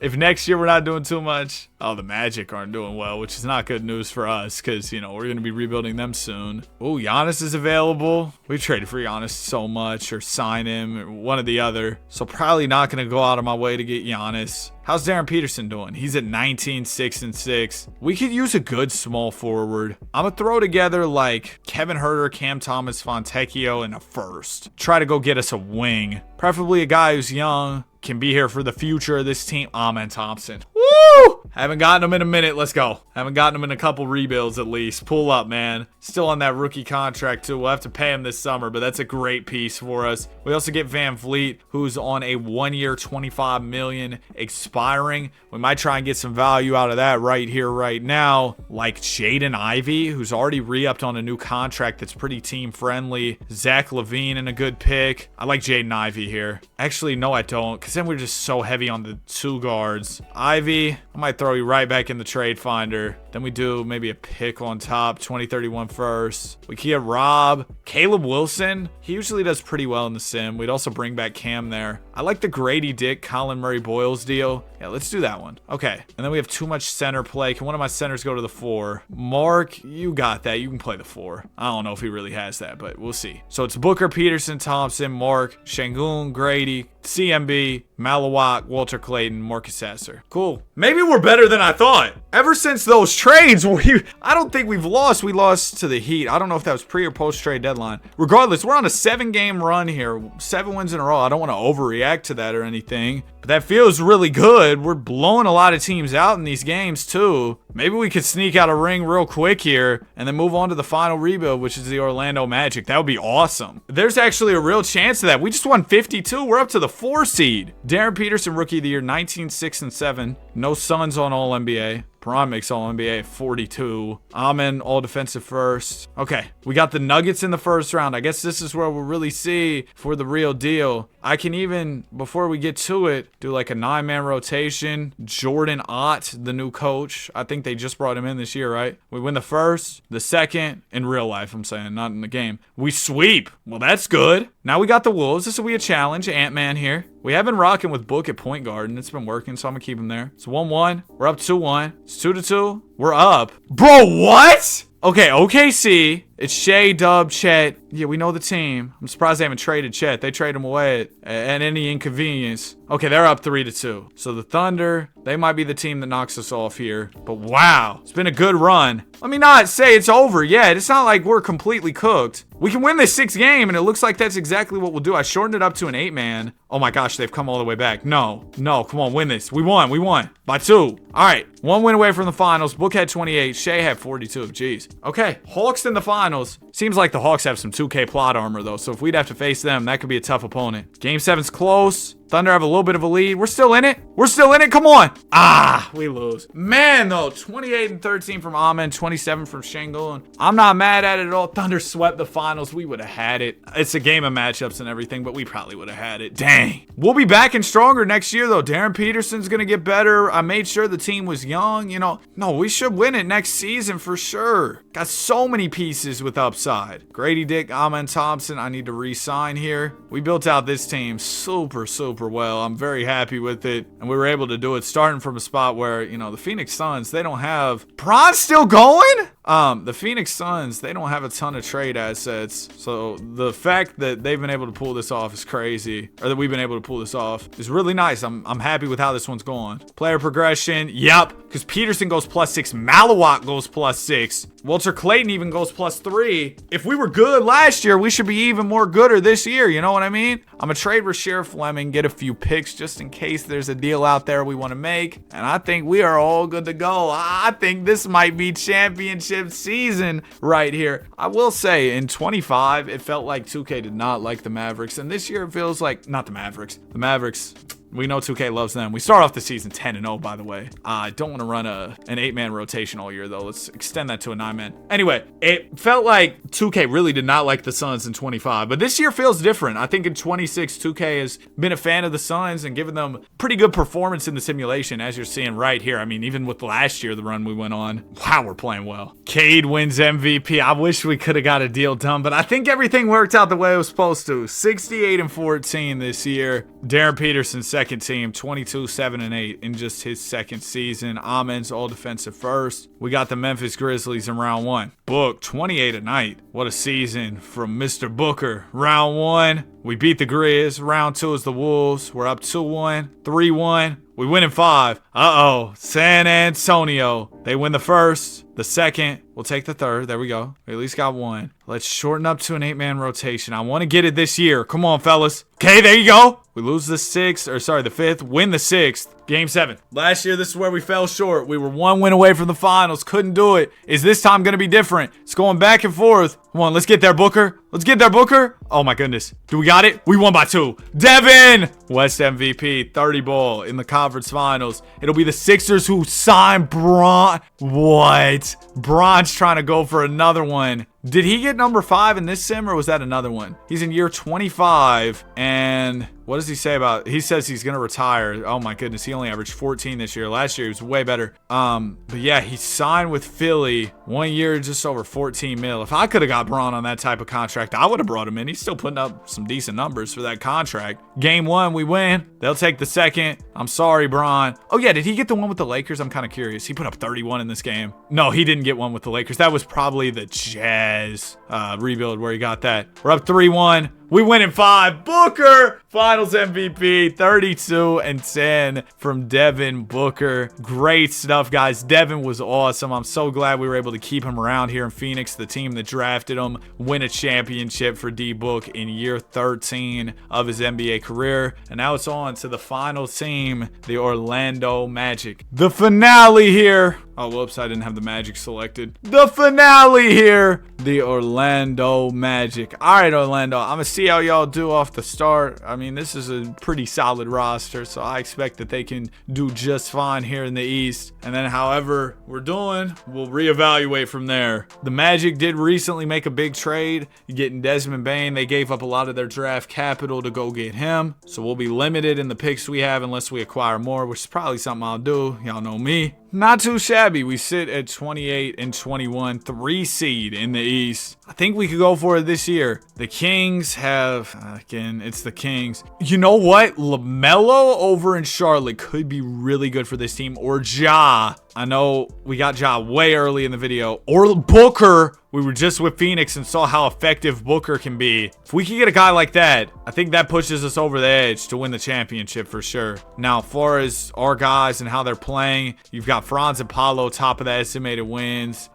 If next year we're not doing too much, oh, the Magic aren't doing well, which is not good news for us because, you know, we're going to be rebuilding them soon. Oh, Giannis is available. We traded for Giannis so much, or sign him, or one or the other. So probably not going to go out of my way to get Giannis. How's Darren Peterson doing? He's at 19, 6, and 6. We could use a good small forward. I'm going to throw together like Kevin Huerter, Cam Thomas, Fontecchio, and a first. Try to go get us a wing. Preferably a guy who's young, can be here for the future of this team. Amen Thompson. Woo! Haven't gotten him in a minute. Let's go. Haven't gotten him in a couple rebuilds at least. Pull up, man. Still on that rookie contract too. We'll have to pay him this summer, but that's a great piece for us. We also get Van Vliet, who's on a 1-year, $25 million expiring. We might try and get some value out of that right here, right now. Like Jaden Ivey, who's already re-upped on a new contract that's pretty team-friendly. Zach LaVine in a good pick. I like Jaden Ivey here. Actually, no, I don't, because because then we're just so heavy on the 2 guards. Ivy, I might throw you right back in the trade finder. Then we do maybe a pick on top, 2031 first. We can get Rob. Caleb Wilson, he usually does pretty well in the sim. We'd also bring back Cam there. I like the Grady Dick, Colin Murray Boyles deal. Yeah, let's do that one. Okay, and then we have too much center play. Can one of my centers go to the 4? Mark, you got that. You can play the 4. I don't know if he really has that, but we'll see. So it's Booker, Peterson, Thompson, Mark, Shangoon, Grady, CMB, Malawak, Walter Clayton, Marcus Sasser. Cool. Maybe we're better than I thought. Ever since those trades, I don't think we've lost. We lost to the Heat. I don't know if that was pre or post trade deadline. Regardless, we're on a 7-game run here. 7 wins in a row. I don't want to overreact to that or anything, but that feels really good. We're blowing a lot of teams out in these games too. Maybe we could sneak out a ring real quick here and then move on to the final rebuild, which is the Orlando Magic. That would be awesome. There's actually a real chance of that. We just won 52. We're up to the 4 seed. Darren Peterson, Rookie of the Year, 19, 6, and 7. No Suns on All-NBA. Perron makes All-NBA at 42. Amen, all defensive first. Okay, we got the Nuggets in the first round. I guess this is where we'll really see for the real deal. I can even, before we get to it, do like a 9-man rotation. Jordan Ott, the new coach. I think they just brought him in this year, right? We win the first, the second, in real life, I'm saying, not in the game. We sweep. Well, that's good. Now we got the Wolves. This will be a challenge. Ant-Man here. We have been rocking with Book at point guard, and it's been working, so I'm going to keep him there. It's 1-1. We're up 2-1. It's 2-2. We're up. Bro, what? Okay, OKC. It's Shea, Dub, Chet. Yeah, we know the team. I'm surprised they haven't traded Chet. They trade him away at any inconvenience. Okay, they're up 3-2. So the Thunder, they might be the team that knocks us off here. But wow, it's been a good run. Let me not say it's over yet. It's not like we're completely cooked. We can win this 6th game, and it looks like that's exactly what we'll do. I shortened it up to an 8-man. Oh my gosh, they've come all the way back. No, come on, win this. We won by 2. All right, 1 win away from the finals. Book had 28. Shea had 42. Jeez. Okay, Hawks in the finals. Seems like the Hawks have some 2K plot armor, though, so if we'd have to face them, that could be a tough opponent. Game 7's close. Thunder have a little bit of a lead. We're still in it. Come on. Ah, we lose. Man, though, 28 and 13 from Amen, 27 from Shangoon. I'm not mad at it at all. Thunder swept the finals. We would have had it. It's a game of matchups and everything, but we probably would have had it. Dang. We'll be back and stronger next year, though. Darren Peterson's going to get better. I made sure the team was young. No, we should win it next season for sure. Got so many pieces with upside. Grady Dick, Amen Thompson. I need to re-sign here. We built out this team super well. I'm very happy with it, and we were able to do it starting from a spot where, the Phoenix Suns, they don't have... Bron's still going? The Phoenix Suns, they don't have a ton of trade assets, so the fact that they've been able to pull this off is crazy, or that we've been able to pull this off is really nice. I'm happy with how this one's going. Player progression, yep, because Peterson goes +6, Malawak goes +6, Walter Clayton even goes +3. If we were good last year, we should be even more gooder this year, you know what I mean? I'm gonna trade Rasheer Fleming, get a few picks just in case there's a deal out there we want to make, and I think we are all good to go. I think this might be championship season right here. I will say in 25, it felt like 2K did not like the Mavericks, and this year it feels like, not the Mavericks. The Mavericks, we know 2K loves them. We start off the season 10-0, by the way. I don't want to run an 8-man rotation all year, though. Let's extend that to a 9-man. Anyway, it felt like 2K really did not like the Suns in 25, but this year feels different. I think in 26, 2K has been a fan of the Suns and given them pretty good performance in the simulation, as you're seeing right here. I mean, even with last year, the run we went on, wow, we're playing well. Cade wins MVP. I wish we could have got a deal done, but I think everything worked out the way it was supposed to. 68 and 14 this year. Darren Peterson, second team, 22, 7, and 8 in just his second season. Amen's all defensive first. We got the Memphis Grizzlies in round 1. Book, 28 a night. What a season from Mr. Booker. Round 1, we beat the Grizz. Round 2 is the Wolves. We're up 2-1, 3-1. We win in 5. Uh-oh. San Antonio. They win the first. The second. We'll take the third. There we go. We at least got 1. Let's shorten up to an 8-man rotation. I want to get it this year. Come on, fellas. Okay, there you go. We lose the 5th. Win the 6th. Game 7. Last year, this is where we fell short. We were 1 win away from the finals. Couldn't do it. Is this time going to be different? It's going back and forth. Come on, let's get there, Booker. Let's get there, Booker. Oh, my goodness. Do we got it? We won by 2. Devin! West MVP, 30 ball in the conference finals. It'll be the Sixers who sign Bron. What? Bron's trying to go for another one. Did he get number 5 in this sim, or was that another one? He's in year 25, and What does he say about? He says he's gonna retire. Oh my goodness, he only averaged 14 this year. Last year he was way better. But yeah, he signed with Philly 1 year, just over 14 mil. If I could have got Braun on that type of contract, I would have brought him in. He's still putting up some decent numbers for that contract. Game 1, we win. They'll take the second. I'm sorry, Braun. Oh yeah, did he get the one with the Lakers? I'm kind of curious. He put up 31 in this game. No, he didn't get one with the Lakers. That was probably the Jazz rebuild where he got that. We're up 3-1. We win in 5. Booker, Finals MVP, 32-10 from Devin Booker. Great stuff, guys. Devin was awesome. I'm so glad we were able to keep him around here in Phoenix, the team that drafted him, win a championship for D-Book in year 13 of his NBA career. And now it's on to the final team, the Orlando Magic. The finale here. Oh, whoops, I didn't have the Magic selected. The finale here, the Orlando Magic. All right, Orlando, I'm going to see how y'all do off the start. I mean, this is a pretty solid roster, so I expect that they can do just fine here in the East. And then however we're doing, we'll reevaluate from there. The Magic did recently make a big trade, getting Desmond Bane. They gave up a lot of their draft capital to go get him, so we'll be limited in the picks we have unless we acquire more, which is probably something I'll do. Y'all know me. Not too shabby. We sit at 28-21, 3 seed in the East. I think we could go for it this year. The Kings have, again, it's the Kings. You know what? LaMelo over in Charlotte could be really good for this team. Or Ja. I know we got Ja way early in the video. Or Booker. We were just with Phoenix and saw how effective Booker can be. If we can get a guy like that, I think that pushes us over the edge to win the championship for sure. Now, as far as our guys and how they're playing, you've got Franz and Paolo top of the estimated wins.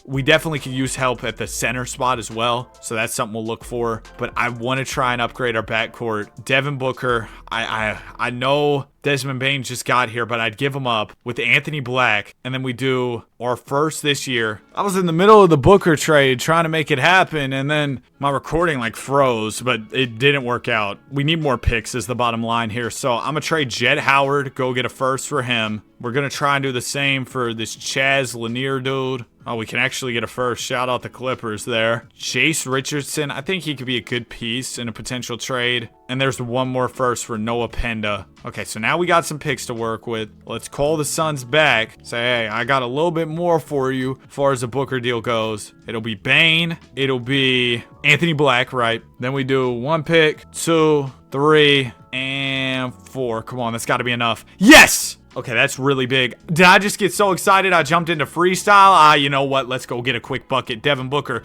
We definitely could use help at the center spot as well, so that's something we'll look for. But I want to try and upgrade our backcourt. Devin Booker, I know Desmond Bane just got here, but I'd give him up with Anthony Black, and then we do our first this year. I was in the middle of the Booker trade trying to make it happen, and then my recording like froze, but it didn't work out. We need more picks is the bottom line here, so I'm gonna trade Jett Howard, go get a first for him. We're gonna try and do the same for this Chaz Lanier dude. Oh, we can actually get a first. Shout out the Clippers there. Jace Richardson, I think he could be a good piece in a potential trade. And there's one more first for Noah Penda. Okay, so now we got some picks to work with. Let's call the Suns back. Say, hey, I got a little bit more for you as far as the Booker deal goes. It'll be Bane. It'll be Anthony Black, right? Then we do 1 pick, 2, 3, and 4. Come on, that's got to be enough. Yes! Okay, that's really big. Did I just get so excited I jumped into freestyle? You know what? Let's go get a quick bucket. Devin Booker.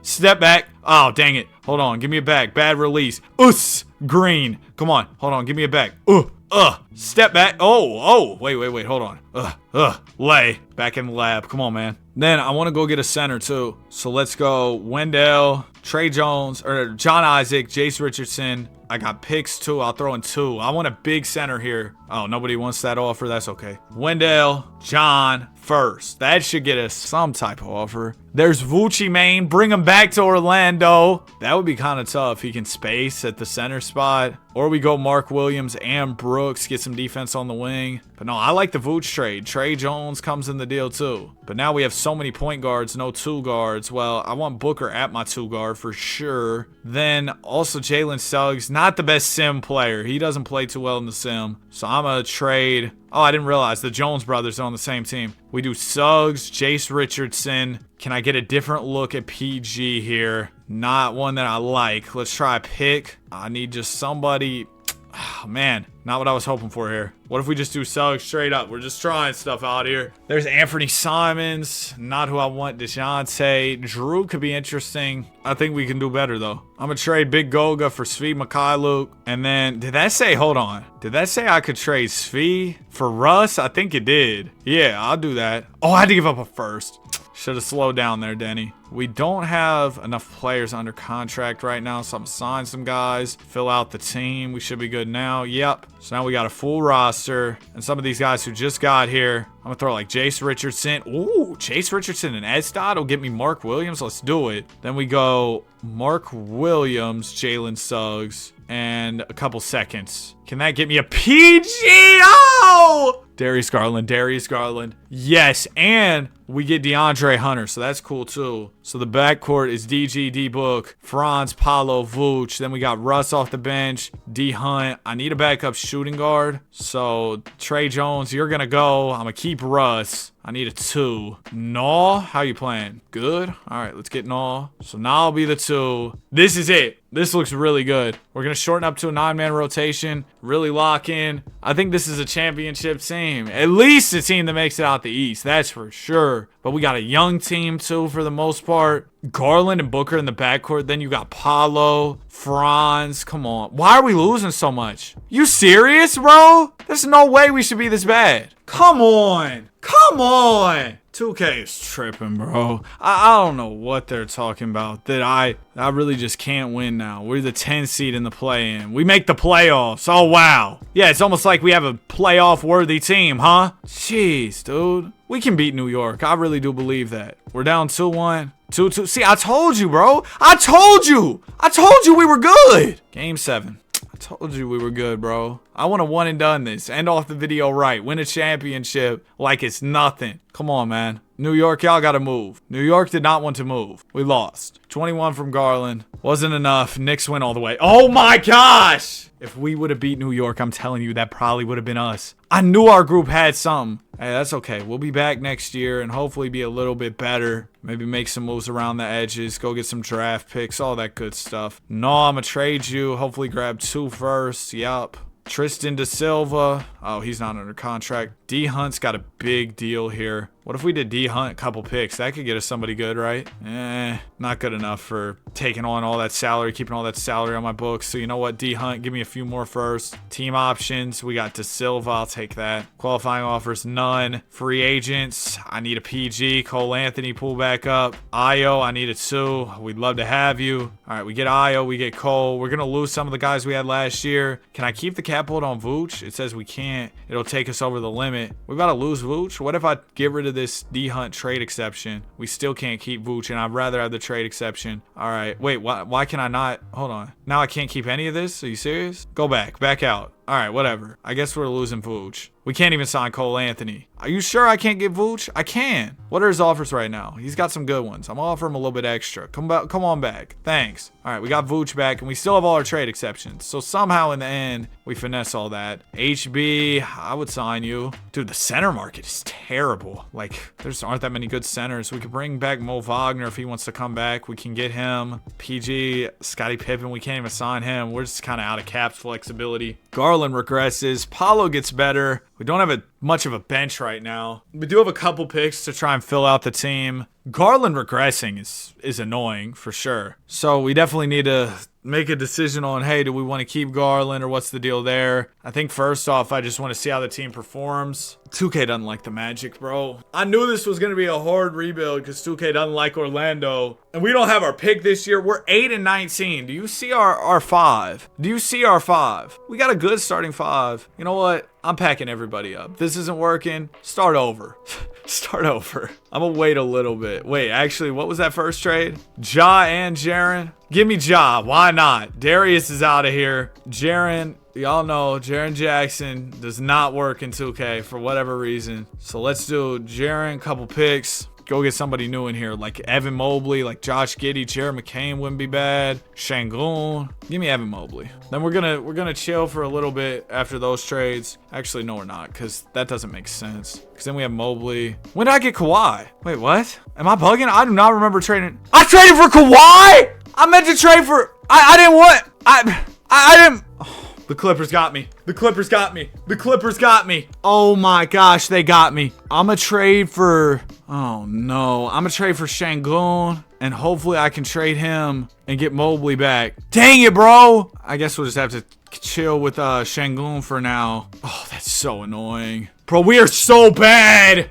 Step back. Oh, dang it. Hold on. Give me a back. Bad release. Green. Come on. Hold on. Give me a back. Step back. Wait. Hold on. Lay. Back in the lab. Come on, man. Then I want to go get a center, too. So let's go Wendell, Trey Jones, or John Isaac, Jace Richardson. I got picks, too. I'll throw in 2. I want a big center here. Oh, nobody wants that offer. That's okay. Wendell, John, first. That should get us some type of offer. There's Vucci Main. Bring him back to Orlando. That would be kind of tough. He can space at the center spot. Or we go Mark Williams and Brooks. Get some defense on the wing. But no, I like the Vooch trade. Trey Jones comes in the deal too. But now we have so many point guards, no 2 guards. Well, I want Booker at my 2 guard for sure. Then also Jalen Suggs. Not the best sim player. He doesn't play too well in the sim. So I'm going to trade. Oh, I didn't realize the Jones brothers are on the same team. We do Suggs, Jace Richardson. Can I get a different look at PG here? Not one that I like. Let's try a pick. I need just somebody. Oh, man, not what I was hoping for here. What if we just do Suggs straight up? We're just trying stuff out here. There's Anthony Simons. Not who I want. DeJounte. Drew could be interesting. I think we can do better, though. I'm going to trade Big Goga for Svi Mikhailuk. And then, did that say, hold on. Did that say I could trade Svi for Russ? I think it did. Yeah, I'll do that. Oh, I had to give up a first. Should have slowed down there, Denny. We don't have enough players under contract right now, so I'm signing some guys, fill out the team. We should be good now. Yep. So now we got a full roster. And some of these guys who just got here, I'm going to throw like Jace Richardson. Ooh, Jace Richardson and Estad will get me Mark Williams. Let's do it. Then we go Mark Williams, Jalen Suggs, and a couple seconds. Can that get me a PG? Oh! Darius Garland. Yes, and we get DeAndre Hunter, so that's cool too. So the backcourt is DG, D-Book, Franz, Paolo, Vooch. Then we got Russ off the bench, D-Hunt. I need a backup shooting guard. So Trey Jones, you're going to go. I'm going to keep Russ. I need a 2. Naw, how you playing? Good. All right, let's get Naw. So now I'll be the 2. This is it. This looks really good. We're going to shorten up to a 9-man rotation, really lock in. I think this is a championship team. At least a team that makes it out the East. That's for sure. But we got a young team, too, for the most part. Garland and Booker in the backcourt. Then you got Paolo, Franz. Come on. Why are we losing so much? You serious, bro? There's no way we should be this bad. Come on. Come on. 2K is tripping, bro. I don't know what they're talking about. That I really just can't win now. We're the 10 seed in the play-in. We make the playoffs. Oh, wow. Yeah, it's almost like we have a playoff-worthy team, huh? Jeez, dude. We can beat New York. I really do believe that. We're down 2-1. 2-2. See, I told you, bro. I told you we were good. Game 7. I told you we were good, bro. I want to one and done this. End off the video right. Win a championship like it's nothing. Come on, man. New York, y'all got to move. New York did not want to move. We lost. 21 from Garland. Wasn't enough. Knicks went all the way. Oh, my gosh. If we would have beat New York, I'm telling you, that probably would have been us. I knew our group had something. Hey, that's okay. We'll be back next year and hopefully be a little bit better. Maybe make some moves around the edges. Go get some draft picks. All that good stuff. No, I'm going to trade you. Hopefully grab 2 first. Yup. Tristan Da Silva. Oh, he's not under contract. D Hunt's got a big deal here. What if we did D Hunt a couple picks? That could get us somebody good, right? Not good enough for taking on all that salary, keeping all that salary on my books. So you know what, D Hunt, give me a few more first. Team options, we got Da Silva. I'll take that. Qualifying offers, none. Free agents, I need a PG. Cole Anthony, pull back up. Io, I need a 2. We'd love to have you. All right, we get Io, we get Cole. We're gonna lose some of the guys we had last year. Can I keep the cap hold on Vooch? It says we can't. It'll take us over the limit. We about to lose Vooch. What if I get rid of this D Hunt trade exception? We still can't keep Vooch, and I'd rather have the trade exception. All right, wait, why can I not? Hold on. Now I can't keep any of this? Are you serious? Go back out. All right, whatever. I guess we're losing Vooch. We can't even sign Cole Anthony. Are you sure I can't get Vooch? I can. What are his offers right now? He's got some good ones. I'm gonna offer him a little bit extra. Come on back. Thanks. All right, we got Vooch back, and we still have all our trade exceptions. So somehow in the end, we finesse all that. HB, I would sign you. Dude, the center market is terrible. Like, there just aren't that many good centers. We could bring back Mo Wagner if he wants to come back. We can get him. PG, Scottie Pippen, we can't even sign him. We're just kind of out of cap flexibility. Garland regresses. Paolo gets better. We don't have much of a bench right now. We do have a couple picks to try and fill out the team. Garland regressing is annoying for sure. So we definitely need to make a decision on, hey, do we want to keep Garland or what's the deal there? I think first off, I just want to see how the team performs. 2K doesn't like the Magic, bro. I knew this was going to be a hard rebuild because 2K doesn't like Orlando. And we don't have our pick this year. We're 8-19. Do you see our 5? Do you see our 5? We got a good starting 5. You know what? I'm packing everybody up. This isn't working. Start over. Start over. I'm gonna wait a little bit. Wait, actually, what was that first trade? Ja and Jaren? Give me Ja. Why not? Darius is out of here. Jaren, y'all know Jaren Jackson does not work in 2K for whatever reason. So let's do Jaren, couple picks. Go get somebody new in here, like Evan Mobley, like Josh Giddey, Jared McCain wouldn't be bad. Şengün. Give me Evan Mobley. Then we're gonna chill for a little bit after those trades. Actually, no, we're not, because that doesn't make sense. Because then we have Mobley. When did I get Kawhi? Wait, what? Am I bugging? I do not remember trading. I traded for Kawhi? I meant to trade for. I didn't want. I didn't. Oh. The Clippers got me. The Clippers got me. The Clippers got me. Oh my gosh, they got me. I'm gonna trade for. Oh no. I'm gonna trade for Şengün. And hopefully I can trade him and get Mobley back. Dang it, bro. I guess we'll just have to chill with Şengün for now. Oh, that's so annoying. Bro, we are so bad.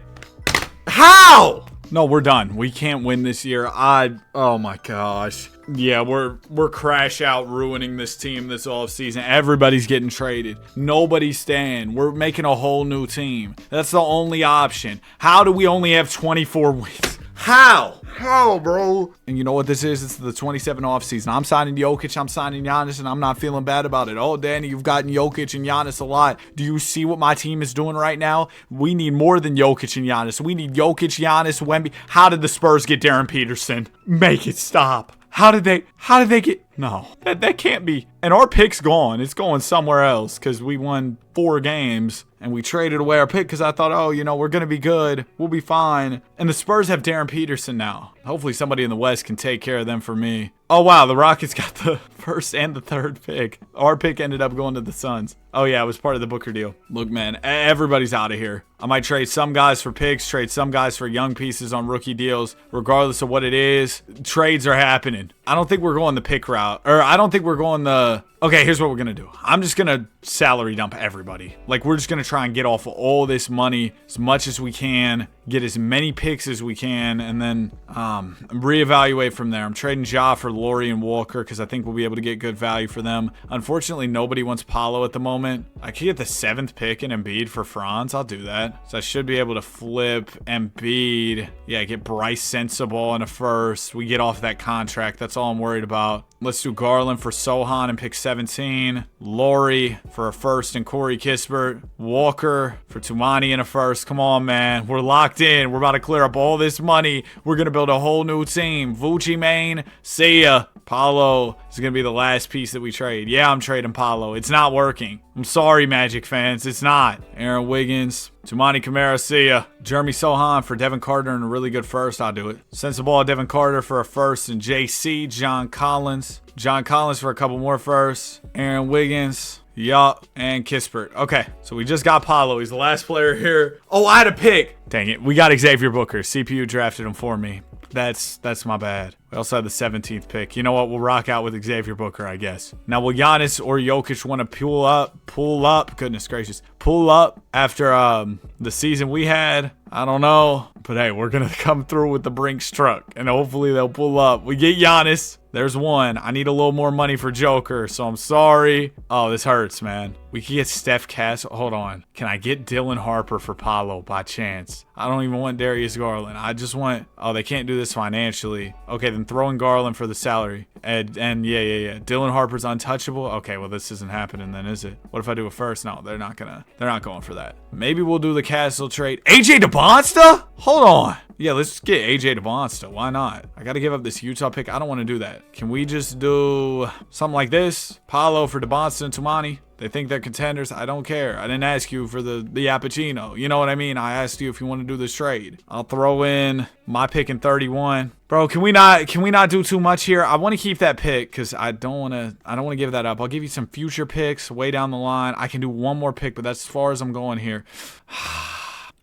How? No, we're done. We can't win this year. Oh my gosh. Yeah, we're crash out ruining this team this offseason. Everybody's getting traded. Nobody's staying. We're making a whole new team. That's the only option. How do we only have 24 wins? How, bro? And you know what this is? It's the 27 offseason. I'm signing Jokic, I'm signing Giannis, and I'm not feeling bad about it. Oh, Danny, you've gotten Jokic and Giannis a lot. Do you see what my team is doing right now? We need more than Jokic and Giannis. We need Jokic, Giannis, Wemby. How did the Spurs get Darren Peterson? Make it stop. How did they get... No, that can't be. And our pick's gone. It's going somewhere else because we won 4 games and we traded away our pick because I thought, oh, you know, we're going to be good. We'll be fine. And the Spurs have Darren Peterson now. Hopefully somebody in the West can take care of them for me. Oh, wow, the Rockets got the first and the third pick. Our pick ended up going to the Suns. Oh, yeah, it was part of the Booker deal. Look, man, everybody's out of here. I might trade some guys for picks, trade some guys for young pieces on rookie deals. Regardless of what it is, trades are happening. I don't think we're going the pick route. Or I don't think we're going the... Okay, here's what we're going to do. I'm just going to salary dump everybody. Like, we're just going to try and get off of all this money as much as we can, get as many picks as we can, and then reevaluate from there. I'm trading Ja for Laurie and Walker because I think we'll be able to get good value for them. Unfortunately, nobody wants Paolo at the moment. I could get the 7th pick in Embiid for Franz. I'll do that. So I should be able to flip Embiid. Yeah, get Bryce Sensabaugh in a first. We get off that contract. That's all I'm worried about. Let's do Garland for Sohan and pick 17. Laurie for a first and Corey Kispert. Walker for Tumani in a first. Come on, man. We're locked in. We're about to clear up all this money. We're going to build a whole new team. Vucci Main, see ya. Paulo is going to be the last piece that we trade. Yeah, I'm trading Paulo. It's not working. I'm sorry, Magic fans. It's not. Aaron Wiggins, Tumani Kamara, see ya. Jeremy Sohan for Devin Carter and a really good first. I'll do it. Sensabaugh, Devin Carter for a first and JC. John Collins for a couple more firsts. Aaron Wiggins. Yup, and Kispert. Okay, so we just got Paulo. He's the last player here. Oh, I had a pick. Dang it. We got Xavier Booker. CPU drafted him for me. That's my bad. We also had the 17th pick. You know what? We'll rock out with Xavier Booker, I guess. Now, will Giannis or Jokic want to pull up? Goodness gracious. Pull up after the season we had? I don't know. But hey, we're going to come through with the Brinks truck. And hopefully they'll pull up. We get Giannis. There's one. I need a little more money for Joker, so I'm sorry. Oh, this hurts, man. We can get Steph Castle. Hold on. Can I get Dylan Harper for Paolo by chance? I don't even want Darius Garland. I just want... Oh, they can't do this financially. Okay, then throw in Garland for the salary. And yeah. Dylan Harper's untouchable. Okay, well, this isn't happening then, is it? What if I do it first? No, they're not going for that. Maybe we'll do the Castle trade. AJ DeBonsta? Hold on. Yeah, let's get AJ DeBonsta. Why not? I got to give up this Utah pick. I don't want to do that. Can we just do something like this? Paolo for DeBonsta and Tumani. They think they're contenders. I don't care. I didn't ask you for the Appuccino. You know what I mean? I asked you if you want to do this trade. I'll throw in my pick in 31. Bro, can we not do too much here? I want to keep that pick because I don't want to give that up. I'll give you some future picks way down the line. I can do one more pick, but that's as far as I'm going here.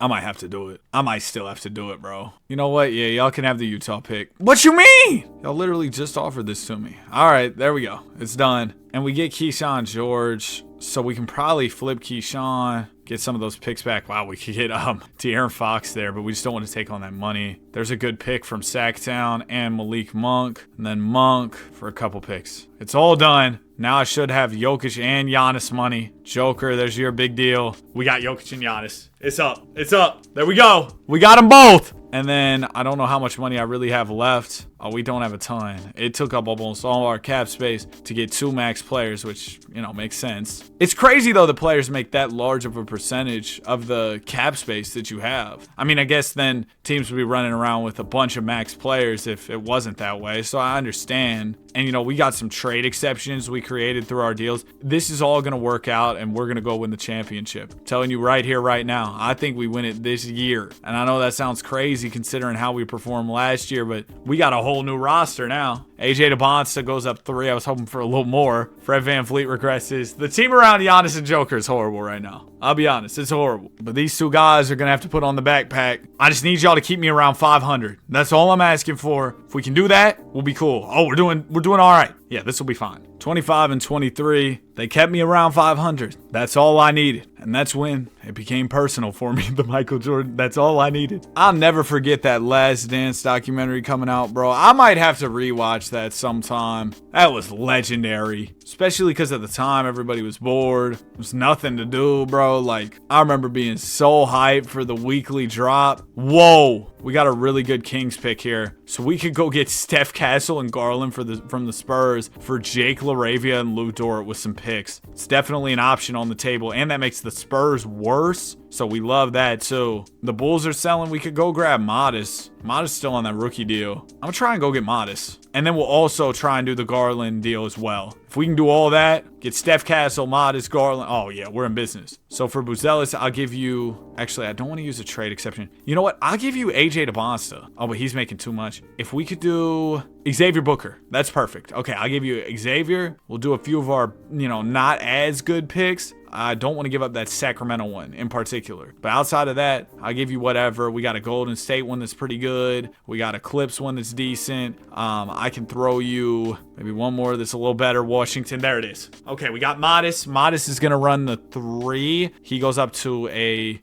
I might have to do it. I might still have to do it, bro. You know what? Yeah, y'all can have the Utah pick. What you mean? Y'all literally just offered this to me. All right, there we go. It's done. And we get Keyshawn George, so we can probably flip Keyshawn, get some of those picks back. Wow, we could get De'Aaron Fox there, but we just don't want to take on that money. There's a good pick from Sacktown and Malik Monk, and then Monk for a couple picks. It's all done. Now I should have Jokic and Giannis money. Joker, there's your big deal. We got Jokic and Giannis. It's up. It's up. There we go. We got them both. And then I don't know how much money I really have left. Oh, we don't have a ton. It took up almost all our cap space to get 2 max players, which, you know, makes sense. It's crazy, though, the players make that large of a percentage of the cap space that you have. I mean, I guess then teams would be running around with a bunch of max players if it wasn't that way. So I understand. And, you know, we got some trade exceptions we created through our deals. This is all going to work out, and we're going to go win the championship. I'm telling you right here, right now. I think we win it this year. And I know that sounds crazy considering how we performed last year, but we got a whole new roster now. AJ DeBonsta goes up 3. I was hoping for a little more. Fred VanVleet regresses. The team around Giannis and Joker is horrible right now. I'll be honest, it's horrible. But these 2 guys are going to have to put on the backpack. I just need y'all to keep me around 500. That's all I'm asking for. If we can do that, we'll be cool. Oh, we're doing all right. Yeah, this will be fine. 25 and 23. They kept me around 500. That's all I needed. And that's when it became personal for me, the Michael Jordan. That's all I needed. I'll never forget that Last Dance documentary coming out, bro. I might have to rewatch that sometime. That was legendary. Especially because at the time, everybody was bored. There was nothing to do, bro. Like, I remember being so hyped for the weekly drop. Whoa. We got a really good Kings pick here. So we could go get Steph Castle and Garland from the Spurs for Jake LaRavia and Lou Dort with some picks. It's definitely an option on the table, and that makes the Spurs worse. So we love that too. The Bulls are selling. We could go grab Modest. Modest still on that rookie deal. I'm gonna try and go get Modest. And then we'll also try and do the Garland deal as well. If we can do all that, get Steph Castle, Modest, Garland. Oh yeah, we're in business. So for Buzelis, I'll give you, actually, I don't want to use a trade exception. You know what? I'll give you AJ DeBonsta. Oh, but he's making too much. If we could do Xavier Booker, that's perfect. Okay, I'll give you Xavier. We'll do a few of our, not as good picks. I don't want to give up that Sacramento one in particular. But outside of that, I'll give you whatever. We got a Golden State one that's pretty good. We got a Clips one that's decent. I can throw you maybe one more that's a little better. Washington. There it is. Okay, we got Modest. Modest is going to run the 3. He goes up to a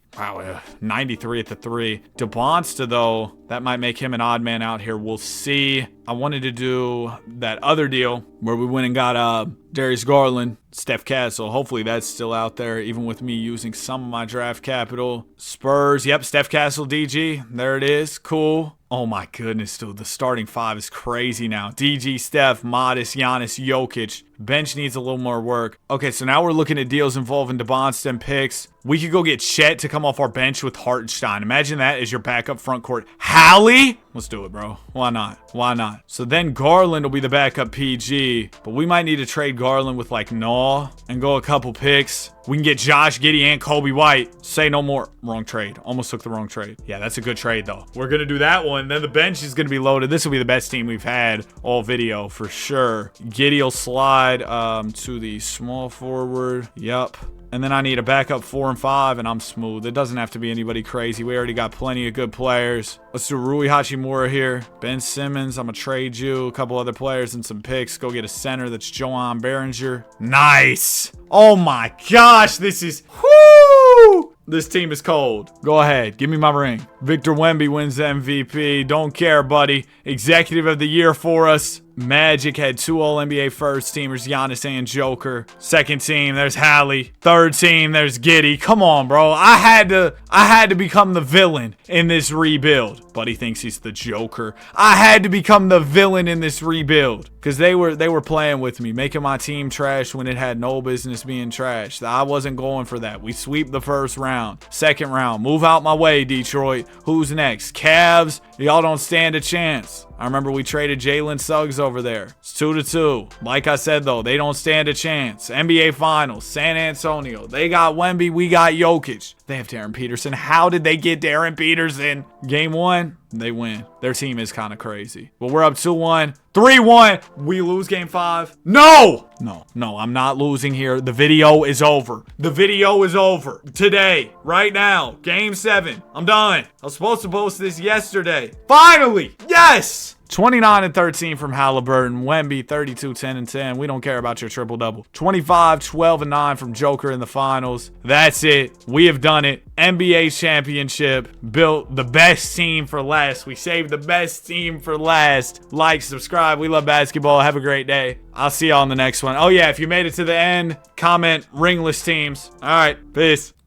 93 at the 3. DeBonsta, though, that might make him an odd man out here. We'll see. I wanted to do that other deal where we went and got Darius Garland, Steph Castle. Hopefully that's still out there, even with me using some of my draft capital. Spurs, yep, Steph Castle, DG. There it is. Cool. Oh my goodness, dude. The starting 5 is crazy now. DG, Steph, Modest, Giannis, Jokic. Bench needs a little more work. Okay, so now we're looking at deals involving DeBonsta and picks. We could go get Chet to come off our bench with Hartenstein. Imagine that as your backup front court. Hallie? Let's do it, bro. Why not? Why not? So then Garland will be the backup PG, but we might need to trade Garland with like Naw and go a couple picks. We can get Josh Giddey and Kobe White. Say no more. Wrong trade. Almost took the wrong trade. Yeah, that's a good trade, though. We're going to do that one. Then the bench is going to be loaded. This will be the best team we've had all video for sure. Giddey will slide to the small forward. Yep. And then I need a backup 4 and 5, and I'm smooth. It doesn't have to be anybody crazy. We already got plenty of good players. Let's do Rui Hachimura here. Ben Simmons, I'm going to trade you. A couple other players and some picks. Go get a center that's Joan Behringer. Nice. Oh my gosh, this is... Whoo! This team is cold. Go ahead. Give me my ring. Victor Wemby wins the MVP. Don't care, buddy. Executive of the year for us. Magic had 2 All-NBA first teamers, Giannis and Joker. Second team, there's Hallie. Third team, there's Giddey. Come on, bro. I had to become the villain in this rebuild. Buddy thinks he's the Joker. I had to become the villain in this rebuild because they were playing with me, making my team trash when it had no business being trash. I wasn't going for that. We sweep the first round. Second round, move out my way, Detroit. Who's next? Cavs. Y'all don't stand a chance. I remember we traded Jalen Suggs over there. It's 2-2. Like I said, though, they don't stand a chance. NBA Finals, San Antonio. They got Wemby, we got Jokic. They have Darren Peterson. How did they get Darren Peterson? Game 1, they win. Their team is kind of crazy. But we're up 2-1. 3-1. We lose game 5. No, I'm not losing here. The video is over. The video is over. Today, right now, game 7. I'm done. I was supposed to post this yesterday. Finally, yes. 29 and 13 from Halliburton. Wemby 32, 10 and 10. We don't care about your triple double. 25, 12 and 9 from Joker in the finals. That's it. We have done it. NBA championship. Built the best team for last. We saved the best team for last. Like, subscribe. We love basketball. Have a great day. I'll see y'all on the next one. Oh yeah, if you made it to the end, comment Ringless teams. All right, peace.